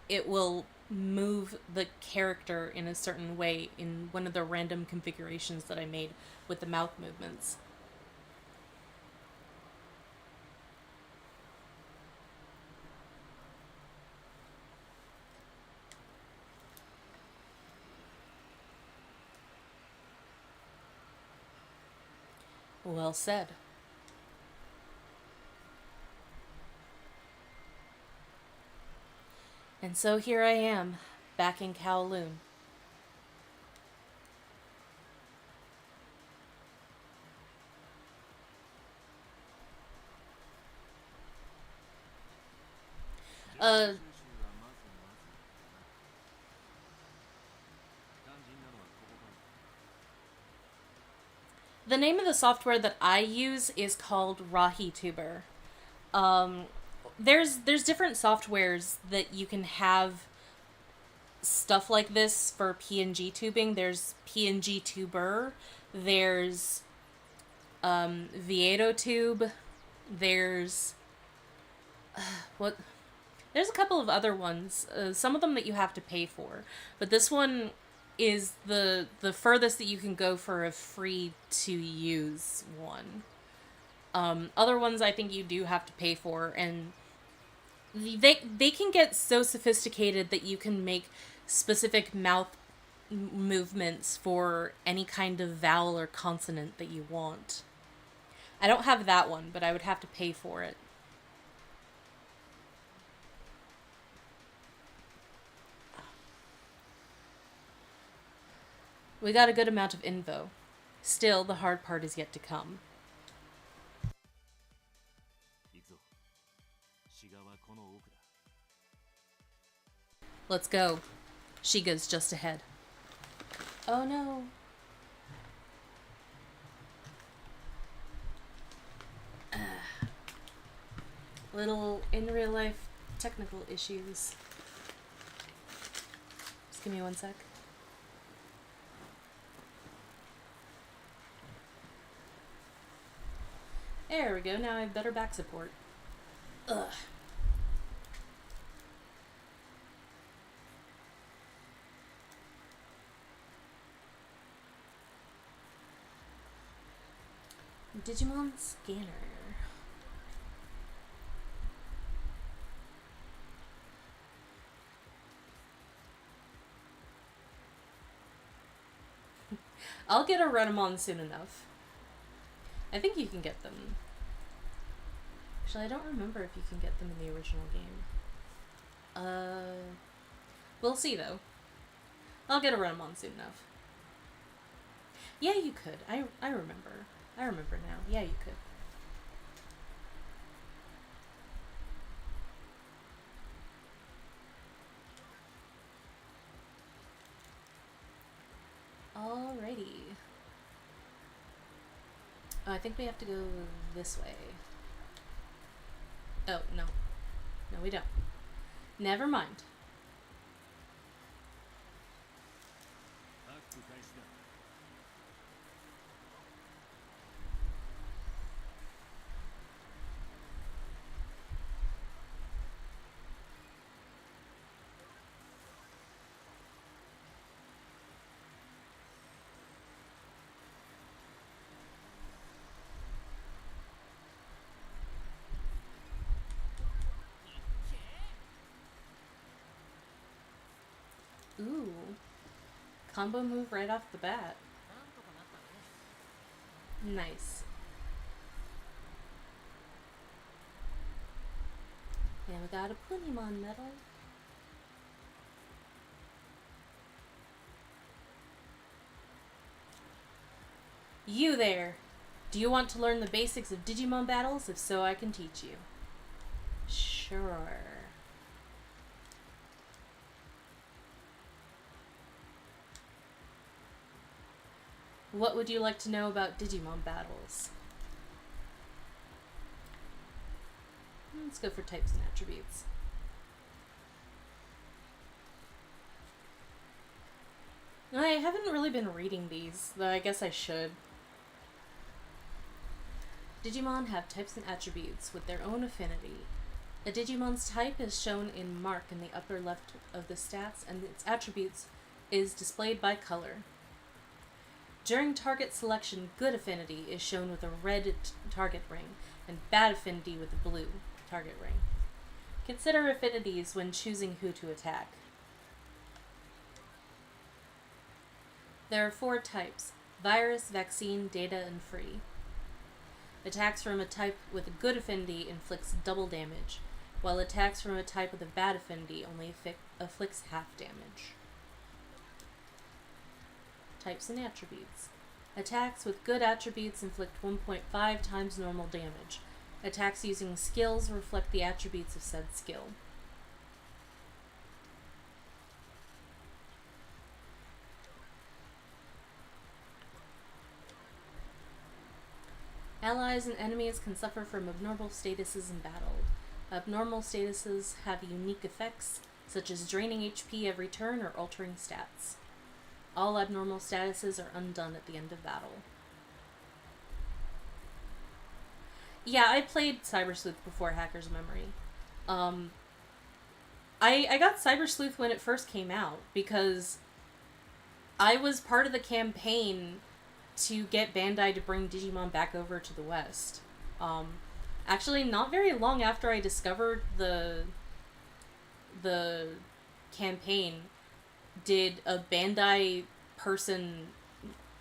it will move the character in a certain way in one of the random configurations that I made with the mouth movements. Well said. And so here I am, back in Kowloon. Uh, 収集はまずまずだな。肝心なのはここからだ。the name of the software that I use is called RahiTuber. There's different softwares that you can have stuff like this for PNG tubing. There's PNG Tuber. There's Vieto Tube. There's what? There's a couple of other ones. Some of them that you have to pay for, but this one is the furthest that you can go for a free to use one. Other ones I think you do have to pay for, and they can get so sophisticated that you can make specific mouth movements for any kind of vowel or consonant that you want. I don't have that one, but I would have to pay for it. We got a good amount of info. Still, the hard part is yet to come. 行くぞ。志賀はこの奥だ。Let's go. Shiga's just ahead. Oh no. Little in real life technical issues. Just give me one sec. There we go. Now I have better back support. Ugh. Digimon scanner. I'll get a Renamon soon enough. I think you can get them. Actually, I don't remember if you can get them in the original game. We'll see though. I'll get a Renamon soon enough. Yeah, you could. I remember. I remember now. Yeah, you could. Alrighty. Oh, I think we have to go this way. Oh, no. No, we don't. Never mind. タック開始だ。Ooh. Combo move right off the bat. なんとかなったね。 Nice. And we got a Punimon medal. You there! Do you want to learn the basics of Digimon battles? If so, I can teach you. Sure. What would you like to know about Digimon battles? Let's go for types and attributes. I haven't really been reading these, though I guess I should. Digimon have types and attributes with their own affinity. A Digimon's type is shown in mark in the upper left of the stats, and its attributes is displayed by color. During target selection, good affinity is shown with a red target ring, and bad affinity with a blue target ring. Consider affinities when choosing who to attack. There are 4 types: virus, vaccine, data, and free. Attacks from a type with a good affinity inflicts double damage, while attacks from a type with a bad affinity only afflicts half damage. Types and attributes. Attacks with good attributes inflict 1.5 times normal damage. Attacks using skills reflect the attributes of said skill. Allies and enemies can suffer from abnormal statuses in battle. Abnormal statuses have unique effects, such as draining HP every turn or altering stats. All abnormal statuses are undone at the end of battle. Yeah, I played Cyber Sleuth before Hacker's Memory. I got Cyber Sleuth when it first came out because I was part of the campaign to get Bandai to bring Digimon back over to the West. Actually, not very long after I discovered the campaign, did a Bandai person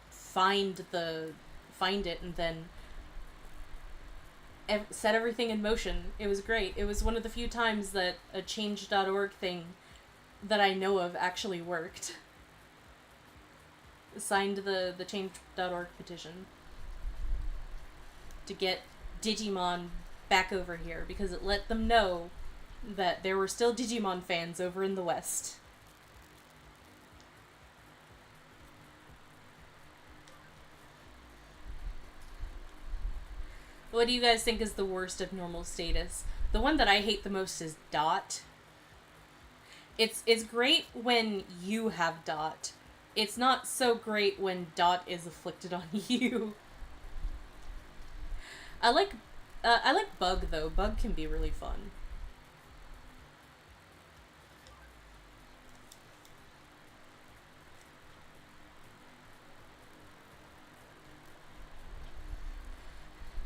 find it and then set everything in motion. It was great. It was one of the few times that a change.org thing that I know of actually worked. Signed the change.org petition to get Digimon back over here because it let them know that there were still Digimon fans over in the West. What do you guys think is the worst of normal status? The one that I hate the most is Dot. It's great when you have Dot. It's not so great when Dot is afflicted on you. I like Bug though. Bug can be really fun.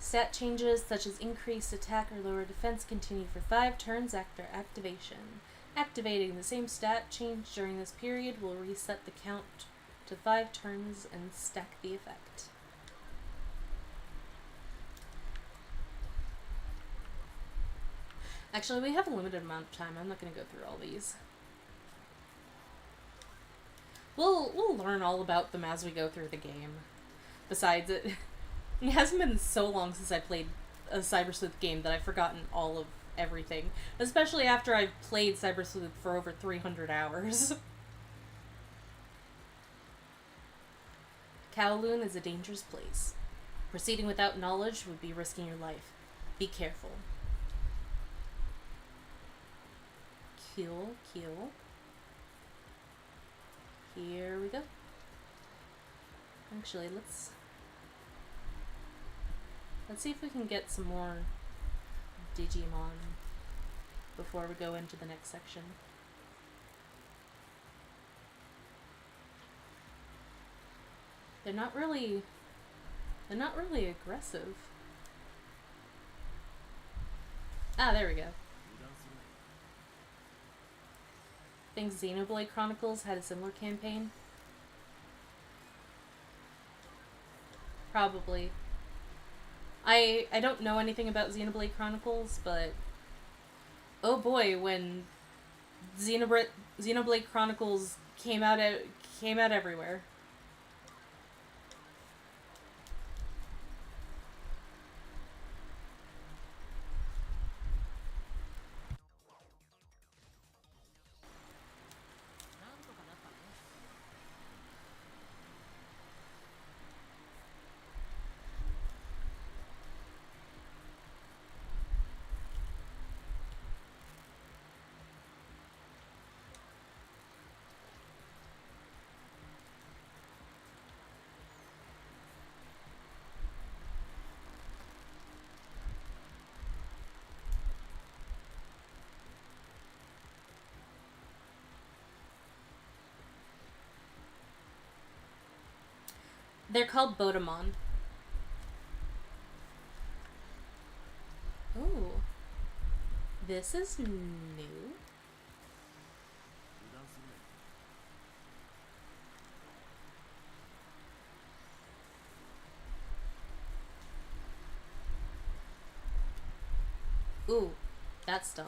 Stat changes such as increased attack or lower defense continue for 5 turns after activation. Activating the same stat change during this period will reset the count to 5 turns and stack the effect. Actually, we have a limited amount of time. I'm not going to go through all these. We'll learn all about them as we go through the game. Besides, it hasn't been so long since I played a Cyber Sleuth game that I've forgotten all of everything. Especially after I've played Cyber Sleuth for over 300 hours. Kowloon is a dangerous place. Proceeding without knowledge would be risking your life. Be careful. Cool. Here we go. Actually, let's see if we can get some more Digimon before we go into the next section. They're not really aggressive. Ah, there we go. Think Xenoblade Chronicles had a similar campaign? Probably. I don't know anything about Xenoblade Chronicles, but oh boy, when Xenoblade Chronicles came out everywhere. They're called Bodemon. Ooh. This is new. 油断するなよ。 Ooh, that stung.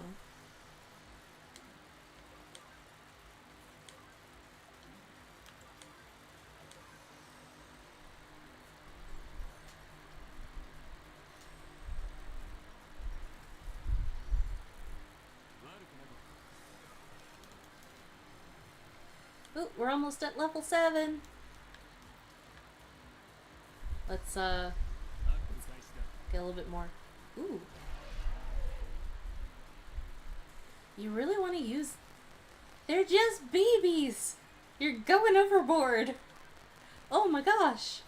Ooh, we're almost at level 7. Let's get a little bit more. Ooh. You really want to use... They're just babies! You're going overboard! Oh my gosh!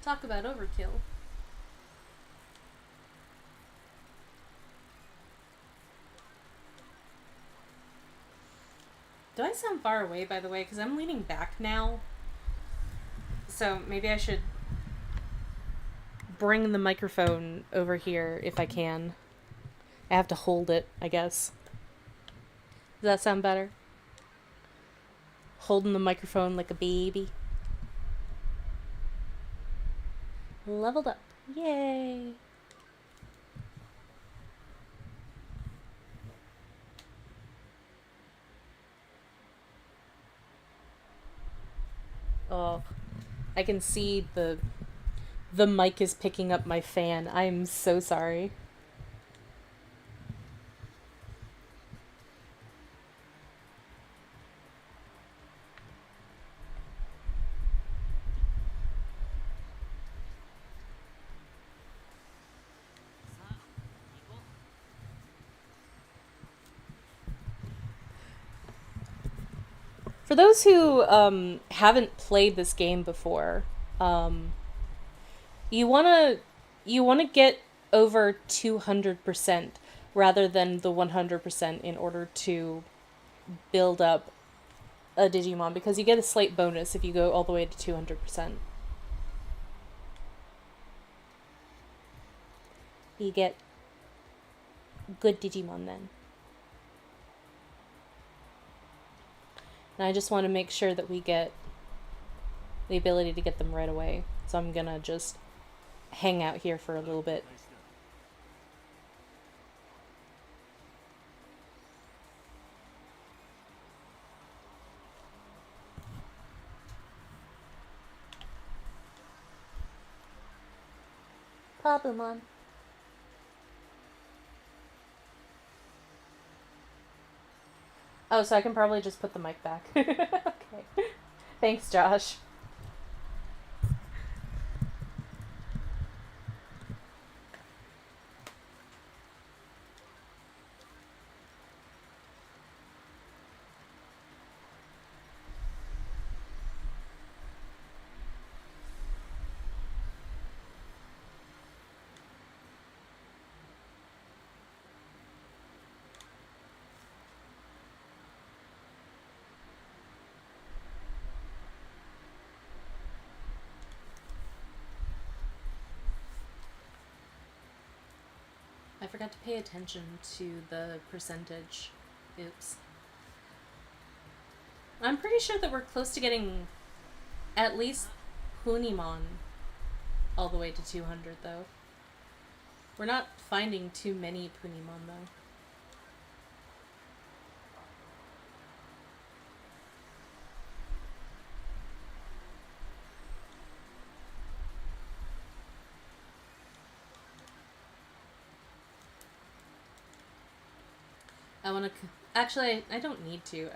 Talk about overkill. Do I sound far away, by the way? Because I'm leaning back now. So maybe I should bring the microphone over here if I can. I have to hold it, I guess. Does that sound better? Holding the microphone like a baby. Leveled up. Yay! Oh, I can see the mic is picking up my fan. I'm so sorry. For those who haven't played this game before, you wanna get over 200% rather than the 100% in order to build up a Digimon, because you get a slight bonus if you go all the way to 200%. You get good Digimon then. And I just want to make sure that we get the ability to get them right away. So I'm gonna just hang out here for a little bit. Pabumon. Oh, so I can probably just put the mic back. Okay. Thanks, Josh. I forgot to pay attention to the percentage. Oops. I'm pretty sure that we're close to getting at least Punimon all the way to 200, though. We're not finding too many Punimon, though. I want to... Actually, I don't need to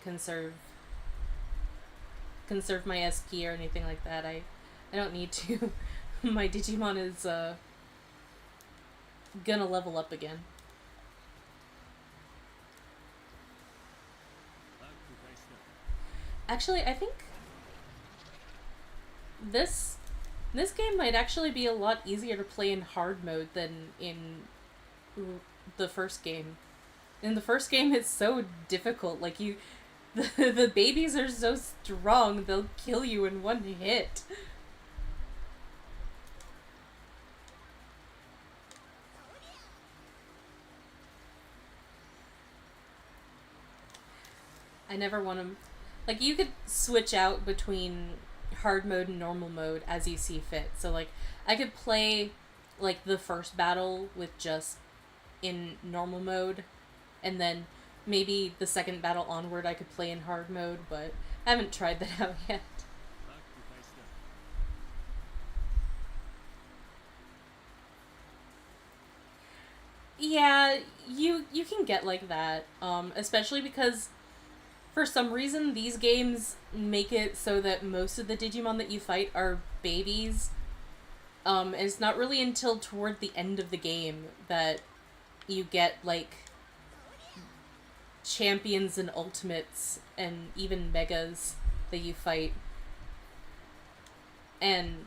conserve my SP or anything like that. I don't need to. My Digimon is gonna level up again. Actually, I think this game might actually be a lot easier to play in hard mode than in the first game. In the first game, it's so difficult. Like, The babies are so strong, they'll kill you in one hit. I never want to. Like, you could switch out between hard mode and normal mode as you see fit. So, like, I could play, like, the first battle with just in normal mode, and then maybe the second battle onward I could play in hard mode, but I haven't tried that out yet. バック開始だ。Yeah, you can get like that, especially because for some reason these games make it so that most of the Digimon that you fight are babies. And it's not really until toward the end of the game that you get like champions and ultimates and even megas that you fight. And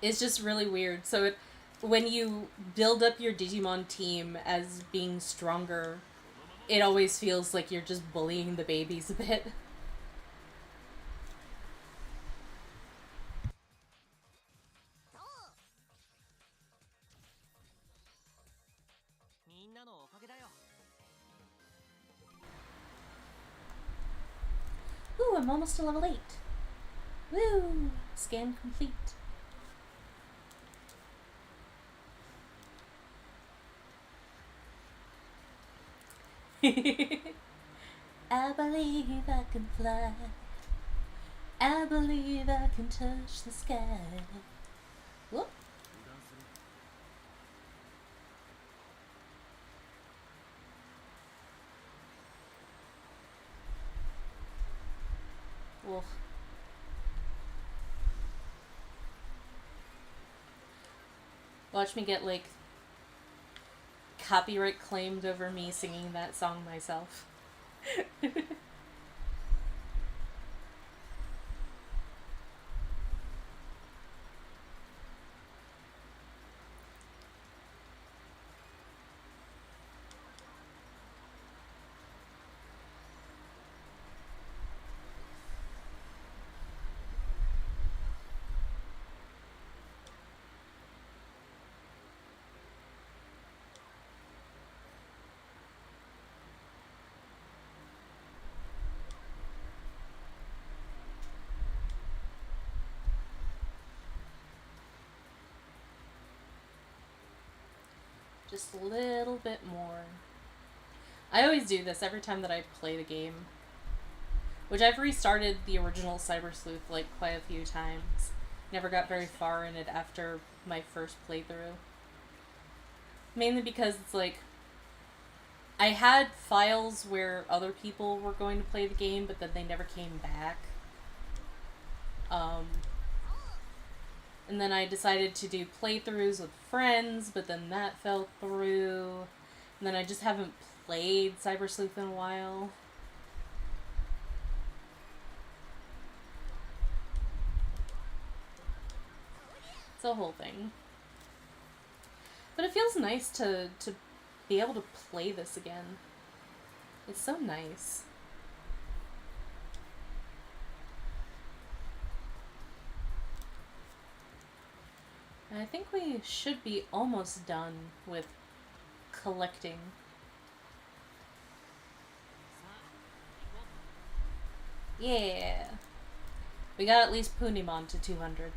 it's just really weird. So when you build up your Digimon team as being stronger, it always feels like you're just bullying the babies a bit. みんなのおかげだよ。 Ooh, I'm almost to level 8. Woo! Scan complete. I believe I can fly. I believe I can touch the sky. Whoop. 油断する。Ugh. Watch me get, like, copyright claimed over me singing that song myself. Just a little bit more. I always do this every time that I play the game. Which I've restarted the original Cyber Sleuth like quite a few times. Never got very far in it after my first playthrough. Mainly because it's like I had files where other people were going to play the game, but then they never came back. And then I decided to do playthroughs with friends, but then that fell through. And then I just haven't played Cyber Sleuth in a while. It's a whole thing. But it feels nice to be able to play this again. It's so nice. And I think we should be almost done with collecting. さあ、行こう。 Yeah. We got at least Punimon to 200.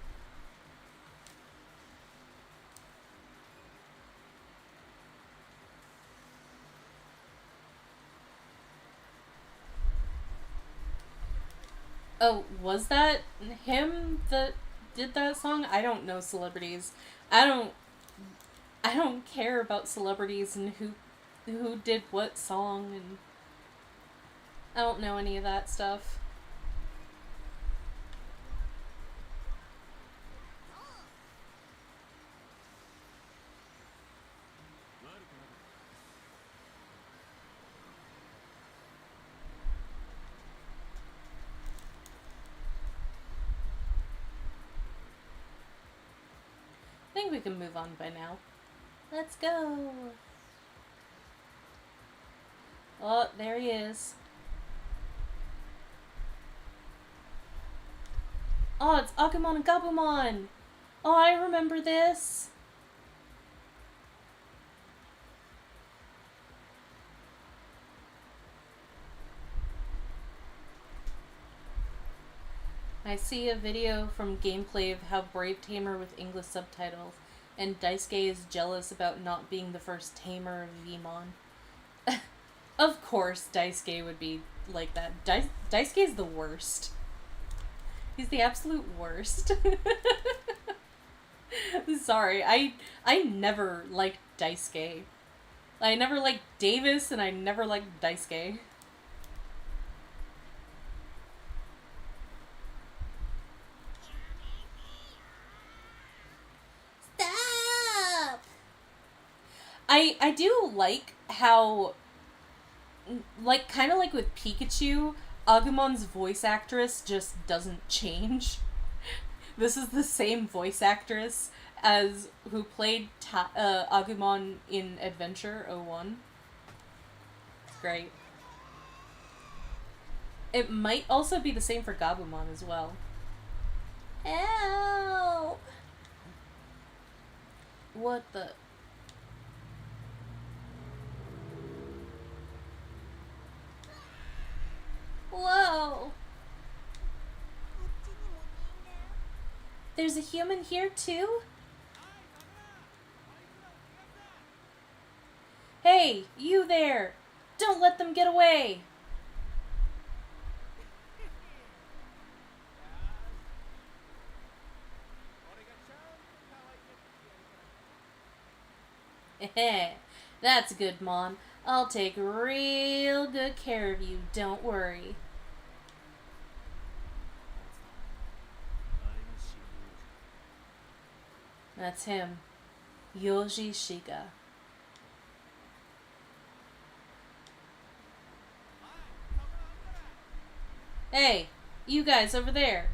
Oh, was that him that did that song? I don't know celebrities. I don't I don't care about celebrities and who did what song, and I don't know any of that stuff. I think we can move on by now. Let's go. Oh, there he is. Oh, it's Agumon and Gabumon! Oh, I remember this! I see a video from gameplay of how Brave Tamer with English subtitles, and Daisuke is jealous about not being the first tamer of Vmon. Of course, Daisuke would be like that. Daisuke is the worst. He's the absolute worst. Sorry, I never liked Daisuke. I never liked Davis, and I never liked Daisuke. Stop! I do like how, like, kind of like with Pikachu, Agumon's voice actress just doesn't change. This is the same voice actress as who played Agumon in Adventure 01. It's great. It might also be the same for Gabumon as well. Help! What the... Whoa! There's a human here too? Hey, you there! Don't let them get away! That's good, Mon. I'll take real good care of you, don't worry. That's him. Yoji Shiga. Hey, you guys over there.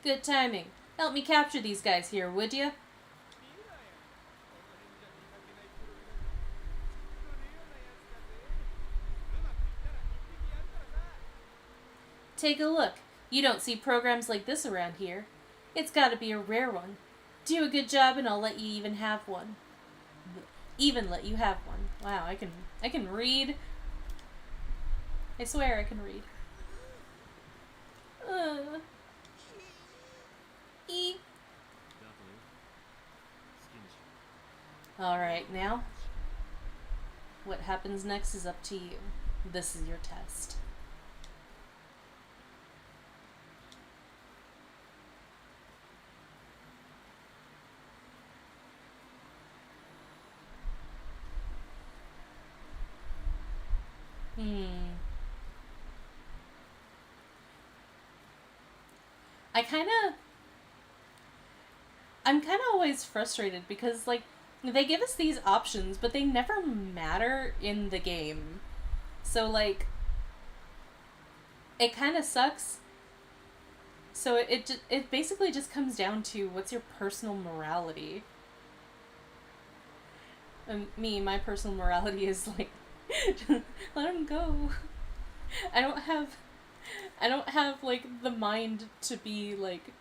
Good timing. Help me capture these guys here, would ya? Take a look. You don't see programs like this around here. It's gotta be a rare one. Do a good job and I'll let you even have one. Even let you have one. Wow, I can read. I swear I can read. E. Alright, now, what happens next is up to you. This is your test. I'm kind of always frustrated because, like, they give us these options, but they never matter in the game. So, like, it kind of sucks. So it basically just comes down to what's your personal morality. My personal morality is like, let him go. I don't have like the mind to be like,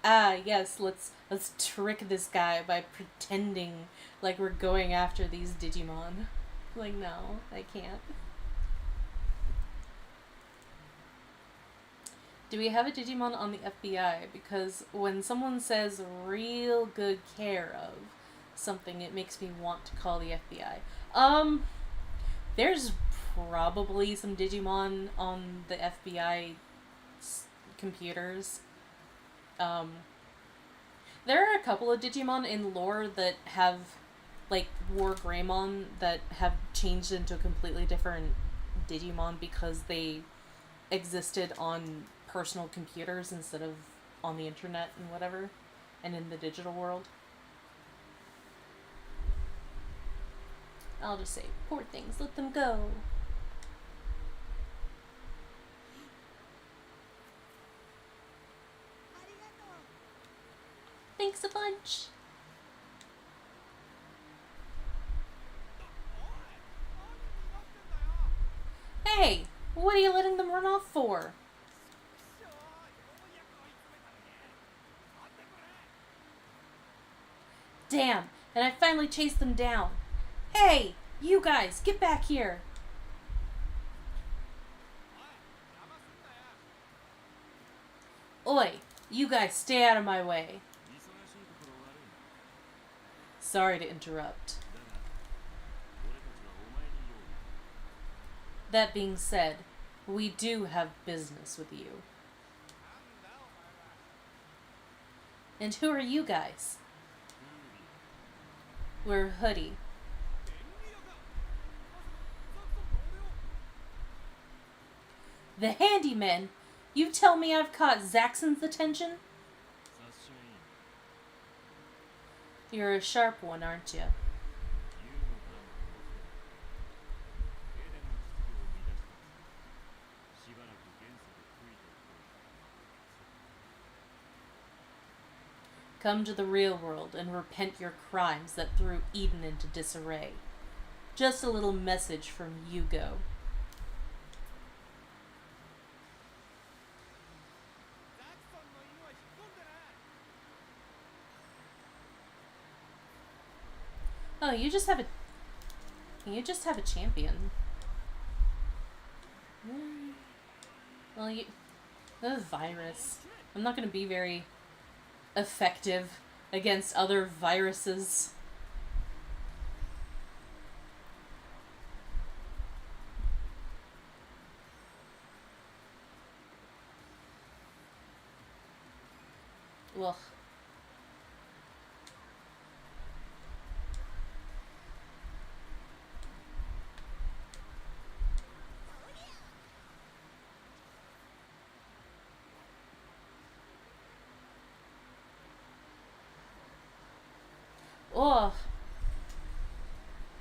yes, let's trick this guy by pretending like we're going after these Digimon. Like, no, I can't. Do we have a Digimon on the FBI? Because when someone says real good care of something, it makes me want to call the FBI. There's probably some Digimon on the FBI computers. There are a couple of Digimon in lore that have, like, War Greymon that have changed into a completely different Digimon because they existed on personal computers instead of on the internet and whatever, and in the digital world. I'll just say, poor things, let them go. Thanks a bunch. Hey, What are you letting them run off for? Damn, and I finally chased them down. Hey, you guys, get back here. Oi, you guys stay out of my way. Sorry to interrupt. That being said, we do have business with you. And who are you guys? We're Hoodie. The handyman? You tell me I've caught Zaxxon's attention? You're a sharp one, aren't you? Come to the real world and repent your crimes that threw Eden into disarray. Just a little message from Yugo. Oh, you just have a champion. Well, the virus. I'm not gonna be very effective against other viruses. Ugh. Ugh.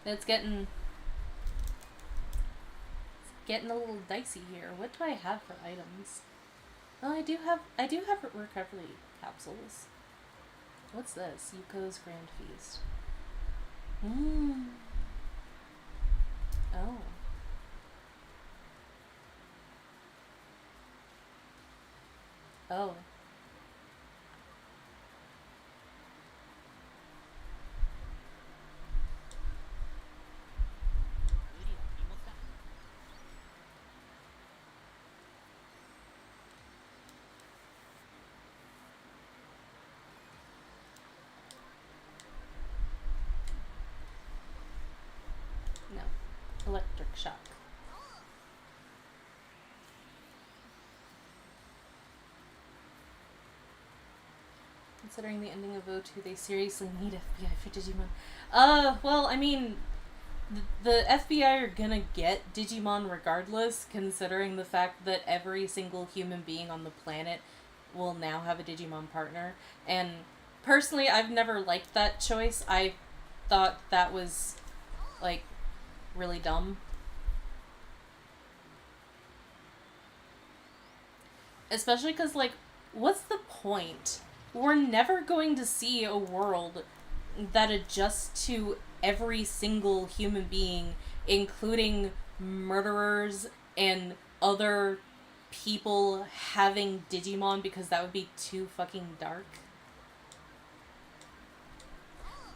It's getting a little dicey here. What do I have for items? Oh, I do have recovery capsules. What's this? Yuko's Grand Feast. Oh. Oh. No. Electric shock. Considering the ending of O2, they seriously need FBI for Digimon. Well, I mean, the FBI are gonna get Digimon regardless, considering the fact that every single human being on the planet will now have a Digimon partner. And personally, I've never liked that choice. I thought that was, like, really dumb. Especially because, like, what's the point? We're never going to see a world that adjusts to every single human being, including murderers and other people having Digimon, because that would be too fucking dark.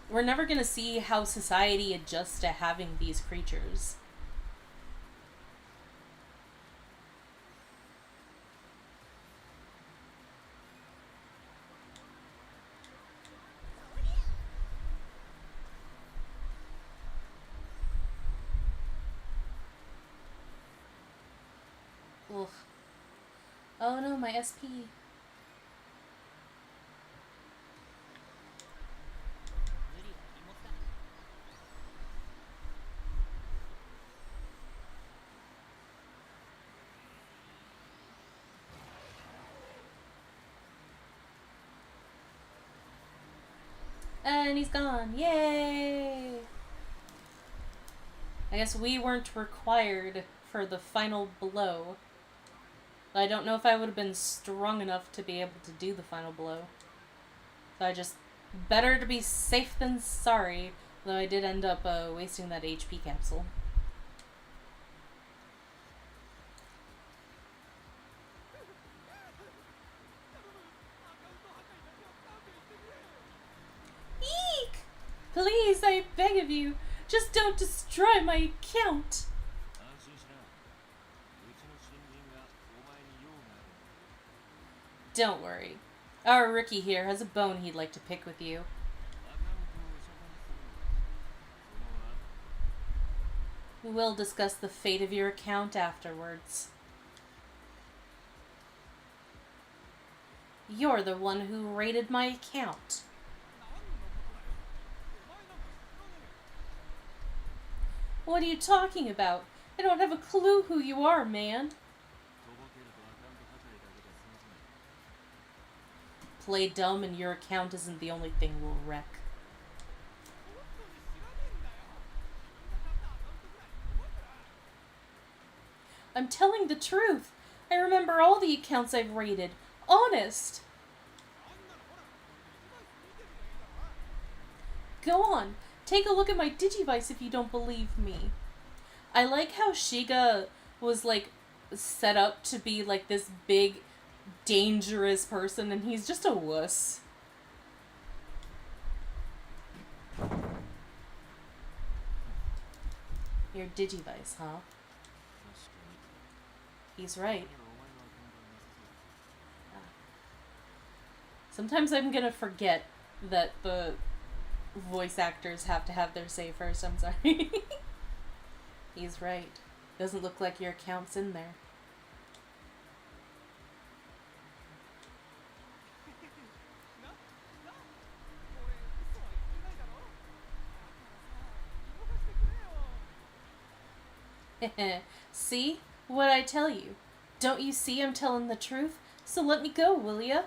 We're never gonna see how society adjusts to having these creatures. Ugh. Oh no, my SP. And he's gone. Yay! I guess we weren't required for the final blow. I don't know if I would have been strong enough to be able to do the final blow. So I just... better to be safe than sorry, though I did end up wasting that HP capsule. I beg of you, just don't destroy my account. 安心しな。うちの新人がお前に用がある。 Don't worry. Our rookie here has a bone he'd like to pick with you. アカウントをお釈迦にするのはその後。 We will discuss the fate of your account afterwards. You're the one who raided my account. What are you talking about? I don't have a clue who you are, man. とぼけるとアカウント破壊だけじゃ済ませない。 Play dumb and your account isn't the only thing we'll wreck. I'm telling the truth. I remember all the accounts I've raided. Honest. Go on. Take a look at my Digivice if you don't believe me. I like how Shiga was like set up to be like this big, dangerous person, and he's just a wuss. Your Digivice, huh? 確かに。 He's right. お前のアカウントはなさそうだ。 Sometimes I'm gonna forget that the voice actors have to have their say first. I'm sorry. He's right. Doesn't look like your account's in there. See? What'd I tell you? Don't you see I'm telling the truth? So let me go, will ya?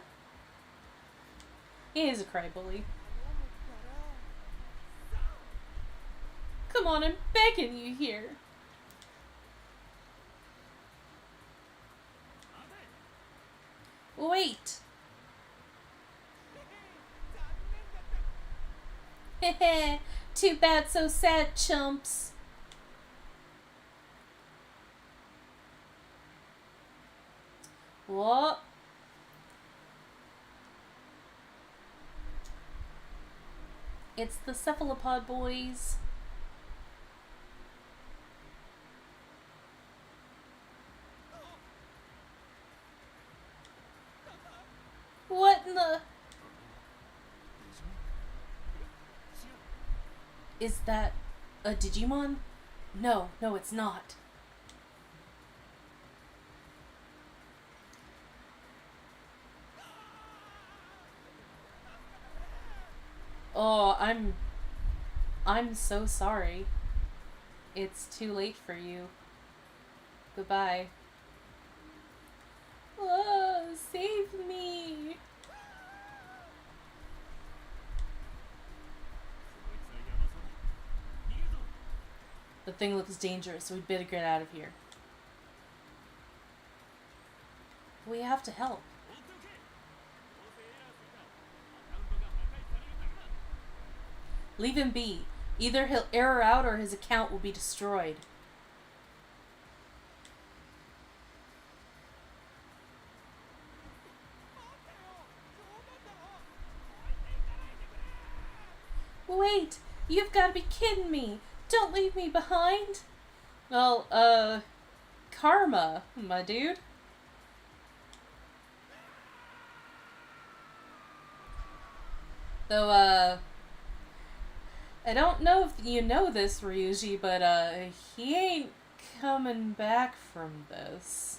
He is a crybaby. Come on, I'm begging you here. Wait. Heh. Too bad, so sad, chumps. What? It's the cephalopod boys. What in the... Is that a Digimon? No, it's not. Oh, I'm so sorry. It's too late for you. Goodbye. Oh, save me. The thing looks dangerous, so we'd better get out of here. We have to help. Leave him be. Either he'll error out or his account will be destroyed. Wait! You've got to be kidding me! Don't leave me behind! Well, karma, my dude. Though, I don't know if you know this, Ryuji, but, he ain't coming back from this.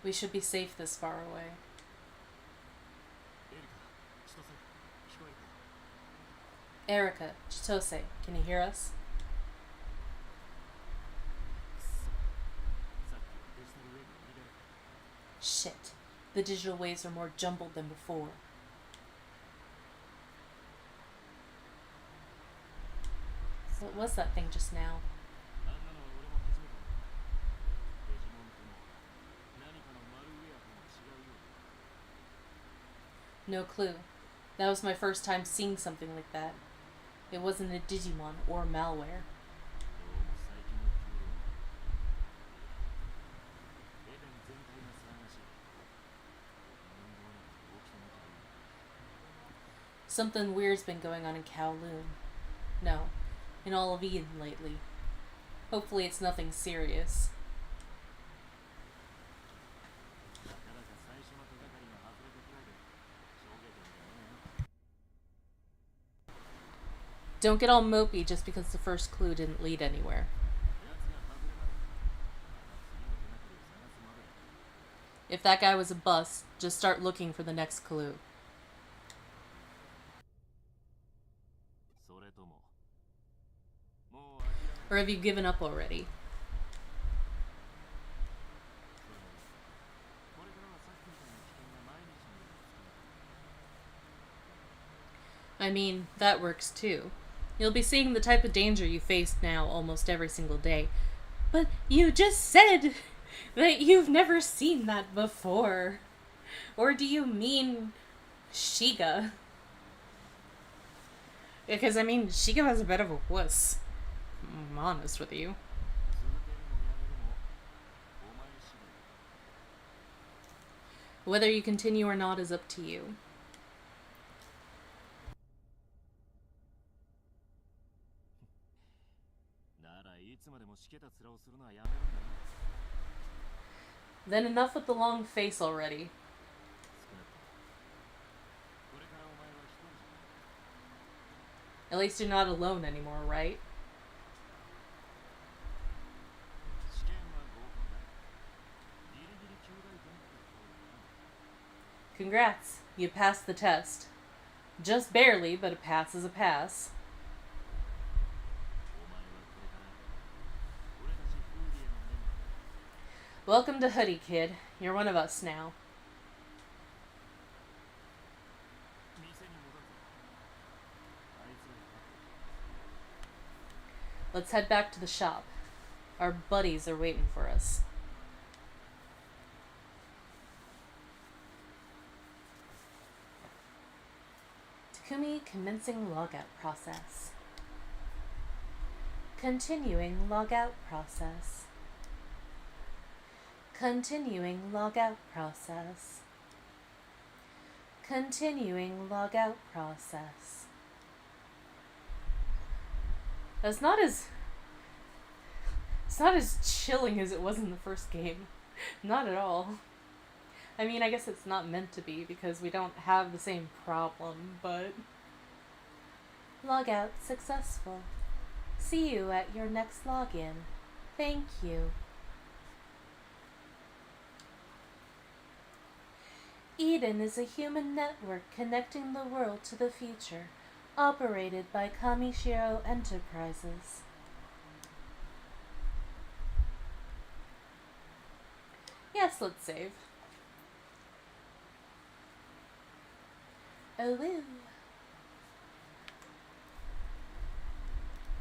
We should be safe this far away. Erika, Chitose, can you hear us? Shit. The digital waves are more jumbled than before. What was that thing just now? No clue. That was my first time seeing something like that. It wasn't a Digimon or malware. Something weird's been going on in Kowloon. No, in all of Eden lately. Hopefully it's nothing serious. たかだか最初の手がかりが外れたくらいでしょげてんじゃねえよ。 Don't get all mopey just because the first clue didn't lead anywhere. 奴が外れならまた次の手がかりを探すまでだ。 If that guy was a bust, just start looking for the next clue. それとももう諦め Or have you given up already? それこれからはさっきみたいな危険が毎日のようにつきまとう。 I mean, that works too. You'll be seeing the type of danger you face now almost every single day. But you just said that you've never seen that before. Or do you mean Shiga? Because, I mean, Shiga was a bit of a wuss. I'm honest with you. 続けるもやめるもお前次第だ。 Whether you continue or not is up to you. ならいつまでもしけた面をするのはやめるんだな。 Then enough with the long face already. 少なくともこれからお前は一人じゃない。 At least you're not alone anymore, right? 試験は合格だ。ギリギリ9大点ってところだな。 Congrats, you passed the test. Just barely, but a pass is a pass. お前はこれから俺たちフーリエのメンバーだ。 Welcome to Hoodie, kid. You're one of us now. 店に戻るぞ。あいつらが待ってる。 Let's head back to the shop. Our buddies are waiting for us. Takumi commencing logout process. Continuing logout process. Continuing logout process. Continuing logout process. It's not as chilling as it was in the first game. Not at all. I mean, I guess it's not meant to be because we don't have the same problem, but... Logout successful. See you at your next login. Thank you. Eden is a human network connecting the world to the future, operated by Kamishiro Enterprises. Yes, let's save. Oh, woo.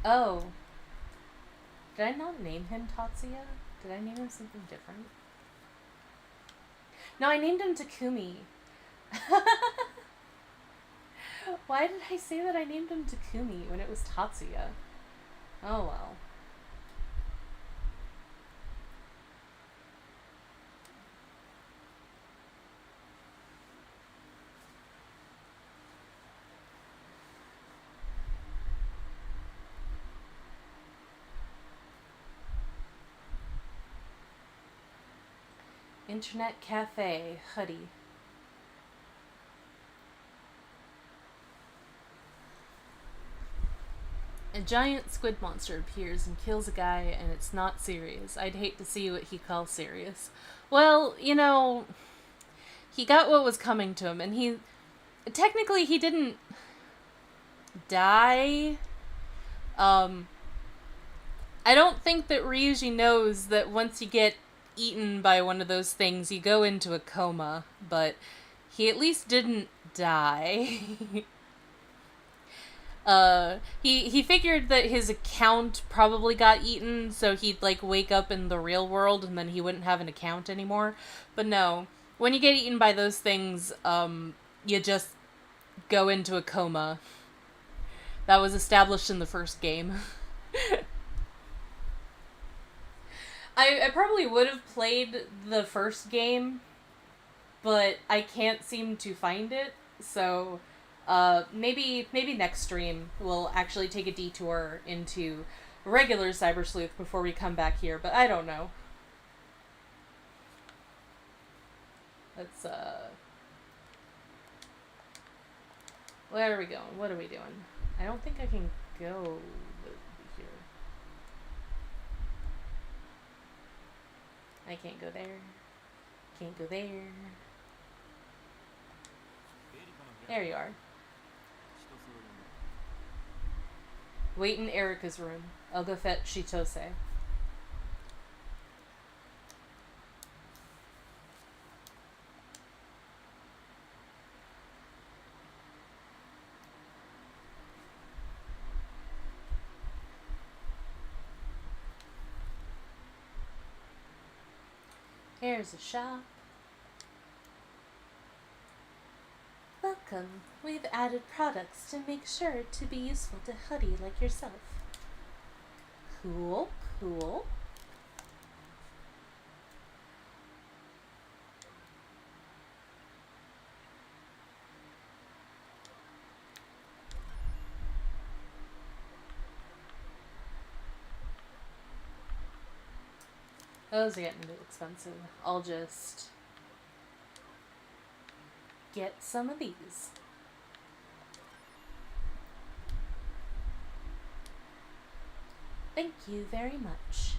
Oh. Did I not name him Tatsuya? Did I name him something different? No, I named him Takumi. Why did I say that I named him Takumi when it was Tatsuya? Oh well. Internet Cafe, Hoodie. A giant squid monster appears and kills a guy, and it's not serious. I'd hate to see what he calls serious. Well, you know, he got what was coming to him, and he... Technically, he didn't die. I don't think that Ryuji knows that once you get eaten by one of those things, you go into a coma, but he at least didn't die. He figured that his account probably got eaten, so he'd, like, wake up in the real world and then he wouldn't have an account anymore. But no, when you get eaten by those things, you just go into a coma. That was established in the first game. I probably would have played the first game, but I can't seem to find it, so Maybe next stream we'll actually take a detour into regular Cyber Sleuth before we come back here, but I don't know. Let's where are we going? What are we doing? I don't think I can go here. I can't go there. Can't go there. There you are. Wait in Erica's room. I'll go fetch Shitose. Here's a shop. Welcome. We've added products to make sure to be useful to Huddy like yourself. Cool, cool. Those are getting a bit expensive. I'll just get some of these. Thank you very much.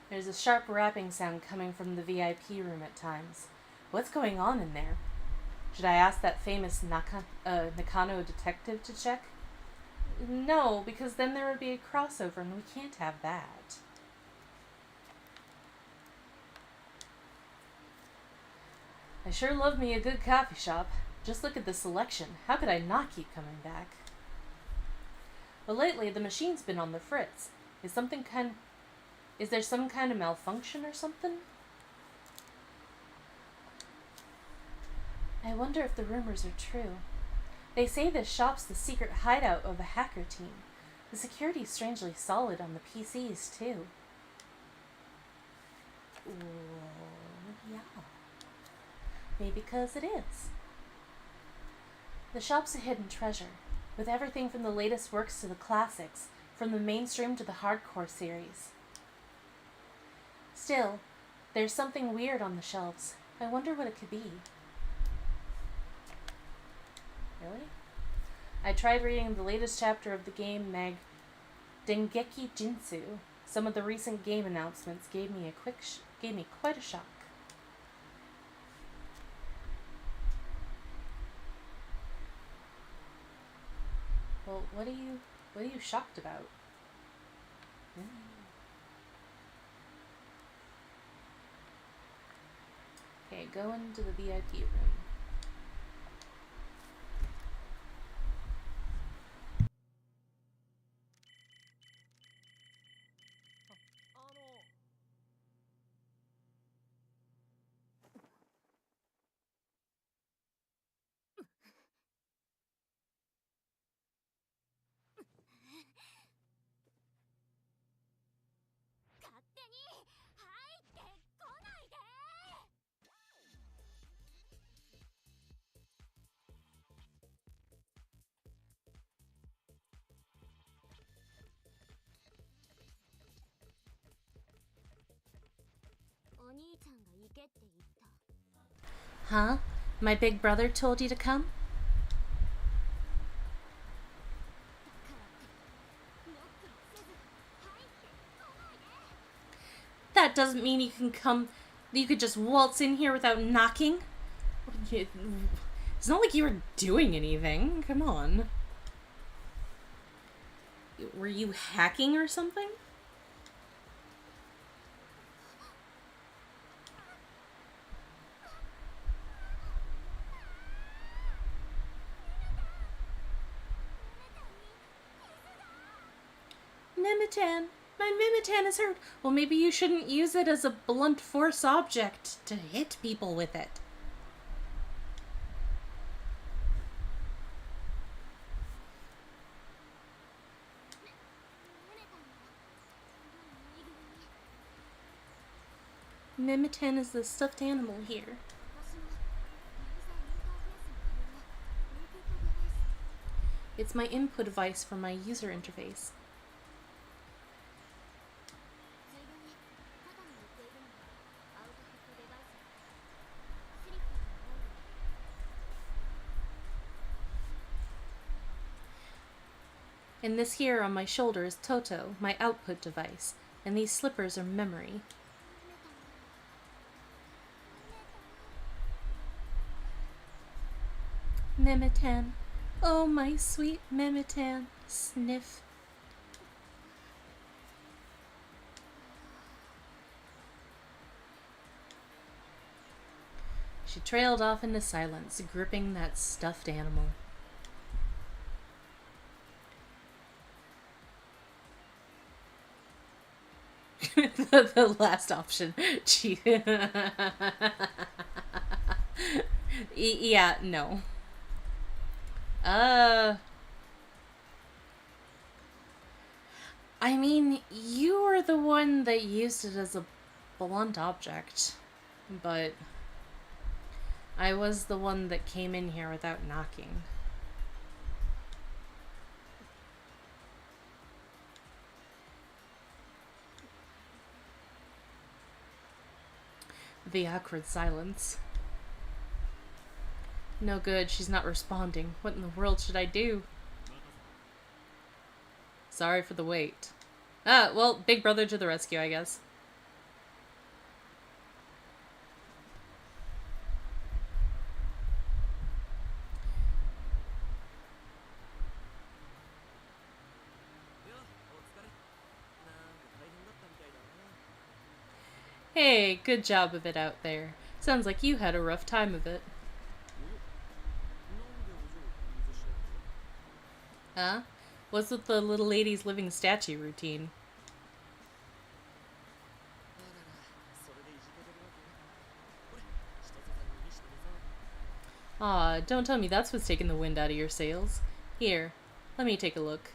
There's a sharp rapping sound coming from the VIP room at times. What's going on in there? Should I ask that famous Nakano detective to check? No, because then there would be a crossover and we can't have that. I sure love me a good coffee shop. Just look at the selection. How could I not keep coming back? Well, lately the machine's been on the fritz. Is there some kind of malfunction or something? I wonder if the rumors are true. They say this shop's the secret hideout of a hacker team. The security's strangely solid on the PCs, too. Well, yeah. Maybe because it is. The shop's a hidden treasure, with everything from the latest works to the classics, from the mainstream to the hardcore series. Still, there's something weird on the shelves. I wonder what it could be. Really? I tried reading the latest chapter of the game mag Dengeki Jinsu. Some of the recent game announcements gave me quite a shock. Well, what are you shocked about? Okay, go into the VIP room. Huh? My big brother told you to come? That doesn't mean you can come. You could just waltz in here without knocking. It's not like you were doing anything. Come on. Were you hacking or something? Mimitan. My Mimitan is hurt. Well, maybe you shouldn't use it as a blunt force object to hit people with it. Mimitan is the stuffed animal here. It's my input device for my user interface. And this here on my shoulder is Toto, my output device, and these slippers are memory. Mimitan. Oh, my sweet Mimitan. Sniff. She trailed off into silence, gripping that stuffed animal. the last option. Yeah, no. I mean, you were the one that used it as a blunt object, but I was the one that came in here without knocking. The awkward silence. No good, she's not responding. What in the world should I do? Sorry for the wait. Ah, well, big brother to the rescue, I guess. Hey, good job of it out there. Sounds like you had a rough time of it. Huh? What's with the little lady's living statue routine? Aw, don't tell me that's what's taking the wind out of your sails. Here, let me take a look.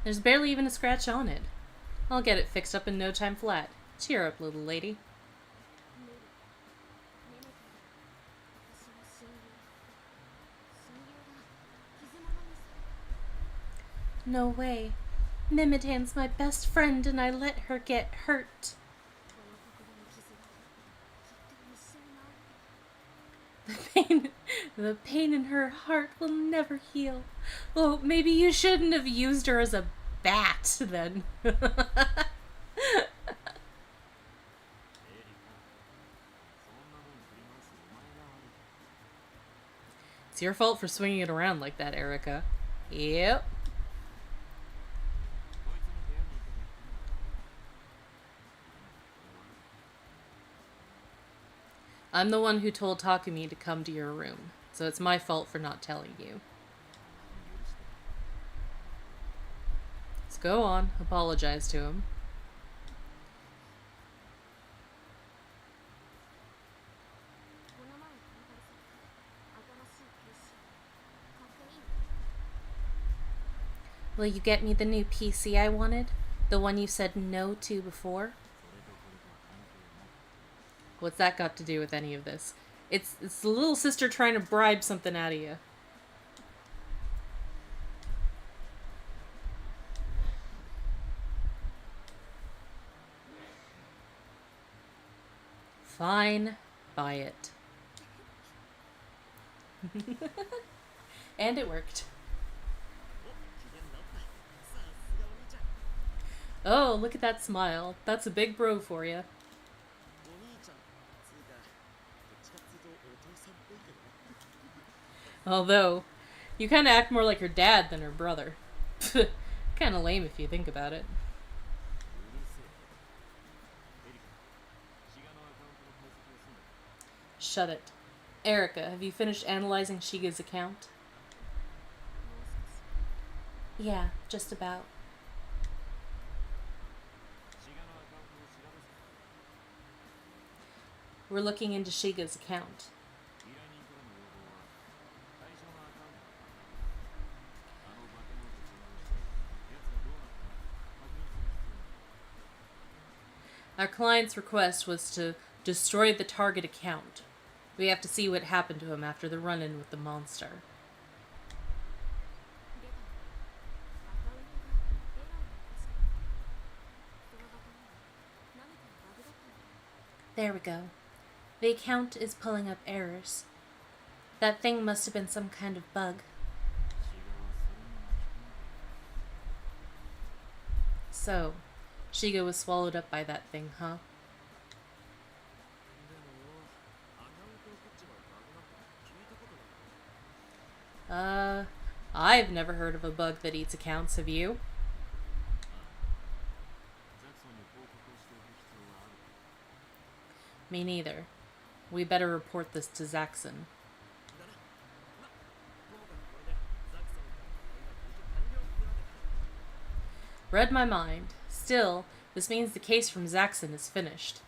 There's barely even a scratch on it. I'll get it fixed up in no time flat. Cheer up, little lady. No way. Mimitan's my best friend and I let her get hurt. The pain in her heart will never heal. Oh, maybe you shouldn't have used her as a bat then. It's your fault for swinging it around like that, Erica. Yep. I'm the one who told Takumi to come to your room, so it's my fault for not telling you. So go on, apologize to him. Will you get me the new PC I wanted? The one you said no to before? What's that got to do with any of this? It's the little sister trying to bribe something out of you. Fine, buy it. And it worked. Oh, look at that smile. That's a big bro for you. Although, you kind of act more like her dad than her brother. Kind of lame if you think about it. Shut it. Erica, have you finished analyzing Shiga's account? Yeah, just about. We're looking into Shiga's account. Our client's request was to destroy the target account. We have to see what happened to him after the run-in with the monster. There we go. The account is pulling up errors. That thing must have been some kind of bug. So, Shiga was swallowed up by that thing, huh? I've never heard of a bug that eats accounts, have you? Me neither. We better report this to Zaxxon. Read my mind. Still, this means the case from Zaxxon is finished.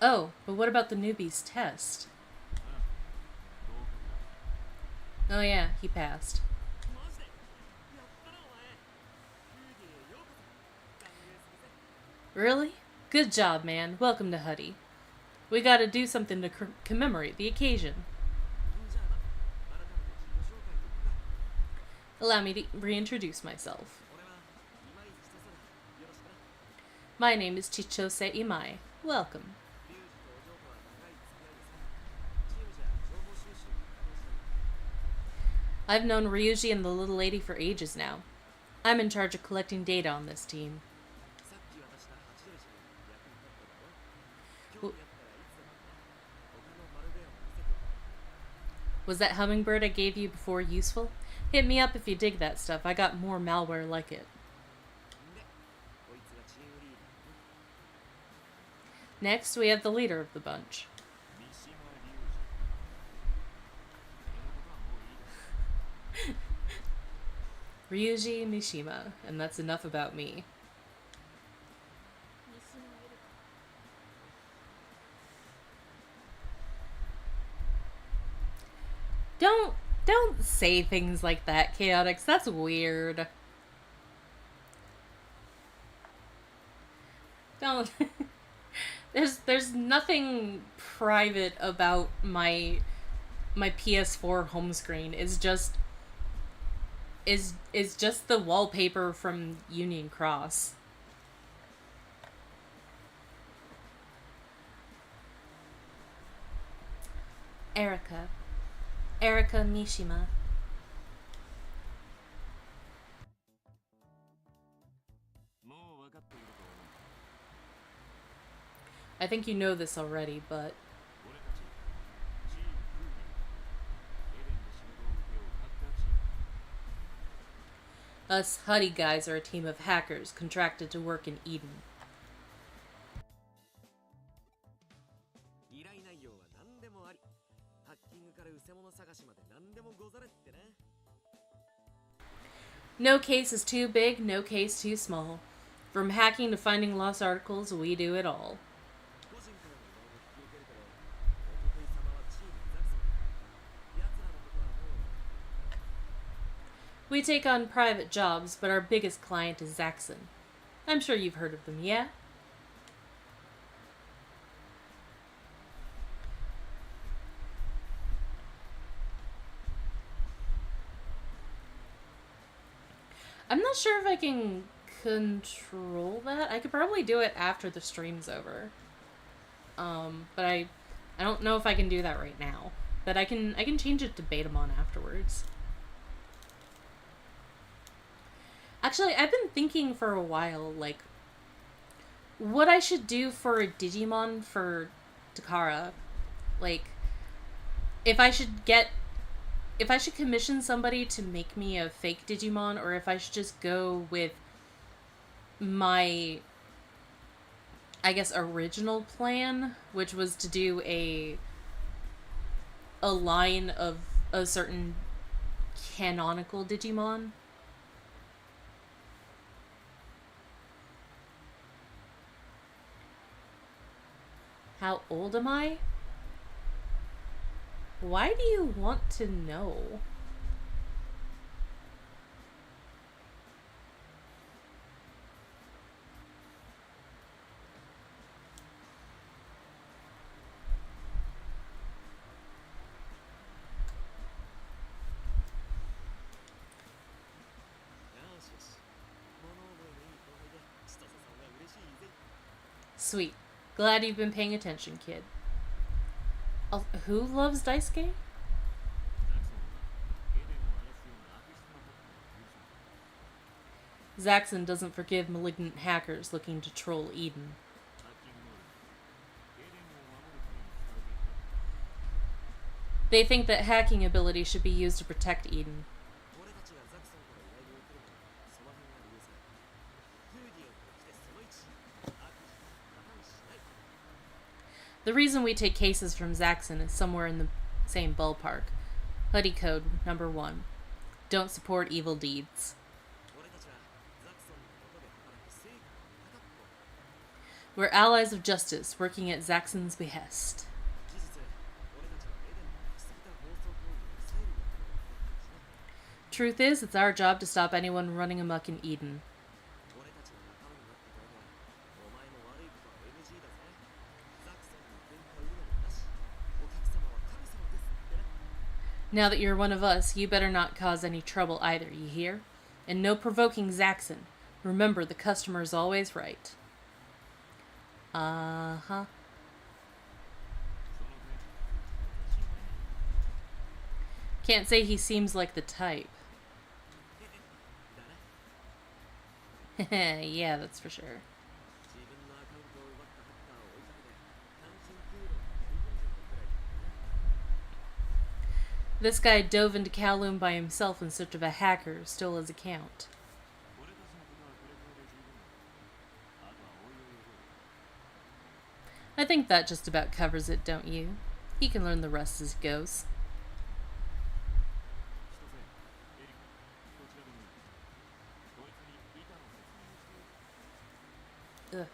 Oh, but what about the newbie's test? Oh yeah, he passed. Really? Good job, man. Welcome to Huddy. We gotta do something to commemorate the occasion. Allow me to reintroduce myself. My name is Chichose Imai. Welcome. I've known Ryuji and the little lady for ages now. I'm in charge of collecting data on this team. Was that hummingbird I gave you before useful? Hit me up if you dig that stuff. I got more malware like it. Next, we have the leader of the bunch. Ryuji Mishima, and that's enough about me. Don't say things like that, Chaotix. That's weird. Don't. There's nothing private about my PS4 home screen. It's just the wallpaper from Union Cross. Erika Mishima. I think you know this already, but us Huddy guys are a team of hackers contracted to work in Eden. No case is too big, no case too small. From hacking to finding lost articles, we do it all. We take on private jobs, but our biggest client is Zaxxon. I'm sure you've heard of them, yeah? I'm not sure if I can control that. I could probably do it after the stream's over. But I don't know if I can do that right now. But I can change it to Betamon afterwards. Actually, I've been thinking for a while, like, what I should do for a Digimon for Takara. Like, if I should commission somebody to make me a fake Digimon, or if I should just go with my, I guess, original plan, which was to do a line of a certain canonical Digimon. How old am I? Why do you want to know? Sweet. Glad you've been paying attention, kid. Who loves Daisuke? ザクソンはエデンを荒らすような悪質なハッカーを許さない。 Zaxxon doesn't forgive malignant hackers looking to troll Eden. ハッキング能力エデンを守るために使うべきだと。 They think that hacking ability should be used to protect Eden. 俺たちがザクソンから依頼を受けるのはその辺が理由さ。フーディオンから来てその1、悪事加担しない。 The reason we take cases from Zaxxon is somewhere in the same ballpark. Hoodie code number 1. Don't support evil deeds. 俺たちはザクソンの下で働く正義の味方っ子。 We're allies of justice, working at Zaxxon's behest. 事実、俺たちはエデンの行き過ぎた暴走行為を抑える役目を担ってるしね。 Truth is, it's our job to stop anyone running amok in Eden. 俺たちの仲間になってくればお前の悪いことは NG だぜ。ザクソンに喧嘩売るのもなし。お客様は神様ですってな。 Now that you're one of us, you better not cause any trouble either, you hear? And no provoking Zaxxon. Remember, the customer's always right. Uh-huh. そのタイプ私はね Can't say he seems like the type. だな。 Yeah, that's for sure. 自分のアカウントを奪ったハッカーを追いかけて単身空路に飛び込んじまうくらいだからな。 This guy dove into Kowloon by himself in search of a hacker who stole his account. 俺たちのことはこれくらいで十分だ。あとは応用を覚える。 I think that just about covers it, don't you? He can learn the rest as he goes. 千歳エリカこちらで見る。こいつに板の説明をしておく。 Ugh.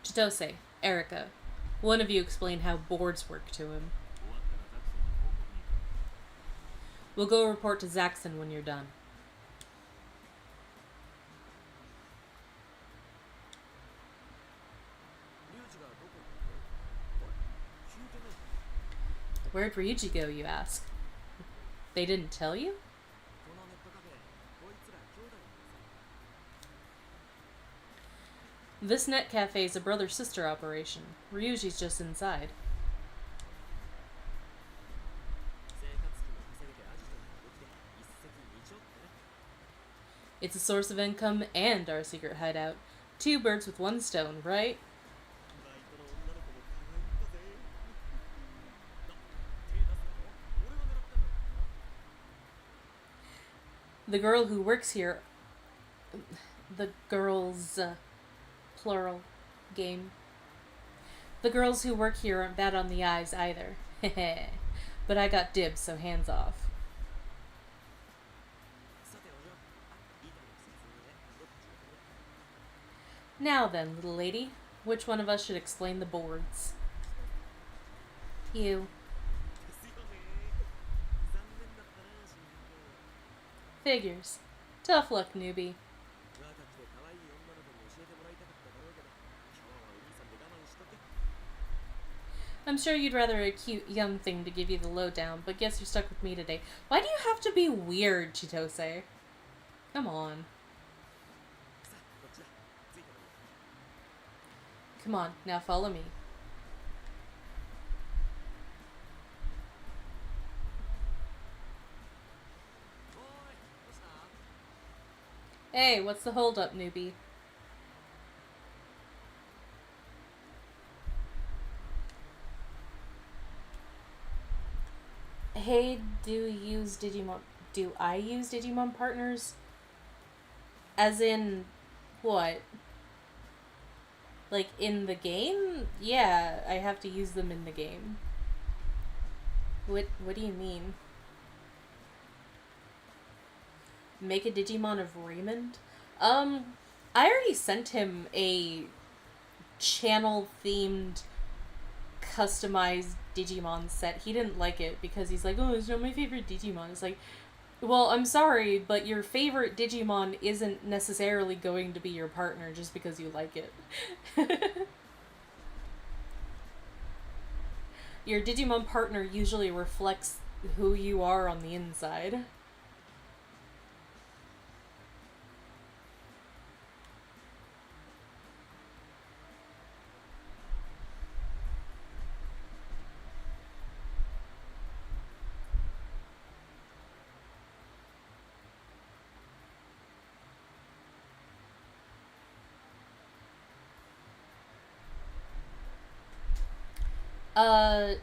Chitose, Erica, one of you explain how boards work to him. 終わったらザクソンに報告に行く。 We'll go report to Zaxxon when you're done. リュウジがどこにいるの？おい、聞いてないか？ Where'd Ryuji go, you ask? They didn't tell you? このネットカフェ、こいつら兄弟なんだぜ。 This net cafe is a brother-sister operation. Ryuji's just inside. 生活費も稼げてアジトにもできて一石二鳥ってね。 It's a source of income and our secret hideout. 2 birds with 1 stone, right? バイトの女の子も可愛いんだぜ。手出すなよ。俺が狙ってんだからな。 The girl who works here... The girls... plural... game. The girls who work here aren't bad on the eyes either. Heh. But I got dibs, so hands off. さてお嬢、板の説明でどっちが来る？ Now then, little lady, which one of us should explain the boards? You. ですよね。残念だったな、新人 Figures. Tough luck, newbie. 若くて可愛い女の子に教えてもらいたかっただろうけど、今日はお兄さんで我慢しとけ。 I'm sure you'd rather a cute young thing to give you the lowdown, but guess you're stuck with me today. Why do you have to be weird, Chitose? Come on. さあ、こっちだ。ついてこいよ。 Come on, now follow me. Hey, what's the holdup, newbie? Hey, do I use Digimon partners? As in, what? Like, in the game? Yeah, I have to use them in the game. What do you mean? Make a Digimon of Raymond? I already sent him a channel-themed, customized Digimon set. He didn't like it because he's like, oh, it's not my favorite Digimon. It's like, well, I'm sorry, but your favorite Digimon isn't necessarily going to be your partner just because you like it. Your Digimon partner usually reflects who you are on the inside. Uh,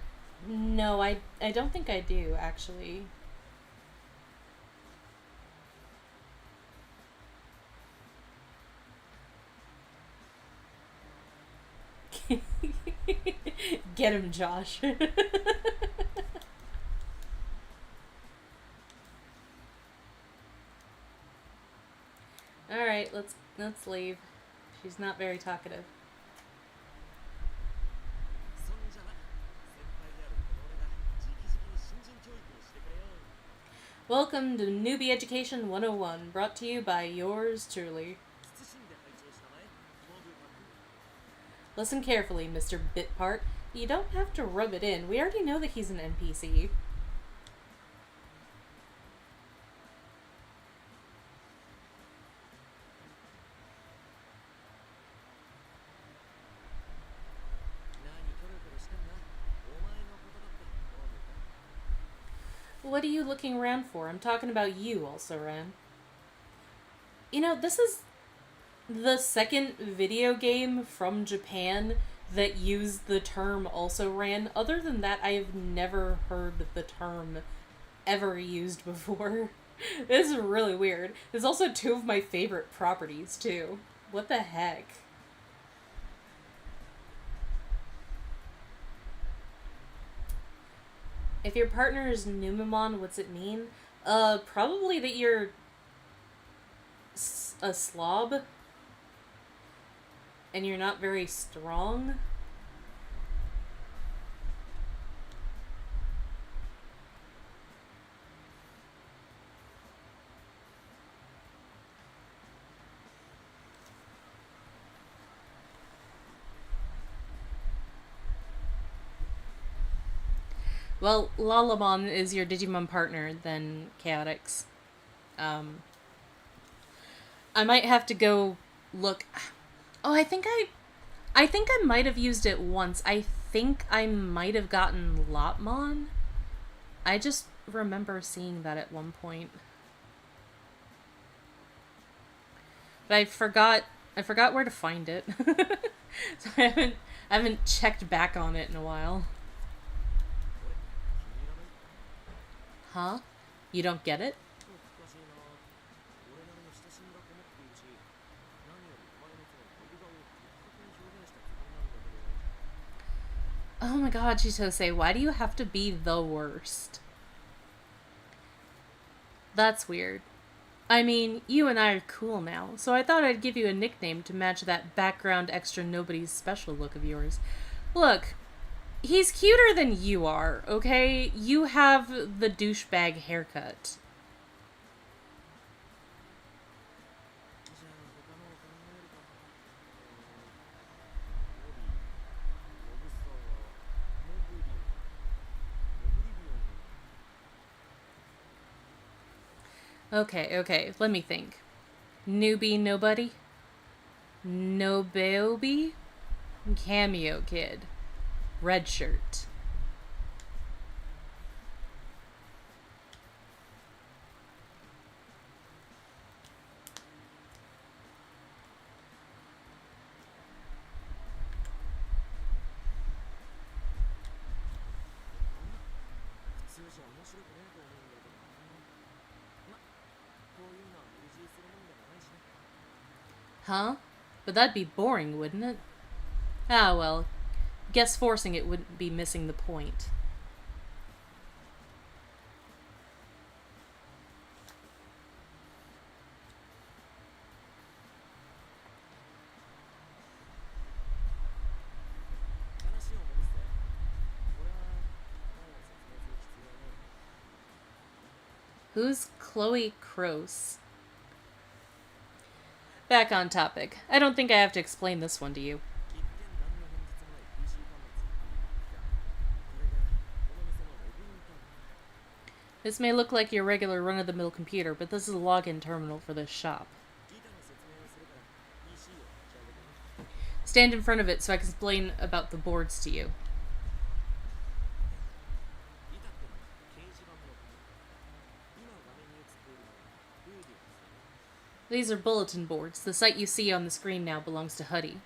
no, I don't think I do, actually. Get him, Josh. All right, let's leave. She's not very talkative. そんじゃな、先輩であるこの俺が直々に新人教育をしてくれよ。 Welcome to Newbie Education 101, brought to you by yours truly. 謹んで拝聴したまえ、モグタク。 Listen carefully, Mr. Bitpart. You don't have to rub it in. We already know that he's an NPC. 何キョロキョロしてんだ。お前のことだってモグタ。 What are you looking around for? I'm talking about you also, Ren. You know, this is the second video game from Japan that used the term also ran. Other than that, I have never heard the term ever used before. This is really weird. There's also two of my favorite properties, too. What the heck? If your partner is Numemon, what's it mean? Probably that you're a slob and you're not very strong. Well, Lalamon is your Digimon partner, then Chaotix. I might have to go look. Oh, I think I might have used it once. I think I might have gotten Lotmon. I just remember seeing that at one point. But I forgot where to find it. So I haven't checked back on it in a while. 俺、気に入らない？ Huh? You don't get it? おかしいな。俺なりの親しみがこもっているし、何よりお前のそのモグ顔を的確に表現したつもりなんだけど。 Oh my god, Chitose, why do you have to be the worst? That's weird. I mean, you and I are cool now, so I thought I'd give you a nickname to match that background extra nobody's special look of yours. Look, he's cuter than you are, okay? You have the douchebag haircut. じゃあ他のを考えるか。モグサワ、モグリ、モグリビオン。 Okay, okay, let me think. Newbie nobody? Nobeobi? Cameo kid. Red shirt. Huh? But that'd be boring, wouldn't it? Ah, well. Guess forcing it wouldn't be missing the point. Who's Chloe Croce? Back on topic. I don't think I have to explain this one to you. This may look like your regular run-of-the-mill computer, but this is a login terminal for this shop. Stand in front of it so I can explain about the boards to you. These are bulletin boards. The site you see on the screen now belongs to Huddy.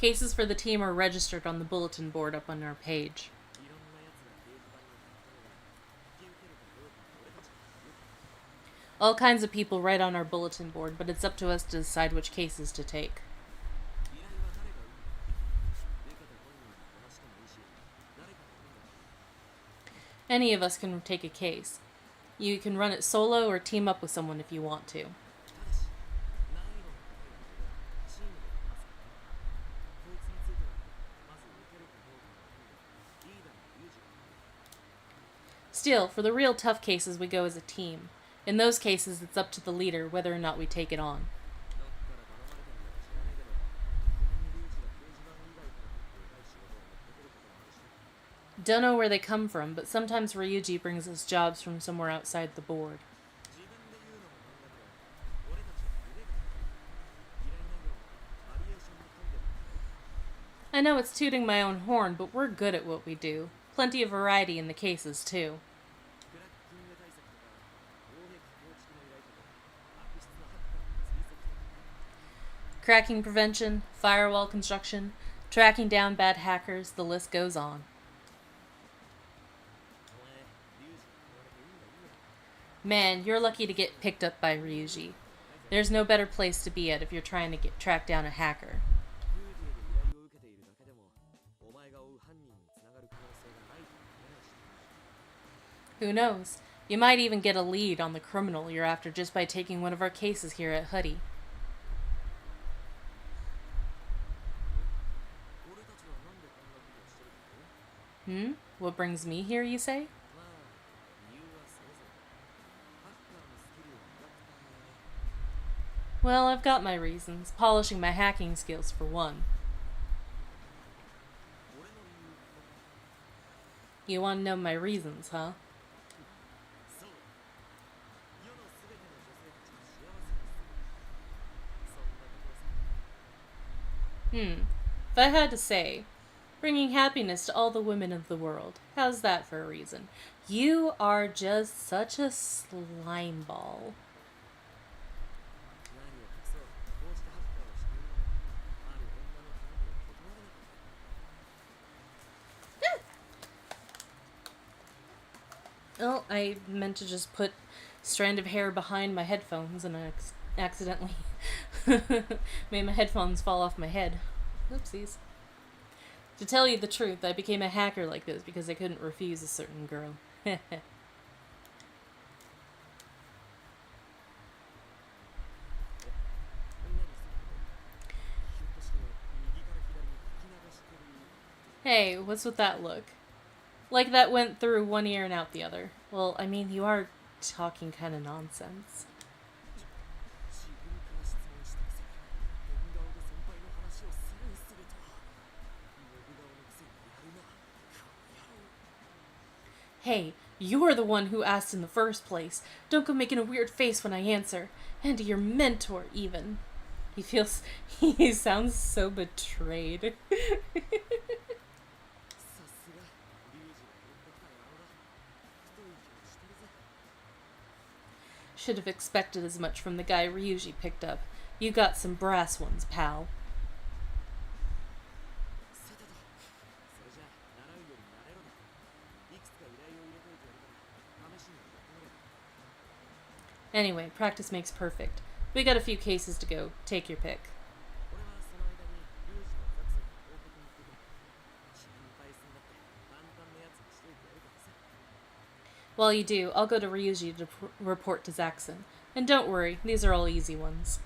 Cases for the team are registered on the bulletin board up on our page. いろんな奴が掲示板に貼ったのが引き受けるかどうかは俺たちが言うから All kinds of people write on our bulletin board, but it's up to us to decide which cases to take. 依頼は誰が生むのデカと本人がこなしてもいいし誰かがやるんだろう Any of us can take a case. You can run it solo or team up with someone if you want to. ただし難易度の高い依頼はチームでこなすからこいつについてはまず受けるかどうかの判断リーダーの有事がある Still, for the real tough cases, we go as a team. In those cases, it's up to the leader whether or not we take it on. どっから頼まれたのか知らねえけどたまにリュウジが掲示板以外からもでかい仕事を持ってくることもあるし Don't know where they come from, but sometimes Ryuji brings us jobs from somewhere outside the board. 自分で言うのもなんだけど俺たちは腕が高い依頼内容もバリエーションに富んでるんだよ I know it's tooting my own horn, but we're good at what we do. Plenty of variety in the cases, too. クラッキング対策とか攻撃構築の依頼とか悪質なハッカーの追跡とか Cracking prevention, firewall construction, tracking down bad hackers, the list goes on. お前リュウジに言われて運がいいよ Man, you're lucky to get picked up by Ryuji. There's no better place to be at if you're trying to track down a hacker. フーディエで依頼を受けているだけでもお前が追う犯人につながる可能性がないとは言えないし Who knows? You might even get a lead on the criminal you're after just by taking one of our cases here at Huddy. 俺たちはなんでこんなことをしてるかと What brings me here, you say? まあ理由はそれぞれハッカーのスキルを磨くため Well, I've got my reasons. Polishing my hacking skills, for one. 俺の理由 You want to know my reasons, huh? そう世のすべての女性たちが幸せにするそんなところさ If I had to say, bringing happiness to all the women of the world. How's that for a reason? You are just such a slime ball. 何を隠そうこうしてハッカーをしているのもある女の頼みを断れなかった Oh, I meant to just put strand of hair behind my headphones and I accidentally made my headphones fall off my head. Oopsies. To tell you the truth, I became a hacker like this because I couldn't refuse a certain girl. みんなにさひょっとして右から左に吹き流してる Hey, what's with that look? Like that went through one ear and out the other. Well, I mean, you are talking kind of nonsense. 自分から質問したくせに変顔で先輩の話をスルーするとはモブ顔のくせにやるなこの野郎 Hey, you're the one who asked in the first place. Don't go making a weird face when I answer. And to your mentor, even. He sounds so betrayed. さすがリュウジが拾ってきた野郎だ太い気をしてるぜ Should have expected as much from the guy Ryuji picked up. You got some brass ones, pal. さてとそれじゃあ習うより慣れろだいくつか依頼を入れといてやるから試しにやってみろ Anyway, practice makes perfect. We got a few cases to go. Take your pick. 俺はその間にリュウジとザクソンに報告に行ってくる心配すんなって簡単なやつにしといてやるからさ While you do, I'll go to Ryuji to report to Zaxxon. And don't worry, these are all easy ones.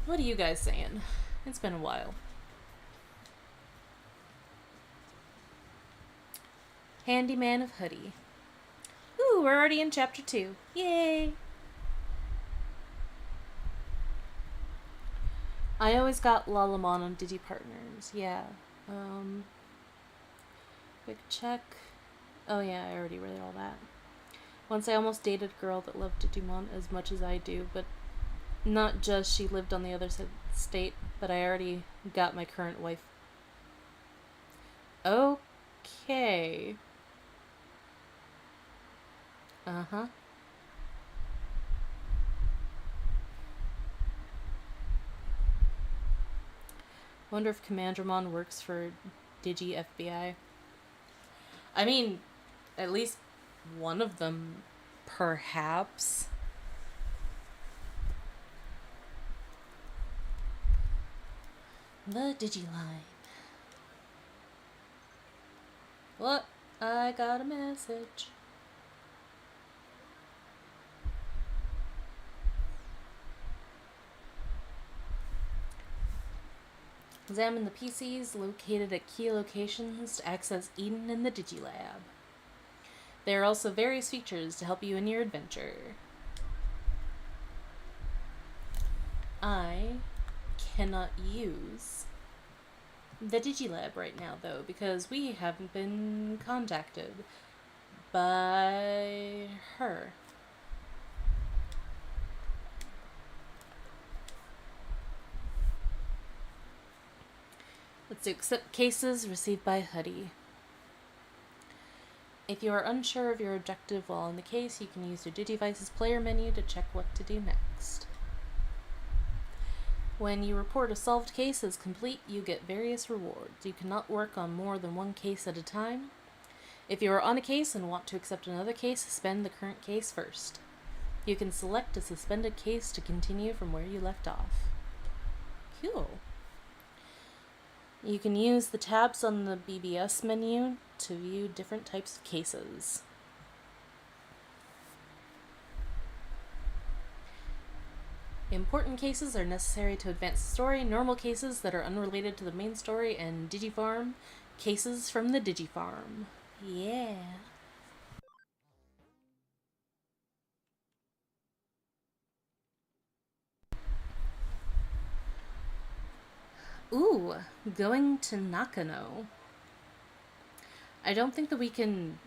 What are you guys saying? It's been a while. Handyman of Hoodie. Ooh, we're already in chapter 2. Yay! I always got Lalamon on Digi Partners. Yeah. Quick check. Oh yeah, I already read all that. Once I almost dated a girl that loved Digimon as much as I do, but not just she lived on the other side of the state, but I already got my current wife. Okay. Uh-huh. Wonder if Commandramon works for Digi FBI. I mean, at least one of them, perhaps. The Digiline. What? I got a message. Examine the PCs located at key locations to access Eden and the Digilab. There are also various features to help you in your adventure. I cannot use the Digilab right now, though, because we haven't been contacted by her. Let's do accept cases received by Huddy. If you are unsure of your objective while in the case, you can use your Digivice's player menu to check what to do next. When you report a solved case as complete, you get various rewards. You cannot work on more than one case at a time. If you are on a case and want to accept another case, suspend the current case first. You can select a suspended case to continue from where you left off. Cool. You can use the tabs on the BBS menu to view different types of cases. Important cases are necessary to advance the story, normal cases that are unrelated to the main story, and Digifarm cases from the Digifarm. Yeah. Ooh, going to Nakano. I don't think that we can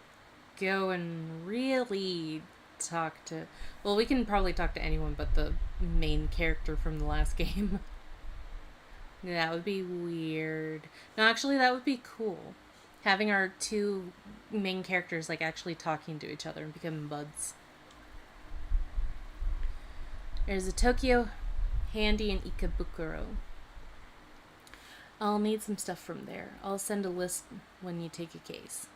go and really talk to... Well, we can probably talk to anyone but the main character from the last game. That would be weird. No, actually, that would be cool. Having our two main characters, like, actually talking to each other and becoming buds. There's a Tokyo, Handy, and Ikebukuro. I'll need some stuff from there. I'll send a list when you take a case.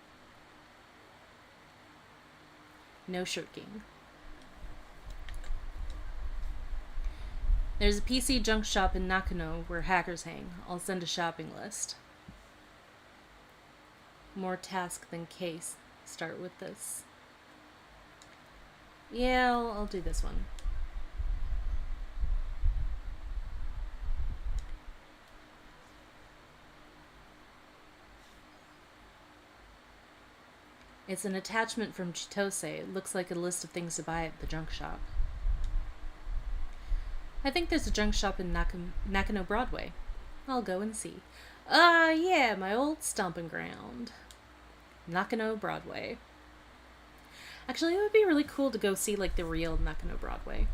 No shirking. There's a PC junk shop in Nakano where hackers hang. I'll send a shopping list. More task than case. Start with this. Yeah, I'll do this one. It's an attachment from Chitose. It looks like a list of things to buy at the junk shop. I think there's a junk shop in Nakano Broadway. I'll go and see. Yeah, my old stomping ground. Nakano Broadway. Actually, it would be really cool to go see, like, the real Nakano Broadway.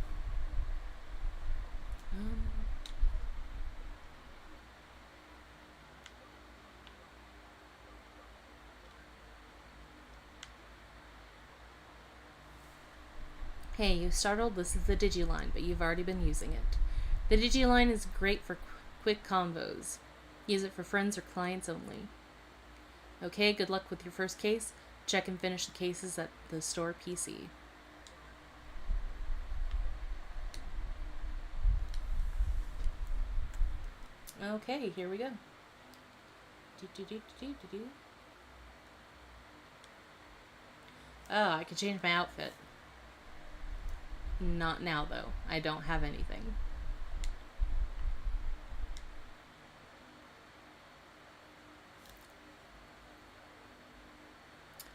Hey, you startled? This is the Digiline, but you've already been using it. The Digiline is great for quick convos. Use it for friends or clients only. Okay, good luck with your first case. Check and finish the cases at the store PC. Okay, here we go. Oh, I could change my outfit. Not now, though. I don't have anything.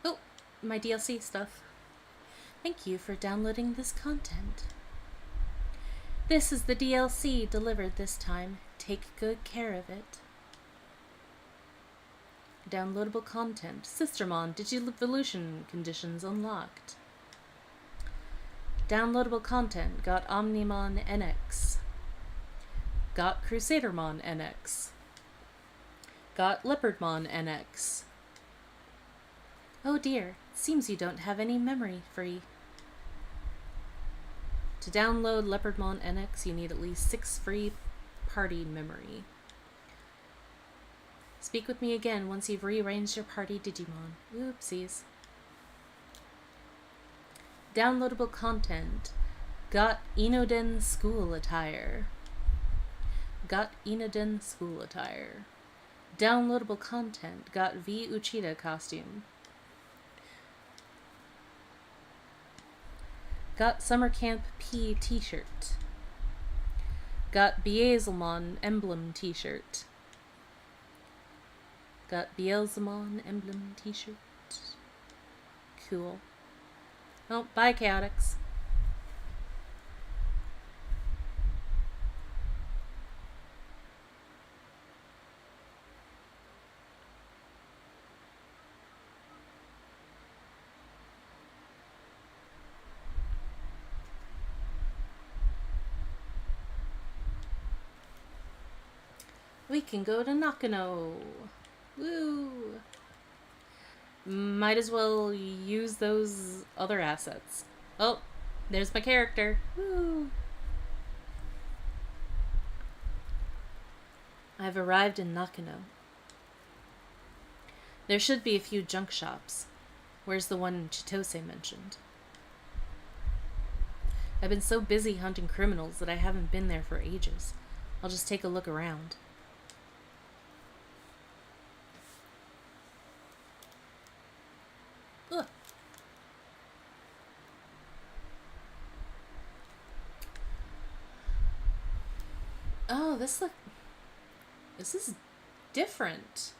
Oh, my DLC stuff. Thank you for downloading this content. This is the DLC delivered this time. Take good care of it. Downloadable content. Sistermon Digivolution conditions unlocked. Downloadable content. Got Omnimon NX. Got Crusadermon NX. Got Leopardmon NX. Oh dear, seems you don't have any memory free. To download Leopardmon NX, you need at least 6 free party memory. Speak with me again once you've rearranged your party Digimon. Oopsies. Downloadable content. Got Inoden school attire. Got Inoden school attire. Downloadable content. Got V Uchida costume. Got Summer Camp P t-shirt. Got Beelzemon emblem t-shirt. Got Beelzemon emblem t-shirt. Cool. Oh, bye, Chaotix. We can go to Nakano. Woo! Might as well use those other assets. Oh, there's my character. Woo! I've arrived in Nakano. There should be a few junk shops. Where's the one Chitose mentioned? I've been so busy hunting criminals that I haven't been there for ages. I'll just take a look around. Ugh. Oh, this is different.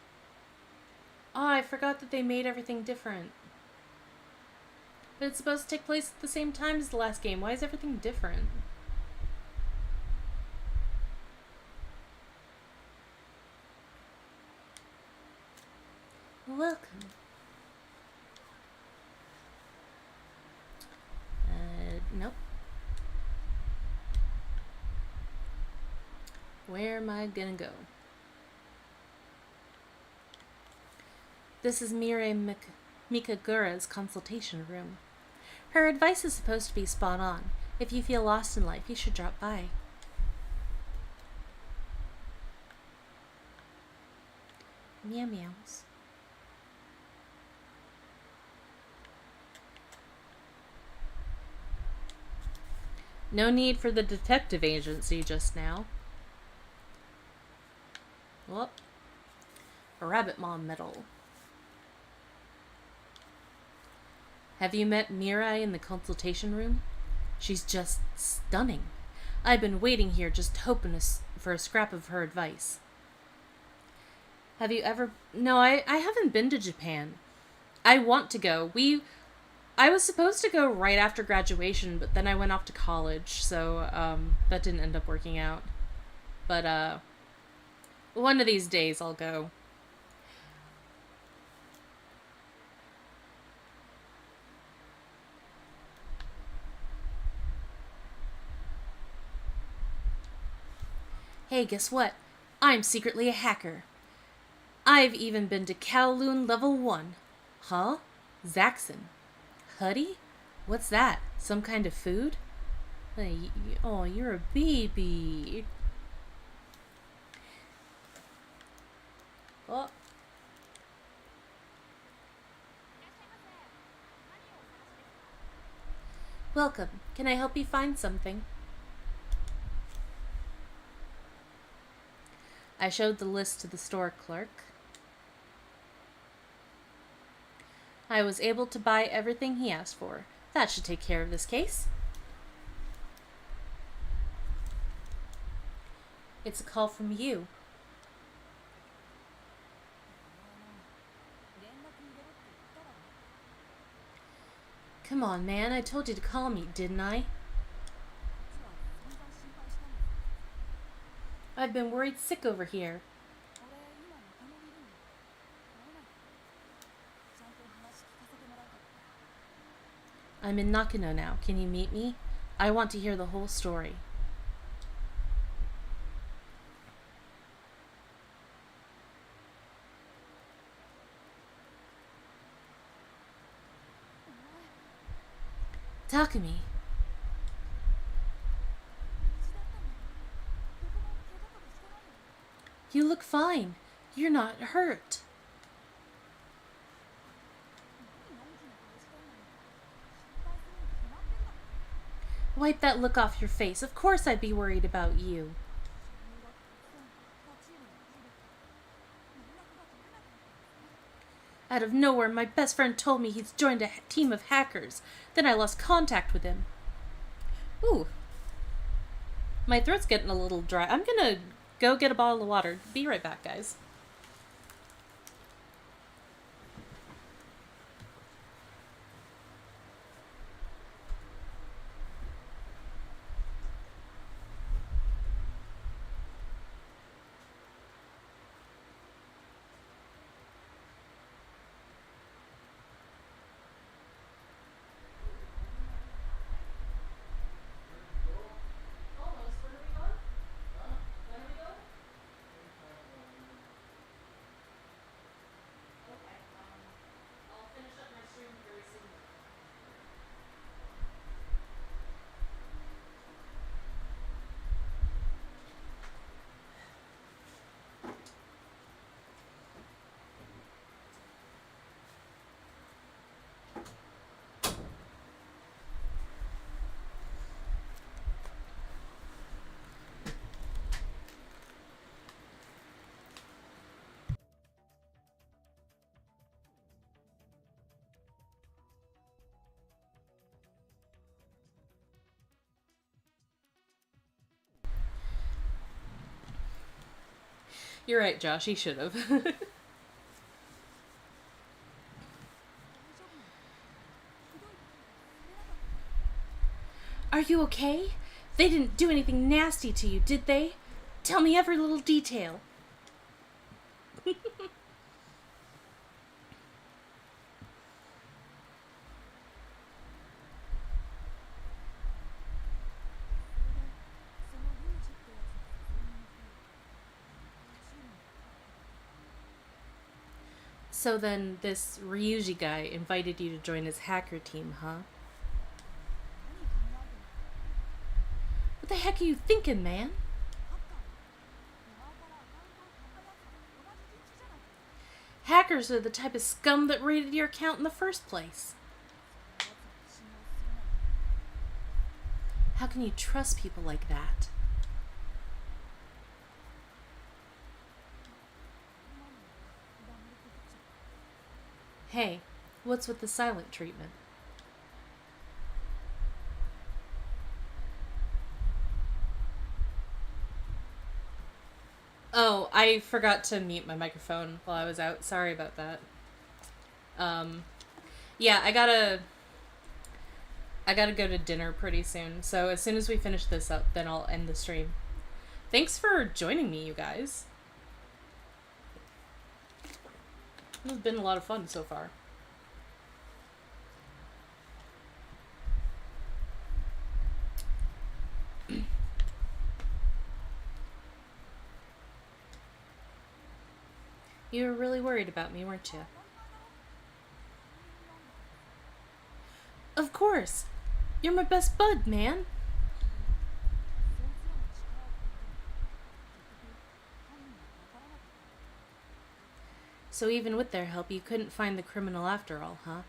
Oh, I forgot that they made everything different. But it's supposed to take place at the same time as the last game. Why is everything different? Welcome. Nope. Where am I gonna go? This is Mirai Mikagura's consultation room. Her advice is supposed to be spot on. If you feel lost in life, you should drop by. Meow meows. No need for the detective agency just now. Whoop. A Rabbit Mom medal. Have you met Mirai in the consultation room? She's just stunning. I've been waiting here just hoping for a scrap of her advice. Have you ever... No, I haven't been to Japan. I want to go. I was supposed to go right after graduation, but then I went off to college, so that didn't end up working out. But one of these days I'll go. Hey, guess what? I'm secretly a hacker. I've even been to Kowloon level 1. Huh? Zaxxon. Huddy? What's that? Some kind of food? Oh, you're a baby. Oh. Welcome. Can I help you find something? I showed the list to the store clerk. I was able to buy everything he asked for. That should take care of this case. It's a call from you. Come on, man. I told you to call me, didn't I? I've been worried sick over here. I'm in Nakano now. Can you meet me? I want to hear the whole story. Takumi. You look fine. You're not hurt. Wipe that look off your face. Of course I'd be worried about you. Out of nowhere, my best friend told me he's joined a team of hackers. Then I lost contact with him. Ooh. My throat's getting a little dry. I'm gonna go get a bottle of water. Be right back, guys. You're right, Josh. He should have. Are you okay? They didn't do anything nasty to you, did they? Tell me every little detail. So then, this Ryuji guy invited you to join his hacker team, huh? What the heck are you thinking, man? Hackers are the type of scum that raided your account in the first place. How can you trust people like that? Hey, what's with the silent treatment? Oh, I forgot to mute my microphone while I was out. Sorry about that. Yeah, I gotta go to dinner pretty soon. So as soon as we finish this up, then I'll end the stream. Thanks for joining me, you guys. This has been a lot of fun so far. You were really worried about me, weren't you? Of course. You're my best bud, man. So even with their help, you couldn't find the criminal after all, huh?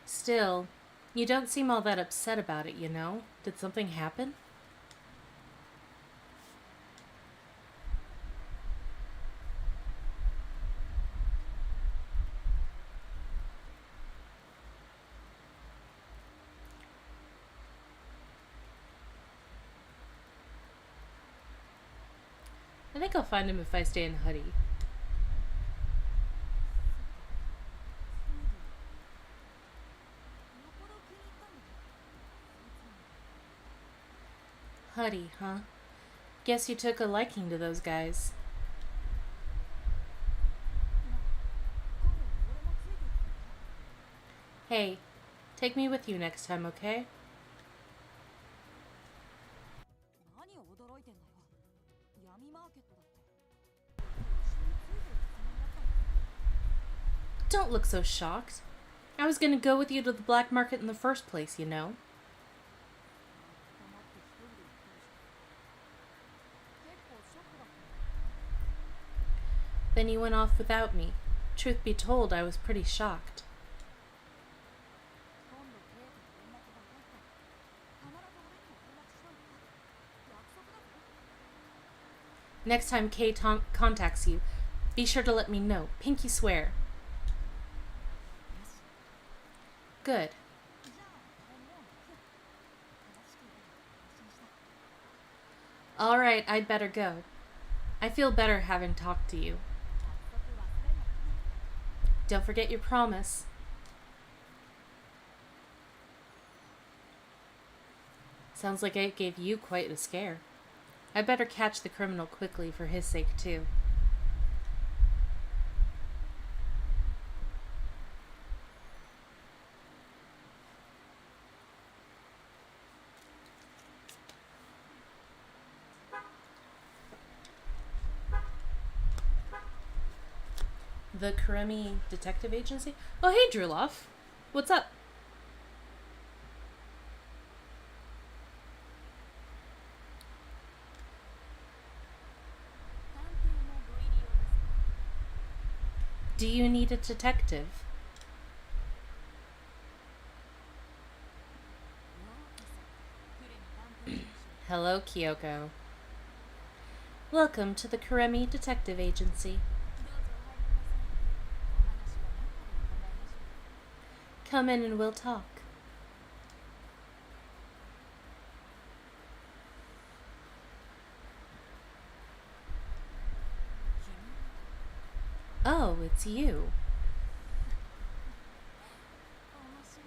Still, you don't seem all that upset about it, you know? Did something happen? I think I'll find him if I stay in Huddy. Huddy, huh? Guess you took a liking to those guys. Hey, take me with you next time, okay? Don't look so shocked. I was gonna go with you to the black market in the first place, you know. 黙って一人で行ったでしょ。結構ショックだった。 Then you went off without me. Truth be told, I was pretty shocked. 今度ケイトの連絡が入ったら必ず俺にも連絡しろよ。約束だぞ。 Next time Kay contacts you, be sure to let me know. Pinky swear. よし。 Good. じゃあもう行くよ。正しくいたら安心した。 All right, I'd better go. I feel better having talked to you. 約束忘れんなよね。 Don't forget your promise. Sounds like I gave you quite a scare. I better catch the criminal quickly for his sake, too. The Karemi Detective Agency? Oh, hey, Drulov. What's up? 探偵のご入り用ですか。 Do you need a detective? ようこそクレミ探偵事務所へ。 Hello, Kyoko. Welcome to the Karemi Detective Agency. どうぞお入りください。お話は中で伺いましょう。 Come in and we'll talk. Oh, it's you. 面白い。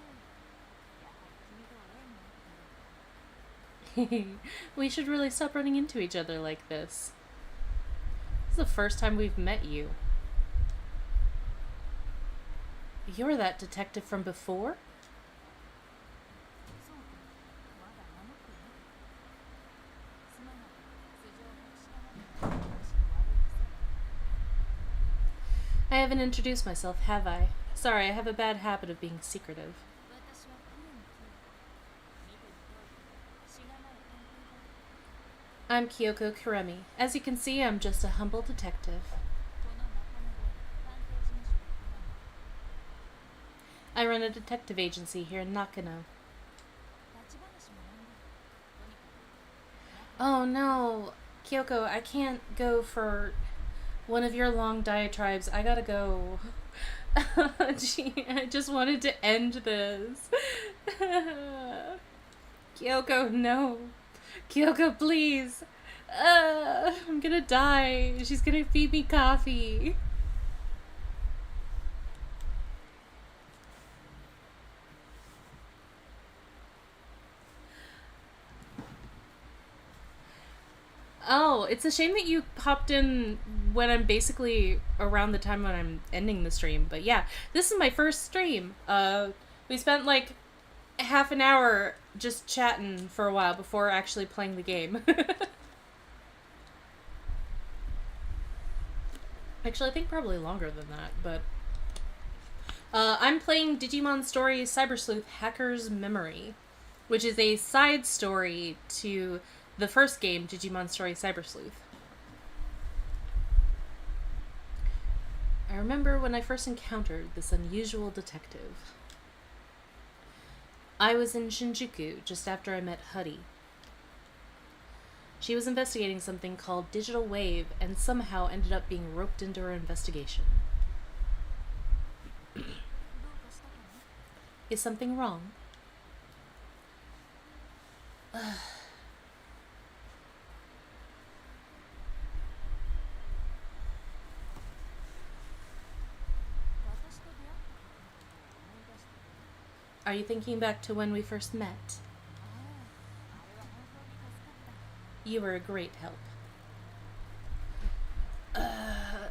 やはり君とは縁があったようだ。 We should really stop running into each other like this. This is the first time we've met you. You're that detective from before? そうか。まだ名乗っていなかった。すまない。素性を隠しながら話の悪い癖だ。 I haven't introduced myself, have I? Sorry, I have a bad habit of being secretive. 私はクレミキヨコ。見ての通り、しがない探偵だ。 I'm Kyoko Karemi. As you can see, I'm just a humble detective. この中野で探偵事務所を営む。 I run a detective agency here in Nakano. 立ち話もなんだ。とにかく。 Oh no, Kyoko, I can't go for one of your long diatribes. I gotta go. Gee, I just wanted to end this. Kyoko, no. Kyoko, please. I'm gonna die. She's gonna feed me coffee. Oh, it's a shame that you popped in when I'm basically around the time when I'm ending the stream. But yeah, this is my first stream. We spent like half an hour just chatting for a while before actually playing the game. Actually, I think probably longer than that, but... I'm playing Digimon Story Cyber Sleuth Hacker's Memory, which is a side story to the first game, Digimon Story Cyber Sleuth. I remember when I first encountered this unusual detective. I was in Shinjuku just after I met Huddy. She was investigating something called Digital Wave and somehow ended up being roped into her investigation. どうかしたかな。 Is something wrong? Are you thinking back to when we first met? You were a great help.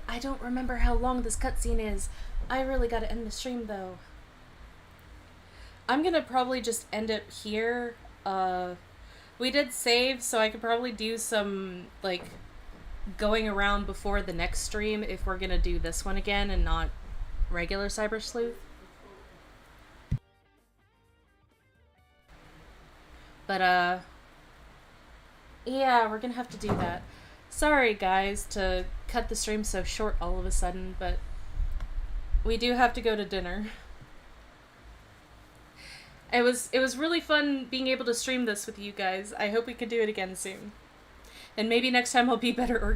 I don't remember how long this cutscene is. I really gotta end the stream, though. I'm gonna probably just end it here. We did save, so I could probably do some, like, going around before the next stream if we're gonna do this one again and not regular Cyber Sleuth. But, yeah, we're gonna have to do that. Sorry, guys, to cut the stream so short all of a sudden, but we do have to go to dinner. It was really fun being able to stream this with you guys. I hope we can do it again soon. And maybe next time I'll be better